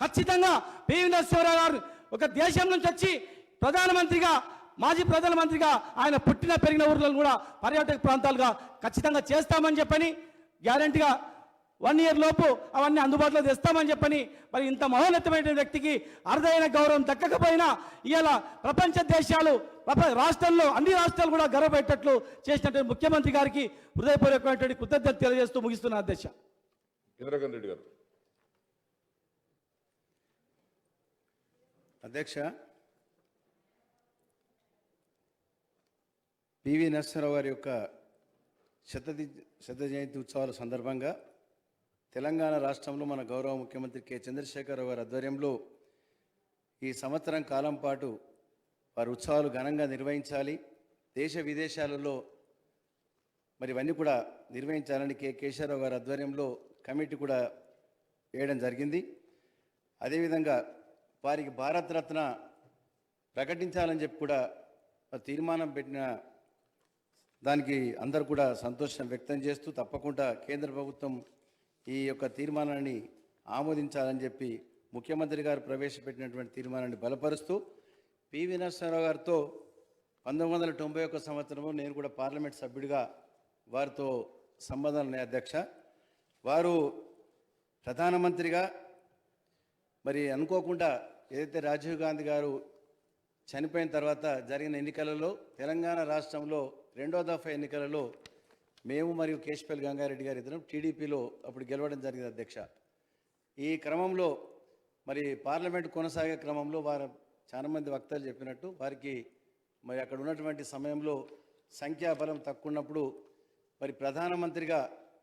ఖచ్చితంగా పివి నరసింహారావు గారు ఒక దేశం నుంచి వచ్చి ప్రధానమంత్రిగా, మాజీ ప్రధానమంత్రిగా ఆయన పుట్టిన పెరిగిన ఊర్లను కూడా పర్యాటక ప్రాంతాలుగా ఖచ్చితంగా చేస్తామని చెప్పని గ్యారంటీగా 1 year లోపు అవన్నీ అందుబాటులో తెస్తామని చెప్పని మరి ఇంత మహోన్నతమైన వ్యక్తికి అరుదైన గౌరవం దక్కకపోయినా ఇవాళ ప్రపంచ దేశాలు, రాష్ట్రాల్లో అన్ని రాష్ట్రాలు కూడా గర్వపెట్టేటట్లు చేసినటువంటి ముఖ్యమంత్రి గారికి హృదయపూర్వకమైనటువంటి కృతజ్ఞత తెలియజేస్తూ ముగిస్తున్నా అధ్యక్ష. ఇందిరాగాంధీ రెడ్డి గారు. అధ్యక్ష, పివి నరసింహారావు గారి యొక్క శత జయంతి ఉత్సవాల సందర్భంగా తెలంగాణ రాష్ట్రంలో మన గౌరవ ముఖ్యమంత్రి కె చంద్రశేఖరరావు గారి ఆధ్వర్యంలో ఈ సంవత్సరం కాలం పాటు వారి ఉత్సవాలు ఘనంగా నిర్వహించాలి, దేశ విదేశాలలో మరి ఇవన్నీ కూడా నిర్వహించాలని కె కేశవరావు గారి ఆధ్వర్యంలో కమిటీ కూడా వేయడం జరిగింది. అదేవిధంగా వారికి భారతరత్న ప్రకటించాలని చెప్పి కూడా తీర్మానం పెట్టిన దానికి అందరూ కూడా సంతోషం వ్యక్తం చేస్తూ తప్పకుండా కేంద్ర ప్రభుత్వం ఈ యొక్క తీర్మానాన్ని ఆమోదించాలని చెప్పి ముఖ్యమంత్రి గారు ప్రవేశపెట్టినటువంటి తీర్మానాన్ని బలపరుస్తూ పివి నరసింహారావు గారితో 1991 సంవత్సరంలో నేను కూడా పార్లమెంట్ సభ్యుడిగా వారితో సంబంధాలు ఉన్నాయి అధ్యక్ష. వారు ప్రధానమంత్రిగా మరి అనుకోకుండా ఏదైతే రాజీవ్ గాంధీ గారు చనిపోయిన తర్వాత జరిగిన ఎన్నికలలో తెలంగాణ రాష్ట్రంలో 2వ దఫా ఎన్నికలలో మేము మరియు కేశపల్లి గంగారెడ్డి గారు ఇద్దరం టీడీపీలో అప్పుడు గెలవడం జరిగింది అధ్యక్ష. ఈ క్రమంలో మరి పార్లమెంట్ కొనసాగే క్రమంలో వారు చాలామంది వక్తలు చెప్పినట్టు వారికి మరి అక్కడ ఉన్నటువంటి సమయంలో సంఖ్యాబలం తక్కువ ఉన్నప్పుడు మరి ప్రధానమంత్రిగా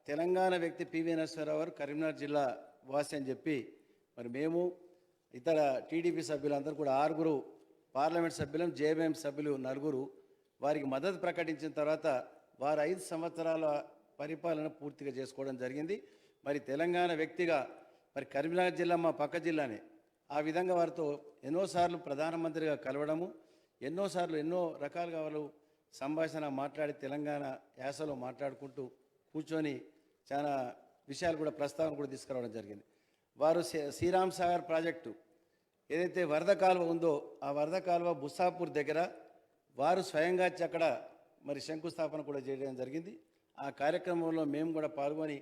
తెలంగాణ వ్యక్తి పివి నరసింహారావు గారు కరీంనగర్ జిల్లా వాసి అని చెప్పి మరి మేము ఇతర టీడీపీ సభ్యులందరూ కూడా 6 పార్లమెంట్ సభ్యులం, జేబీఎం సభ్యులు 4 వారికి మద్దతు ప్రకటించిన తర్వాత వారు 5 సంవత్సరాల పరిపాలన పూర్తిగా చేసుకోవడం జరిగింది. మరి తెలంగాణ వ్యక్తిగా మరి కరీంనగర్ జిల్లా మా పక్క జిల్లానే, ఆ విధంగా వారితో ఎన్నోసార్లు ప్రధానమంత్రిగా కలవడము, ఎన్నోసార్లు ఎన్నో రకాలుగా వాళ్ళు సంభాషణ మాట్లాడి తెలంగాణ యాసలో మాట్లాడుకుంటూ కూర్చొని చాలా విషయాలు కూడా ప్రస్తావన కూడా తీసుకురావడం జరిగింది. వారు శ్రీరామ్ సాగర్ ప్రాజెక్టు ఏదైతే వరద కాలువ ఉందో ఆ వరద కాలువ బుస్సాపూర్ దగ్గర వారు స్వయంగా వచ్చి అక్కడ మరి శంకుస్థాపన కూడా చేయడం జరిగింది. ఆ కార్యక్రమంలో మేము కూడా పాల్గొని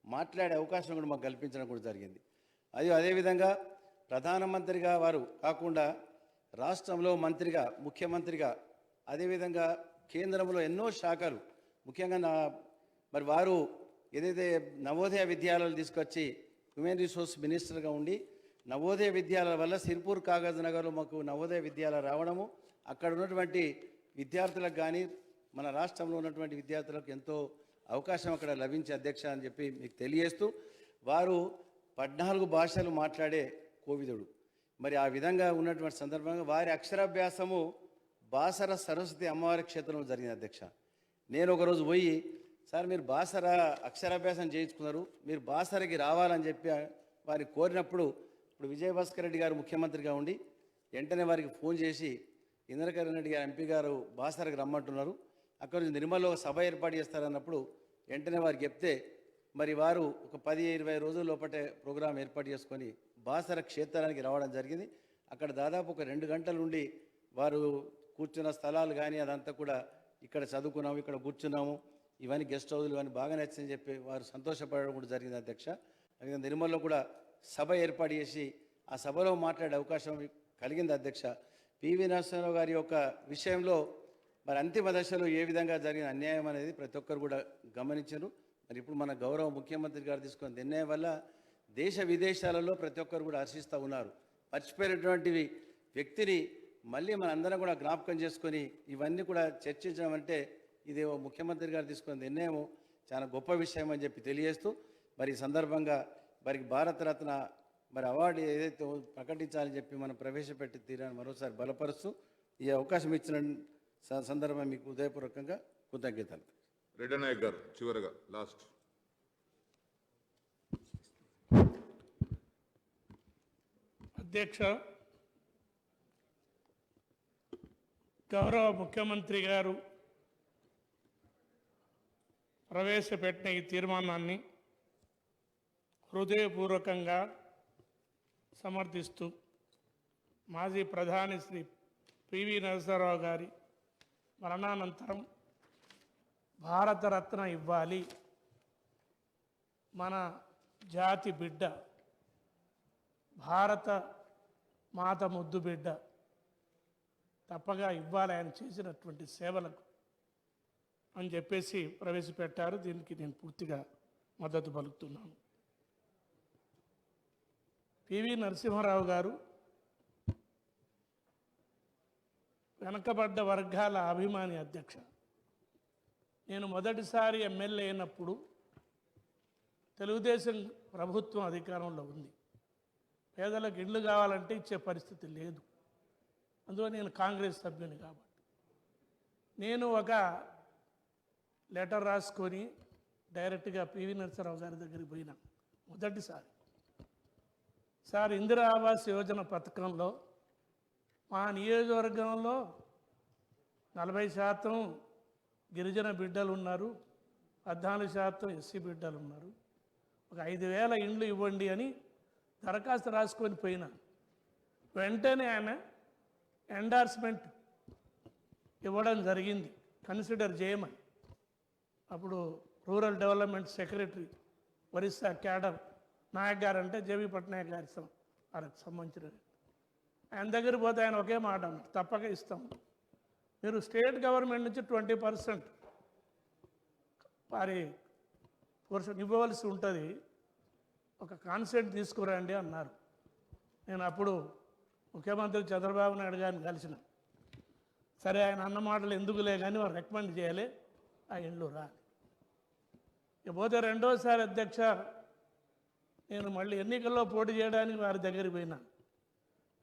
మాట్లాడే అవకాశం కూడా మాకు కల్పించడం కూడా జరిగింది. అదేవిధంగా ప్రధానమంత్రిగా వారు కాకుండా రాష్ట్రంలో మంత్రిగా, ముఖ్యమంత్రిగా, అదేవిధంగా కేంద్రంలో ఎన్నో శాఖలు, ముఖ్యంగా మరి వారు ఏదైతే నవోదయ విద్యాలయాలు తీసుకొచ్చి హ్యూమన్ రిసోర్స్ మినిస్టర్గా ఉండి నవోదయ విద్యాలయాల వల్ల సిర్పూర్ కాగజ్ నగర్లో మాకు నవోదయ విద్యాలయాలు రావడము, అక్కడ ఉన్నటువంటి విద్యార్థులకు కానీ మన రాష్ట్రంలో ఉన్నటువంటి విద్యార్థులకు ఎంతో అవకాశం అక్కడ లభించే అధ్యక్ష అని చెప్పి మీకు తెలియజేస్తూ, వారు 14 భాషలు మాట్లాడే కోవిదుడు. మరి ఆ విధంగా ఉన్నటువంటి సందర్భంగా వారి అక్షరాభ్యాసము బాసర సరస్వతి అమ్మవారి క్షేత్రంలో జరిగింది అధ్యక్ష. నేను ఒకరోజు పోయి, సార్ మీరు బాసర అక్షరాభ్యాసం చేయించుకున్నారు, మీరు బాసరకి రావాలని చెప్పి వారిని కోరినప్పుడు, ఇప్పుడు విజయభాస్కర్ రెడ్డి గారు ముఖ్యమంత్రిగా ఉండి వెంటనే వారికి ఫోన్ చేసి, ఇంద్రకరణ్ రెడ్డి గారు ఎంపీ గారు బాసరకు రమ్మంటున్నారు, అక్కడ నుంచి నిర్మల్లో ఒక సభ ఏర్పాటు చేస్తారన్నప్పుడు వెంటనే వారికి చెప్తే, మరి వారు ఒక 10-20 రోజుల లోపటే ప్రోగ్రాం ఏర్పాటు చేసుకొని బాసర క్షేత్రానికి రావడం జరిగింది. అక్కడ దాదాపు ఒక 2 గంటల నుండి వారు కూర్చున్న స్థలాలు కానీ అదంతా కూడా ఇక్కడ చదువుకున్నాము, ఇక్కడ కూర్చున్నాము, ఇవన్నీ గెస్ట్ హౌస్లు ఇవన్నీ బాగా నచ్చిందని చెప్పి వారు సంతోషపడడం కూడా జరిగింది అధ్యక్ష. అలాగే నిర్మల్లో కూడా సభ ఏర్పాటు చేసి ఆ సభలో మాట్లాడే అవకాశం కలిగింది అధ్యక్ష. పివి నరసింహారావు గారి యొక్క విషయంలో మరి అంతిమ దశలో ఏ విధంగా జరిగిన అన్యాయం అనేది ప్రతి ఒక్కరు కూడా గమనించారు. మరి ఇప్పుడు మన గౌరవ ముఖ్యమంత్రి గారు తీసుకున్న నిర్ణయం వల్ల దేశ విదేశాలలో ప్రతి ఒక్కరు కూడా హర్షిస్తూ ఉన్నారు. మర్చిపోయినటువంటి వ్యక్తిని మళ్ళీ మన అందరం కూడా జ్ఞాపకం చేసుకొని ఇవన్నీ కూడా చర్చించడం అంటే ఇది ముఖ్యమంత్రి గారు తీసుకున్న నిర్ణయం చాలా గొప్ప విషయం అని చెప్పి తెలియజేస్తూ, మరి ఈ సందర్భంగా వారికి భారతరత్న మరి అవార్డు ఏదైతే ప్రకటించాలని చెప్పి మనం ప్రవేశపెట్టి తీరాన్ని మరోసారి బలపరుస్తూ ఈ అవకాశం ఇచ్చిన సందర్భం మీకు హృదయపూర్వకంగా కృతజ్ఞతలు. రెడ్డి నాయక్ గారు చివరగా లాస్ట్. అధ్యక్ష, గౌరవ ముఖ్యమంత్రి గారు ప్రవేశపెట్టిన ఈ తీర్మానాన్ని హృదయపూర్వకంగా సమర్థిస్తూ మాజీ ప్రధాని శ్రీ పివి నరసింహారావు గారి మరణానంతరం భారతరత్న ఇవ్వాలి, మన జాతి బిడ్డ, భారత మాత ముద్దు బిడ్డ, తప్పగా ఇవ్వాలి ఆయన చేసినటువంటి సేవలకు అని చెప్పేసి ప్రవేశపెట్టారు. దీనికి నేను పూర్తిగా మద్దతు పలుకుతున్నాను. పివి నరసింహారావు గారు వెనకబడ్డ వర్గాల అభిమాని అధ్యక్ష. నేను మొదటిసారి ఎమ్మెల్యే అయినప్పుడు తెలుగుదేశం ప్రభుత్వం అధికారంలో ఉంది. పేదలకు ఇళ్ళు కావాలంటే ఇచ్చే పరిస్థితి లేదు. అందులో నేను కాంగ్రెస్ సభ్యుని కాబట్టి నేను ఒక లెటర్ రాసుకొని డైరెక్ట్గా పివి నరసింహారావు గారి దగ్గరికి పోయినా. మొదటిసారి, సార్ ఇందిరా ఆవాస్ యోజన పథకంలో మా నియోజకవర్గంలో 40% గిరిజన బిడ్డలు ఉన్నారు, 14% ఎస్సీ బిడ్డలు ఉన్నారు, ఒక 5,000 ఇండ్లు ఇవ్వండి అని దరఖాస్తు రాసుకొని పోయినా. వెంటనే ఆయన ఎండార్స్మెంట్ ఇవ్వడం జరిగింది, కన్సిడర్ చేయమని. అప్పుడు rural development secretary Orissa cadre Nayak garu అంటే జేబీ పట్నాయక్ గారి వాళ్ళకి సంబంధించిన ఆయన దగ్గర పోతే ఆయన ఒకే మాట అన్నారు, తప్పక ఇస్తాం, మీరు స్టేట్ గవర్నమెంట్ నుంచి 20% వారి పోర్షన్ ఇవ్వవలసి ఉంటుంది, ఒక కాన్సెంట్ తీసుకురండి అన్నారు. నేను అప్పుడు ముఖ్యమంత్రి చంద్రబాబు నాయుడు గారిని కలిసిన. సరే ఆయన అన్న మాటలు ఎందుకులే కానీ వారు రికమెండ్ చేయాలి, ఆ ఇండ్లు రాలి. ఇకపోతే రెండోసారి అధ్యక్ష, నేను మళ్ళీ ఎన్నికల్లో పోటీ చేయడానికి వారి దగ్గరికి పోయినా.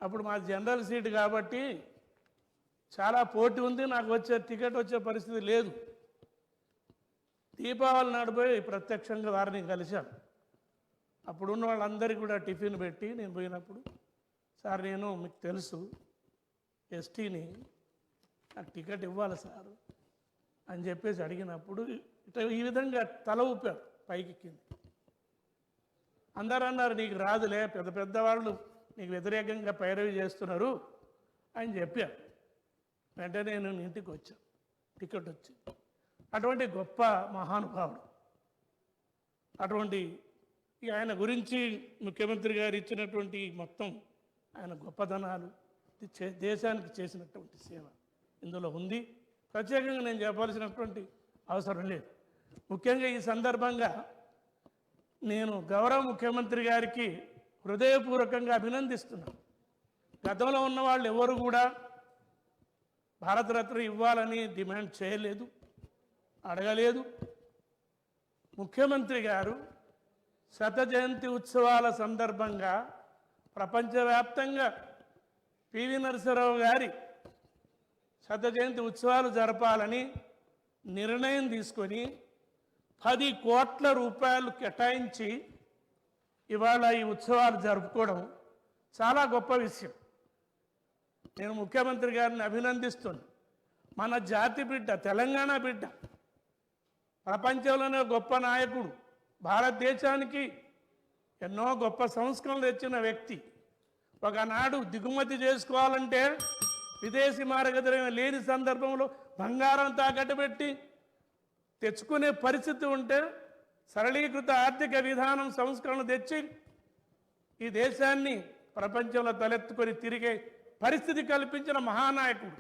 అప్పుడు మా జనరల్ సీట్ కాబట్టి చాలా పోటీ ఉంది, నాకు టికెట్ వచ్చే పరిస్థితి లేదు. దీపావళి నాడు పోయి ప్రత్యక్షంగా వారిని కలిశాను. అప్పుడున్న వాళ్ళందరికీ కూడా టిఫిన్ పెట్టి నేను పోయినప్పుడు, సార్ నేను మీకు తెలుసు ఎస్టీని, నాకు టికెట్ ఇవ్వాలి సార్ అని చెప్పేసి అడిగినప్పుడు ఈ విధంగా తల ఊపారు పైకి కింద. అందరూ అన్నారు నీకు రాదులే, పెద్ద పెద్ద వాళ్ళు నీకు వ్యతిరేకంగా పైరవి చేస్తున్నారు అని చెప్పారు. వెంటనే నేను ఇంటికి వచ్చాను, టికెట్ వచ్చింది. అటువంటి గొప్ప మహానుభావుడు, అటువంటి ఆయన గురించి ముఖ్యమంత్రి గారు ఇచ్చినటువంటి మొత్తం ఆయన గొప్పదనాలు, దేశానికి చేసినటువంటి సేవ ఇందులో ఉంది. ప్రత్యేకంగా నేను చెప్పాల్సినటువంటి అవసరం లేదు. ముఖ్యంగా ఈ సందర్భంగా నేను గౌరవ ముఖ్యమంత్రి గారికి హృదయపూర్వకంగా అభినందిస్తున్నాను. గతంలో ఉన్న వాళ్ళు ఎవరు కూడా భారతరత్న ఇవ్వాలని డిమాండ్ చేయలేదు. అడగలేదు. ముఖ్యమంత్రి గారు శత జయంతి ఉత్సవాల సందర్భంగా ప్రపంచవ్యాప్తంగా పివి నరసింహారావు గారి శత జయంతి ఉత్సవాలు జరపాలని నిర్ణయం తీసుకొని 10 కోట్ల రూపాయలు కేటాయించి ఇవాళ ఈ ఉత్సవాలు జరుపుకోవడం చాలా గొప్ప విషయం. నేను ముఖ్యమంత్రి గారిని అభినందిస్తున్నాను. మన జాతి బిడ్డ, తెలంగాణ బిడ్డ, ప్రపంచంలోనే గొప్ప నాయకుడు, భారతదేశానికి ఎన్నో గొప్ప సంస్కరణలు తెచ్చిన వ్యక్తి. ఒకనాడు దిగుమతి చేసుకోవాలంటే విదేశీ మార్గద్రవ్యం లేని సందర్భంలో బంగారం తాకట్టు పెట్టి తెచ్చుకునే పరిస్థితి ఉంటే సరళీకృత ఆర్థిక విధానం సంస్కరణ తెచ్చి ఈ దేశాన్ని ప్రపంచంలో తలెత్తుకొని తిరిగే పరిస్థితి కల్పించిన మహానాయకుడు.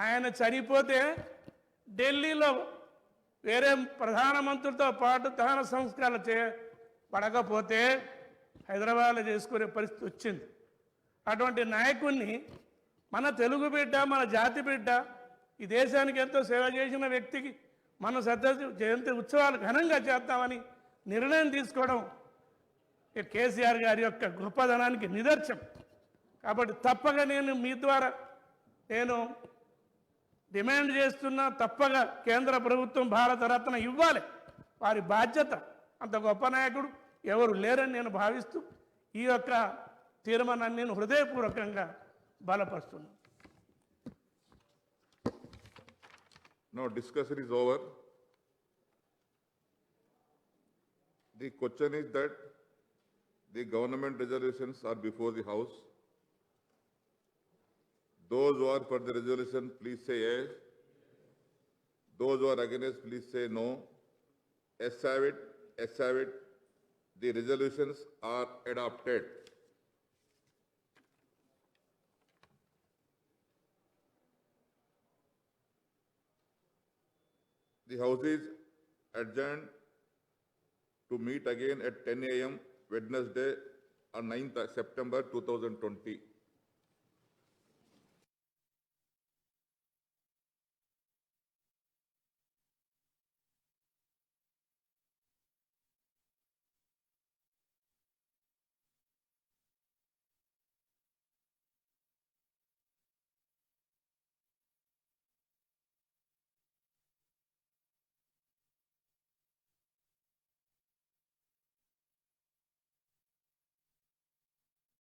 ఆయన చనిపోతే ఢిల్లీలో వేరే ప్రధానమంత్రులతో పాటు దహన సంస్కారాలు పడకపోతే హైదరాబాద్లో చేసుకునే పరిస్థితి వచ్చింది. అటువంటి నాయకుడిని మన తెలుగు బిడ్డ, మన జాతి బిడ్డ, ఈ దేశానికి ఎంతో సేవ చేసిన వ్యక్తికి మన జయంతి ఉత్సవాలు ఘనంగా చేద్దామని నిర్ణయం తీసుకోవడం కేసీఆర్ గారి యొక్క గొప్పదనానికి నిదర్శనం. కాబట్టి తప్పక నేను మీ ద్వారా డిమాండ్ చేస్తున్నా, తప్పగా కేంద్ర ప్రభుత్వం భారతరత్న ఇవ్వాలి. వారి బాధ్యత. అంత గొప్ప నాయకుడు ఎవరు లేరని నేను భావిస్తూ ఈ యొక్క తీర్మానాన్ని నేను హృదయపూర్వకంగా బలపరుస్తున్నాను. Now discussion is over. The question is that the government resolutions are before the House. Those who are for the resolution, please say yes. Those who are against, please say no. Yes have it, yes have it. The resolutions are adopted. The House is adjourned to meet again at 10 a.m. Wednesday on 9th September 2020.